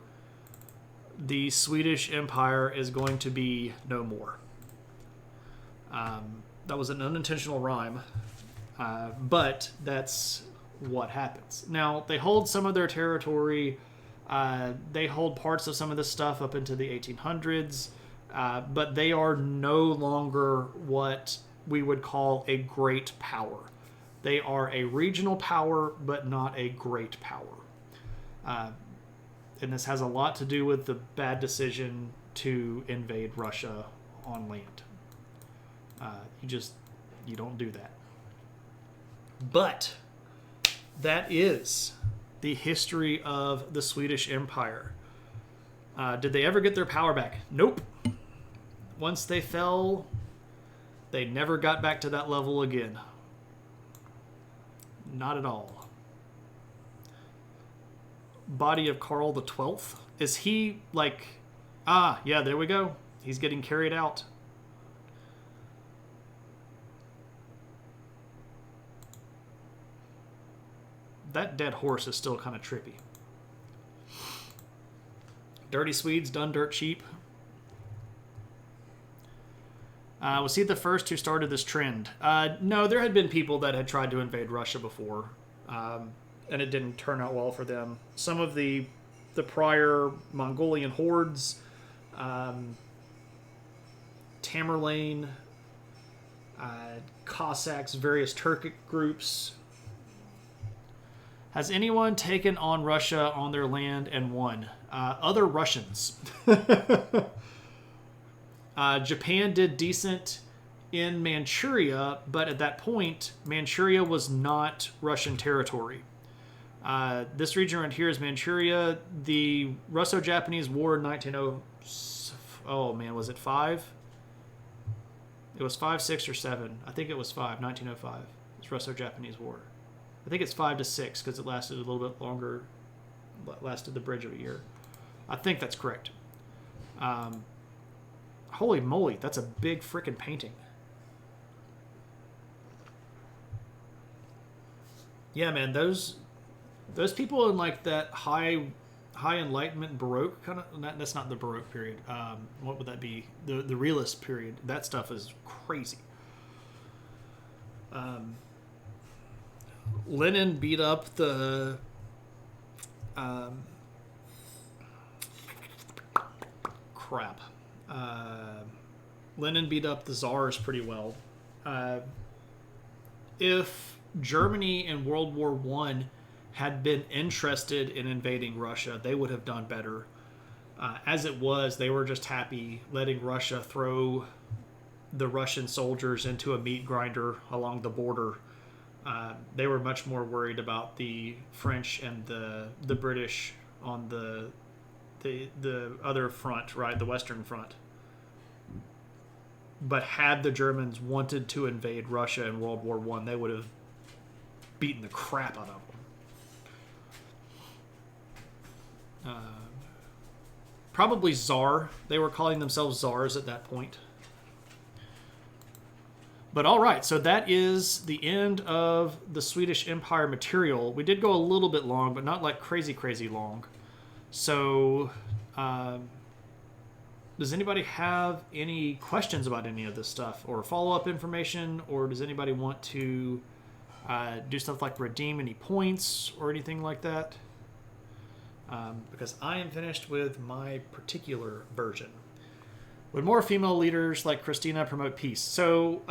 the Swedish Empire is going to be no more. That was an unintentional rhyme, but that's what happens. Now, they hold some of their territory. They hold parts of some of this stuff up into the 1800s. But they are no longer what we would call a great power. They are a regional power, but not a great power. And this has a lot to do with the bad decision to invade Russia on land. You don't do that. But that is the history of the Swedish Empire. Did they ever get their power back? Nope. Once they fell, they never got back to that level again. Not at all. Body of Karl the 12th. Is he yeah, there we go. He's getting carried out. That dead horse is still kind of trippy. Dirty Swedes done dirt cheap. Was he the first who started this trend? No, there had been people that had tried to invade Russia before, and it didn't turn out well for them. Some of the prior Mongolian hordes, Tamerlane, Cossacks, various Turkic groups. Has anyone taken on Russia on their land and won? Other Russians. Japan did decent in Manchuria, but at that point, Manchuria was not Russian territory. This region right here is Manchuria. The Russo-Japanese War in 1905. Was it 5? It was 5, 6, or 7. I think it was 5, 1905. It's Russo-Japanese War. I think it's 5 to 6 because it lasted a little bit longer. Lasted the bridge of a year. I think that's correct. Holy moly, that's a big freaking painting. Yeah, man, those people in like that high Enlightenment Baroque kind of, that's not the Baroque period. What would that be? The realist period. That stuff is crazy. Lenin beat up the crap. Lenin beat up the czars pretty well. If Germany in World War One had been interested in invading Russia, they would have done better. As it was, they were just happy letting Russia throw the Russian soldiers into a meat grinder along the border. They were much more worried about the French and the British on the other front, right, the Western Front. But had the Germans wanted to invade Russia in World War One, they would have beaten the crap out of them. Probably Tsar. They were calling themselves Tsars at that point. But all right, so that is the end of the Swedish Empire material. We did go a little bit long, but not like crazy, crazy long. So, does anybody have any questions about any of this stuff or follow-up information, or does anybody want to do stuff like redeem any points or anything like that? Because I am finished with my particular version. Would more female leaders like Christina promote peace? So,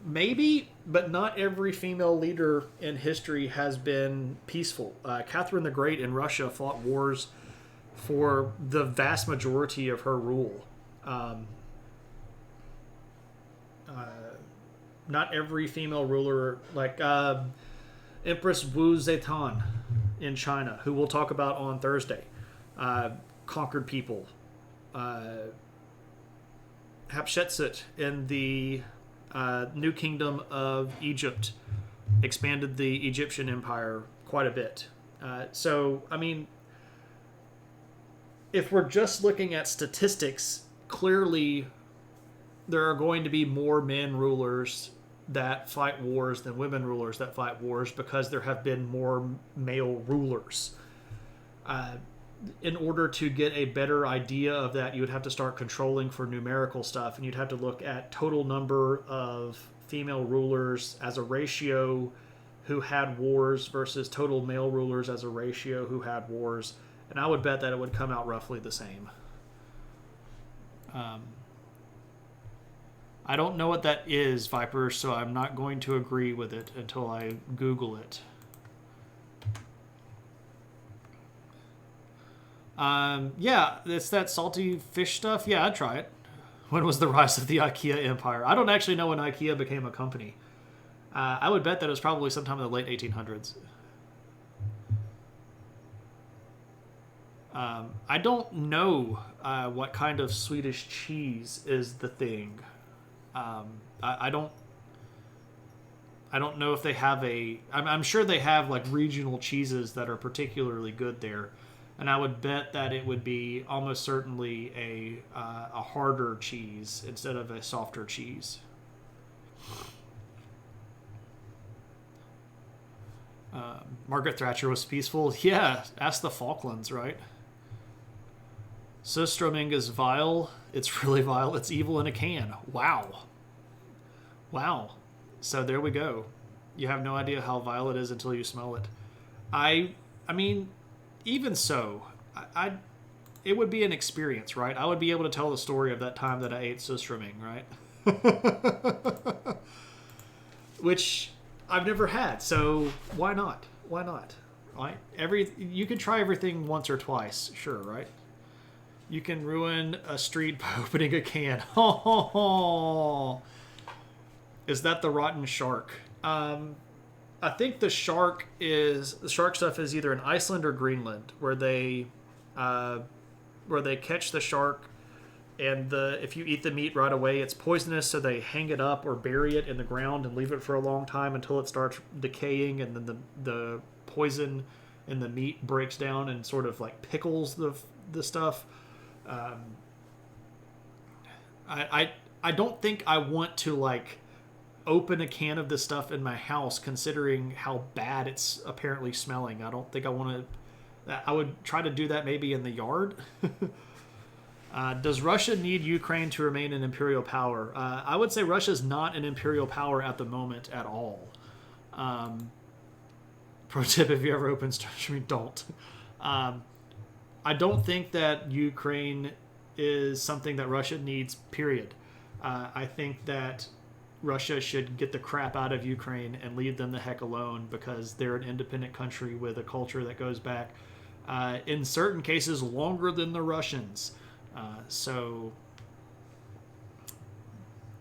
maybe, but not every female leader in history has been peaceful. Catherine the Great in Russia fought wars for the vast majority of her rule. Not every female ruler, like Empress Wu Zetian in China, who we'll talk about on Thursday, conquered people. Hatshepsut in the New Kingdom of Egypt expanded the Egyptian empire quite a bit. So, I mean, if we're just looking at statistics, clearly there are going to be more men rulers that fight wars than women rulers that fight wars because there have been more male rulers. In order to get a better idea of that, you would have to start controlling for numerical stuff, and you'd have to look at total number of female rulers as a ratio who had wars versus total male rulers as a ratio who had wars. And I would bet that it would come out roughly the same. I don't know what that is, Viper, so I'm not going to agree with it until I Google it. Yeah, it's that salty fish stuff. Yeah, I'd try it. When was the rise of the IKEA empire? I don't actually know when IKEA became a company. I would bet that it was probably sometime in the late 1800s. I don't know what kind of Swedish cheese is the thing. I don't know if they have a... I'm sure they have like regional cheeses that are particularly good there. And I would bet that it would be almost certainly a harder cheese instead of a softer cheese. Margaret Thatcher was peaceful. Yeah, ask the Falklands, right? Surströmming is vile. It's really vile. It's evil in a can. Wow. So there we go. You have no idea how vile it is until you smell it. I mean, even so, it would be an experience, right? I would be able to tell the story of that time that I ate Surströmming, right? Which I've never had, so why not? Right? You can try everything once or twice, sure, right? You can ruin a street by opening a can. Is that the rotten shark? I think the shark stuff is either in Iceland or Greenland, where they catch the shark, and if you eat the meat right away, it's poisonous, so they hang it up or bury it in the ground and leave it for a long time until it starts decaying, and then the poison in the meat breaks down and sort of like pickles the stuff. I don't think I want to like open a can of this stuff in my house, considering how bad it's apparently smelling. I don't think I want to. I would try to do that maybe in the yard. Does Russia need Ukraine to remain an imperial power? I would say Russia's not an imperial power at the moment at all. Pro tip: if you ever open Stream, don't. I don't think that Ukraine is something that Russia needs, period. I think that Russia should get the crap out of Ukraine and leave them the heck alone, because they're an independent country with a culture that goes back, in certain cases, longer than the Russians. So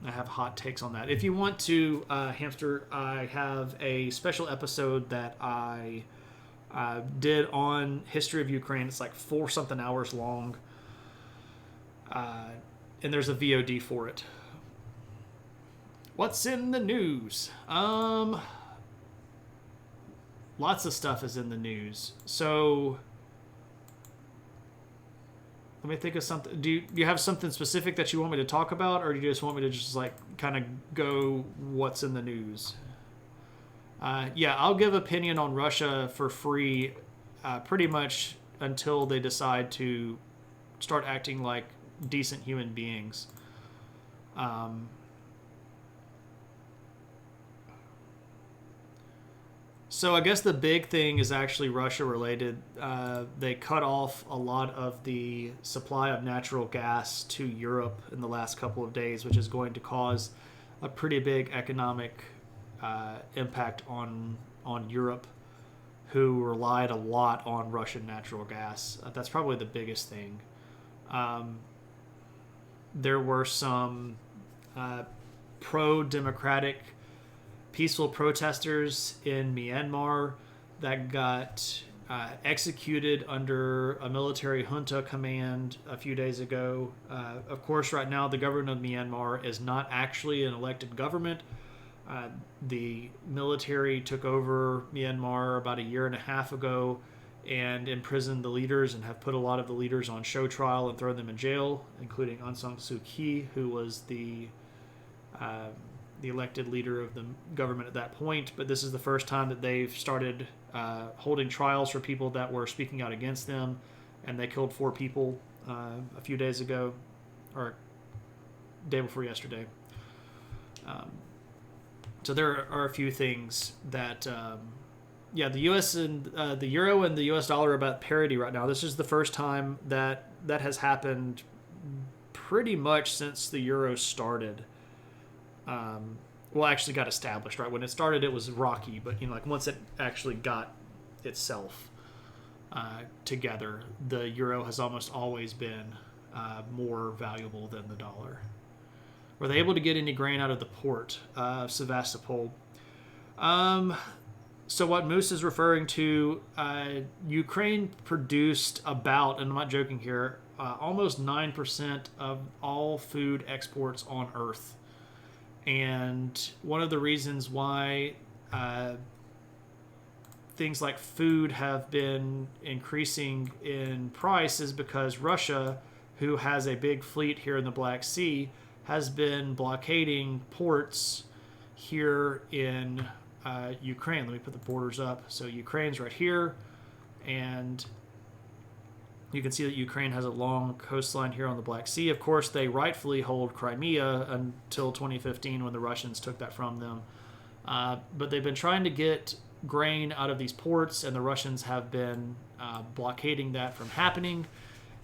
I have hot takes on that. If you want to, Hamster, I have a special episode that I did on history of Ukraine. It's like 4-something hours long. And there's a VOD for it. What's in the news? Lots of stuff is in the news. So let me think of something. Do you have something specific that you want me to talk about, or do you just want me to just like kind of go what's in the news? Yeah, I'll give opinion on Russia for free pretty much until they decide to start acting like decent human beings. So I guess the big thing is actually Russia related. They cut off a lot of the supply of natural gas to Europe in the last couple of days, which is going to cause a pretty big economic impact on Europe, who relied a lot on Russian natural gas. That's probably the biggest thing. There were some pro-democratic peaceful protesters in Myanmar that got executed under a military junta command a few days ago. Of course, right now, the government of Myanmar is not actually an elected government. The military took over Myanmar about 1.5 years ago and imprisoned the leaders, and have put a lot of the leaders on show trial and thrown them in jail, including Aung San Suu Kyi, who was the elected leader of the government at that point. But this is the first time that they've started holding trials for people that were speaking out against them, and they killed 4 people a few days ago, or day before yesterday. So there are a few things that, the U.S. and the euro and the U.S. dollar are about parity right now. This is the first time that has happened pretty much since the euro started. Actually got established, right? When it started, it was rocky, but once it actually got itself together, the euro has almost always been more valuable than the dollar. Were they able to get any grain out of the port of Sevastopol? So what Moose is referring to, Ukraine produced about, and I'm not joking here, almost 9% of all food exports on Earth. And one of the reasons why things like food have been increasing in price is because Russia, who has a big fleet here in the Black Sea, has been blockading ports here in Ukraine. Let me put the borders up. So Ukraine's right here, and you can see that Ukraine has a long coastline here on the Black Sea. Of course, they rightfully hold Crimea until 2015 when the Russians took that from them. But they've been trying to get grain out of these ports, and the Russians have been blockading that from happening.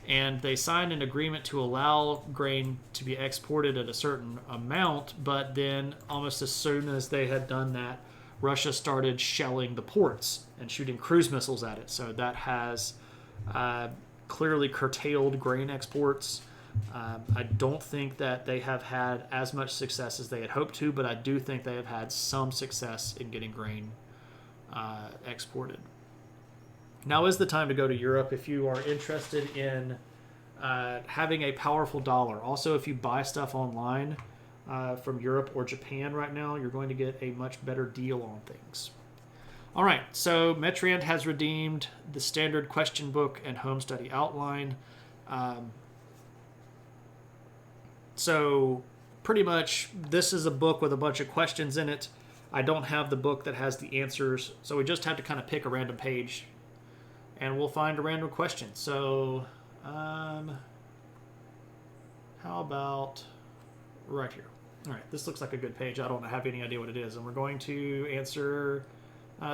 And they signed an agreement to allow grain to be exported at a certain amount, but then almost as soon as they had done that, Russia started shelling the ports and shooting cruise missiles at it. So that has clearly curtailed grain exports. I don't think that they have had as much success as they had hoped to, but I do think they have had some success in getting grain exported. Now is the time to go to Europe if you are interested in having a powerful dollar. Also, if you buy stuff online from Europe or Japan right now, you're going to get a much better deal on things. All right, so Metriant has redeemed the standard question book and home study outline. So pretty much, this is a book with a bunch of questions in it. I don't have the book that has the answers, so we just have to kind of pick a random page, and we'll find a random question. So, how about right here? All right, this looks like a good page. I don't have any idea what it is, and we're going to answer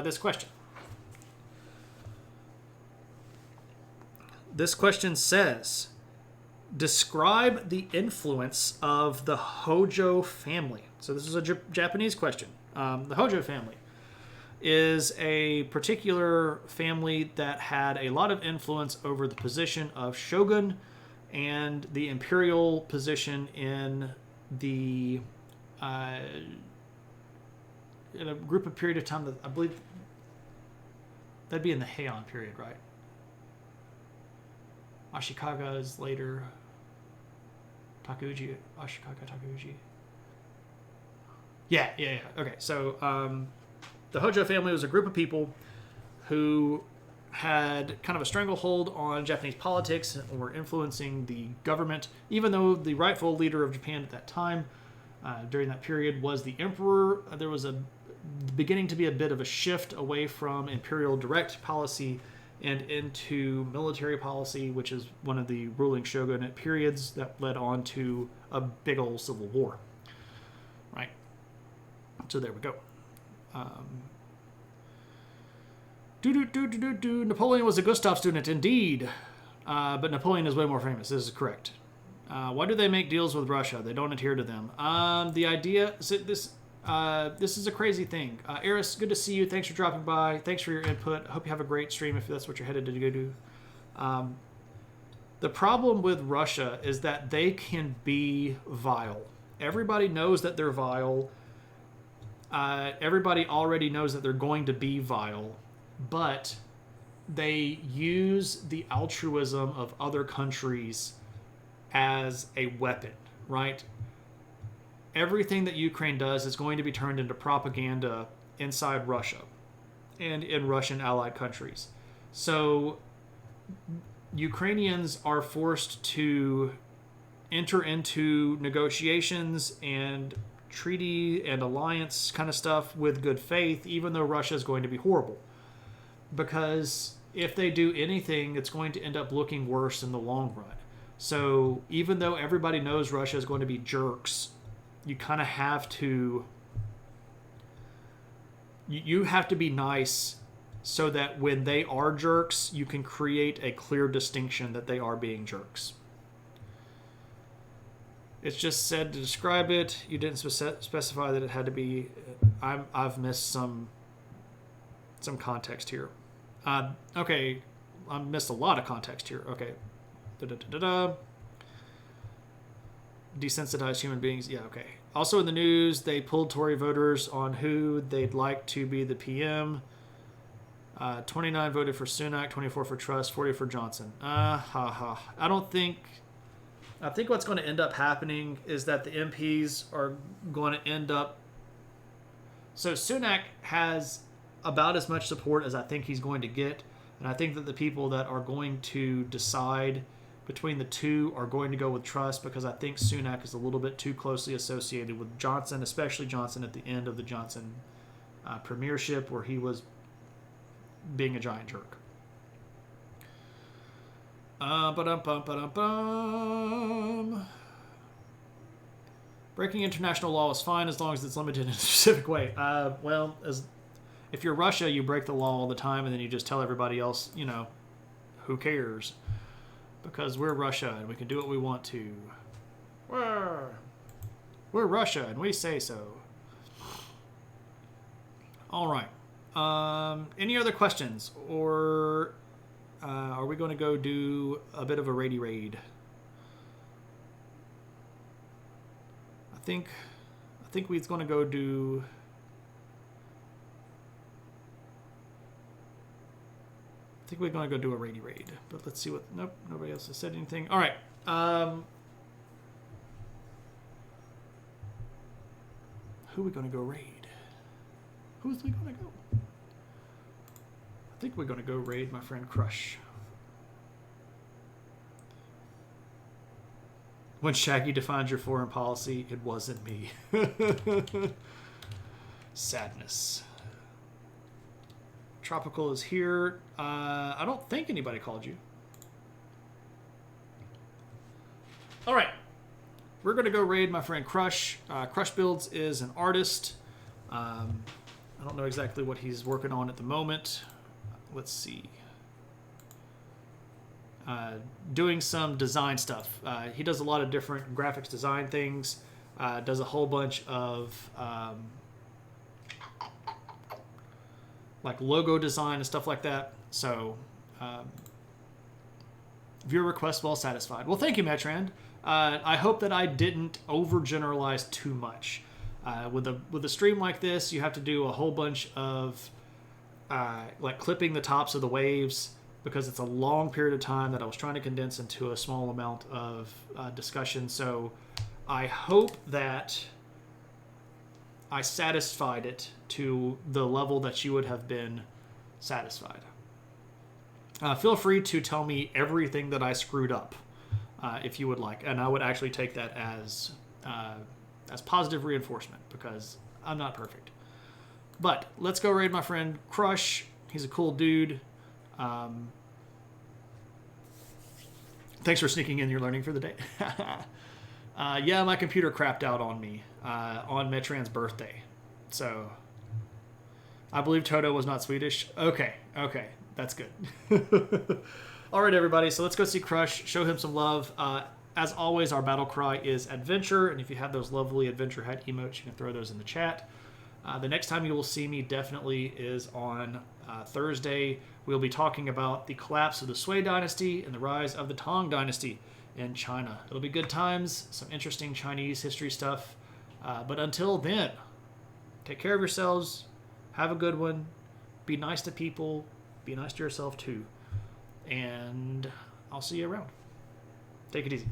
this question. This question says, describe the influence of the Hojo family. So this is a Japanese question. The Hojo family is a particular family that had a lot of influence over the position of shogun and the imperial position in the in a period of time that I believe that'd be in the Heian period, right? Ashikaga is later. Ashikaga, Takuji. Yeah. Okay, so the Hojo family was a group of people who had kind of a stranglehold on Japanese politics and were influencing the government, even though the rightful leader of Japan at that time, during that period, was the emperor. There was beginning to be a bit of a shift away from imperial direct policy and into military policy, which is one of the ruling shogunate periods that led on to a big old civil war. Right? So there we go. Napoleon was a Gustav student, indeed. But Napoleon is way more famous. This is correct. Why do they make deals with Russia? They don't adhere to them. The idea... this is a crazy thing. Eris, good to see you. Thanks for dropping by. Thanks for your input. I hope you have a great stream if that's what you're headed to go do. The problem with Russia is that they can be vile. Everybody knows that they're vile. Everybody already knows that they're going to be vile. But they use the altruism of other countries as a weapon, right? Everything that Ukraine does is going to be turned into propaganda inside Russia and in Russian allied countries. So Ukrainians are forced to enter into negotiations and treaty and alliance kind of stuff with good faith, even though Russia is going to be horrible. Because if they do anything, it's going to end up looking worse in the long run. So even though everybody knows Russia is going to be jerks, you kind of have to... You have to be nice so that when they are jerks, you can create a clear distinction that they are being jerks. It's just said to describe it. You didn't specify that it had to be... I've missed some context here. Okay, I missed a lot of context here. Okay. Desensitized human beings. Yeah, okay. Also in the news, they pulled Tory voters on who they'd like to be the PM. 29 voted for Sunak, 24 for Truss, 40 for Johnson. I think what's going to end up happening is that the MPs are going to end up... So Sunak has about as much support as I think he's going to get. And I think that the people that are going to decide between the two are going to go with Truss, because I think Sunak is a little bit too closely associated with Johnson, especially Johnson at the end of the Johnson premiership, where he was being a giant jerk. Breaking international law is fine as long as it's limited in a specific way. If you're Russia, you break the law all the time, and then you just tell everybody else, who cares? Because we're Russia, and we can do what we want to. We're Russia, and we say so. All right. Any other questions? Or are we going to go do a bit of a raid? I think we're going to go do... I think we're going to go do a raid. But let's see what... Nope, nobody else has said anything. All right. Who are we going to go raid? Who's we going to go? I think we're going to go raid my friend Crush. When Shaggy defines your foreign policy, it wasn't me. Sadness. Tropical is here. I don't think anybody called you. All right. We're going to go raid my friend Crush. Crush Builds is an artist. I don't know exactly what he's working on at the moment. Let's see. Doing some design stuff. He does a lot of different graphics design things. Does a whole bunch of like logo design and stuff like that. So viewer request well satisfied. Well, thank you, Metrand. I hope that I didn't overgeneralize too much. With a stream like this, you have to do a whole bunch of like clipping the tops of the waves, because it's a long period of time that I was trying to condense into a small amount of discussion. So I hope that I satisfied it to the level that you would have been satisfied. Feel free to tell me everything that I screwed up, if you would like, and I would actually take that as positive reinforcement, because I'm not perfect. But let's go raid my friend Crush. He's a cool dude. Thanks for sneaking in your learning for the day. Yeah, my computer crapped out on me on Metrand's birthday. So I believe Toto was not Swedish. Okay, that's good. All right, everybody, so let's go see Crush, show him some love. As always, our battle cry is adventure, and if you have those lovely adventure hat emotes, you can throw those in the chat. The next time you will see me definitely is on Thursday. We'll be talking about the collapse of the Swede dynasty and the rise of the Tang dynasty in China. It'll be good times, some interesting Chinese history stuff. But until then, take care of yourselves, have a good one, be nice to people, be nice to yourself too, and I'll see you around. Take it easy.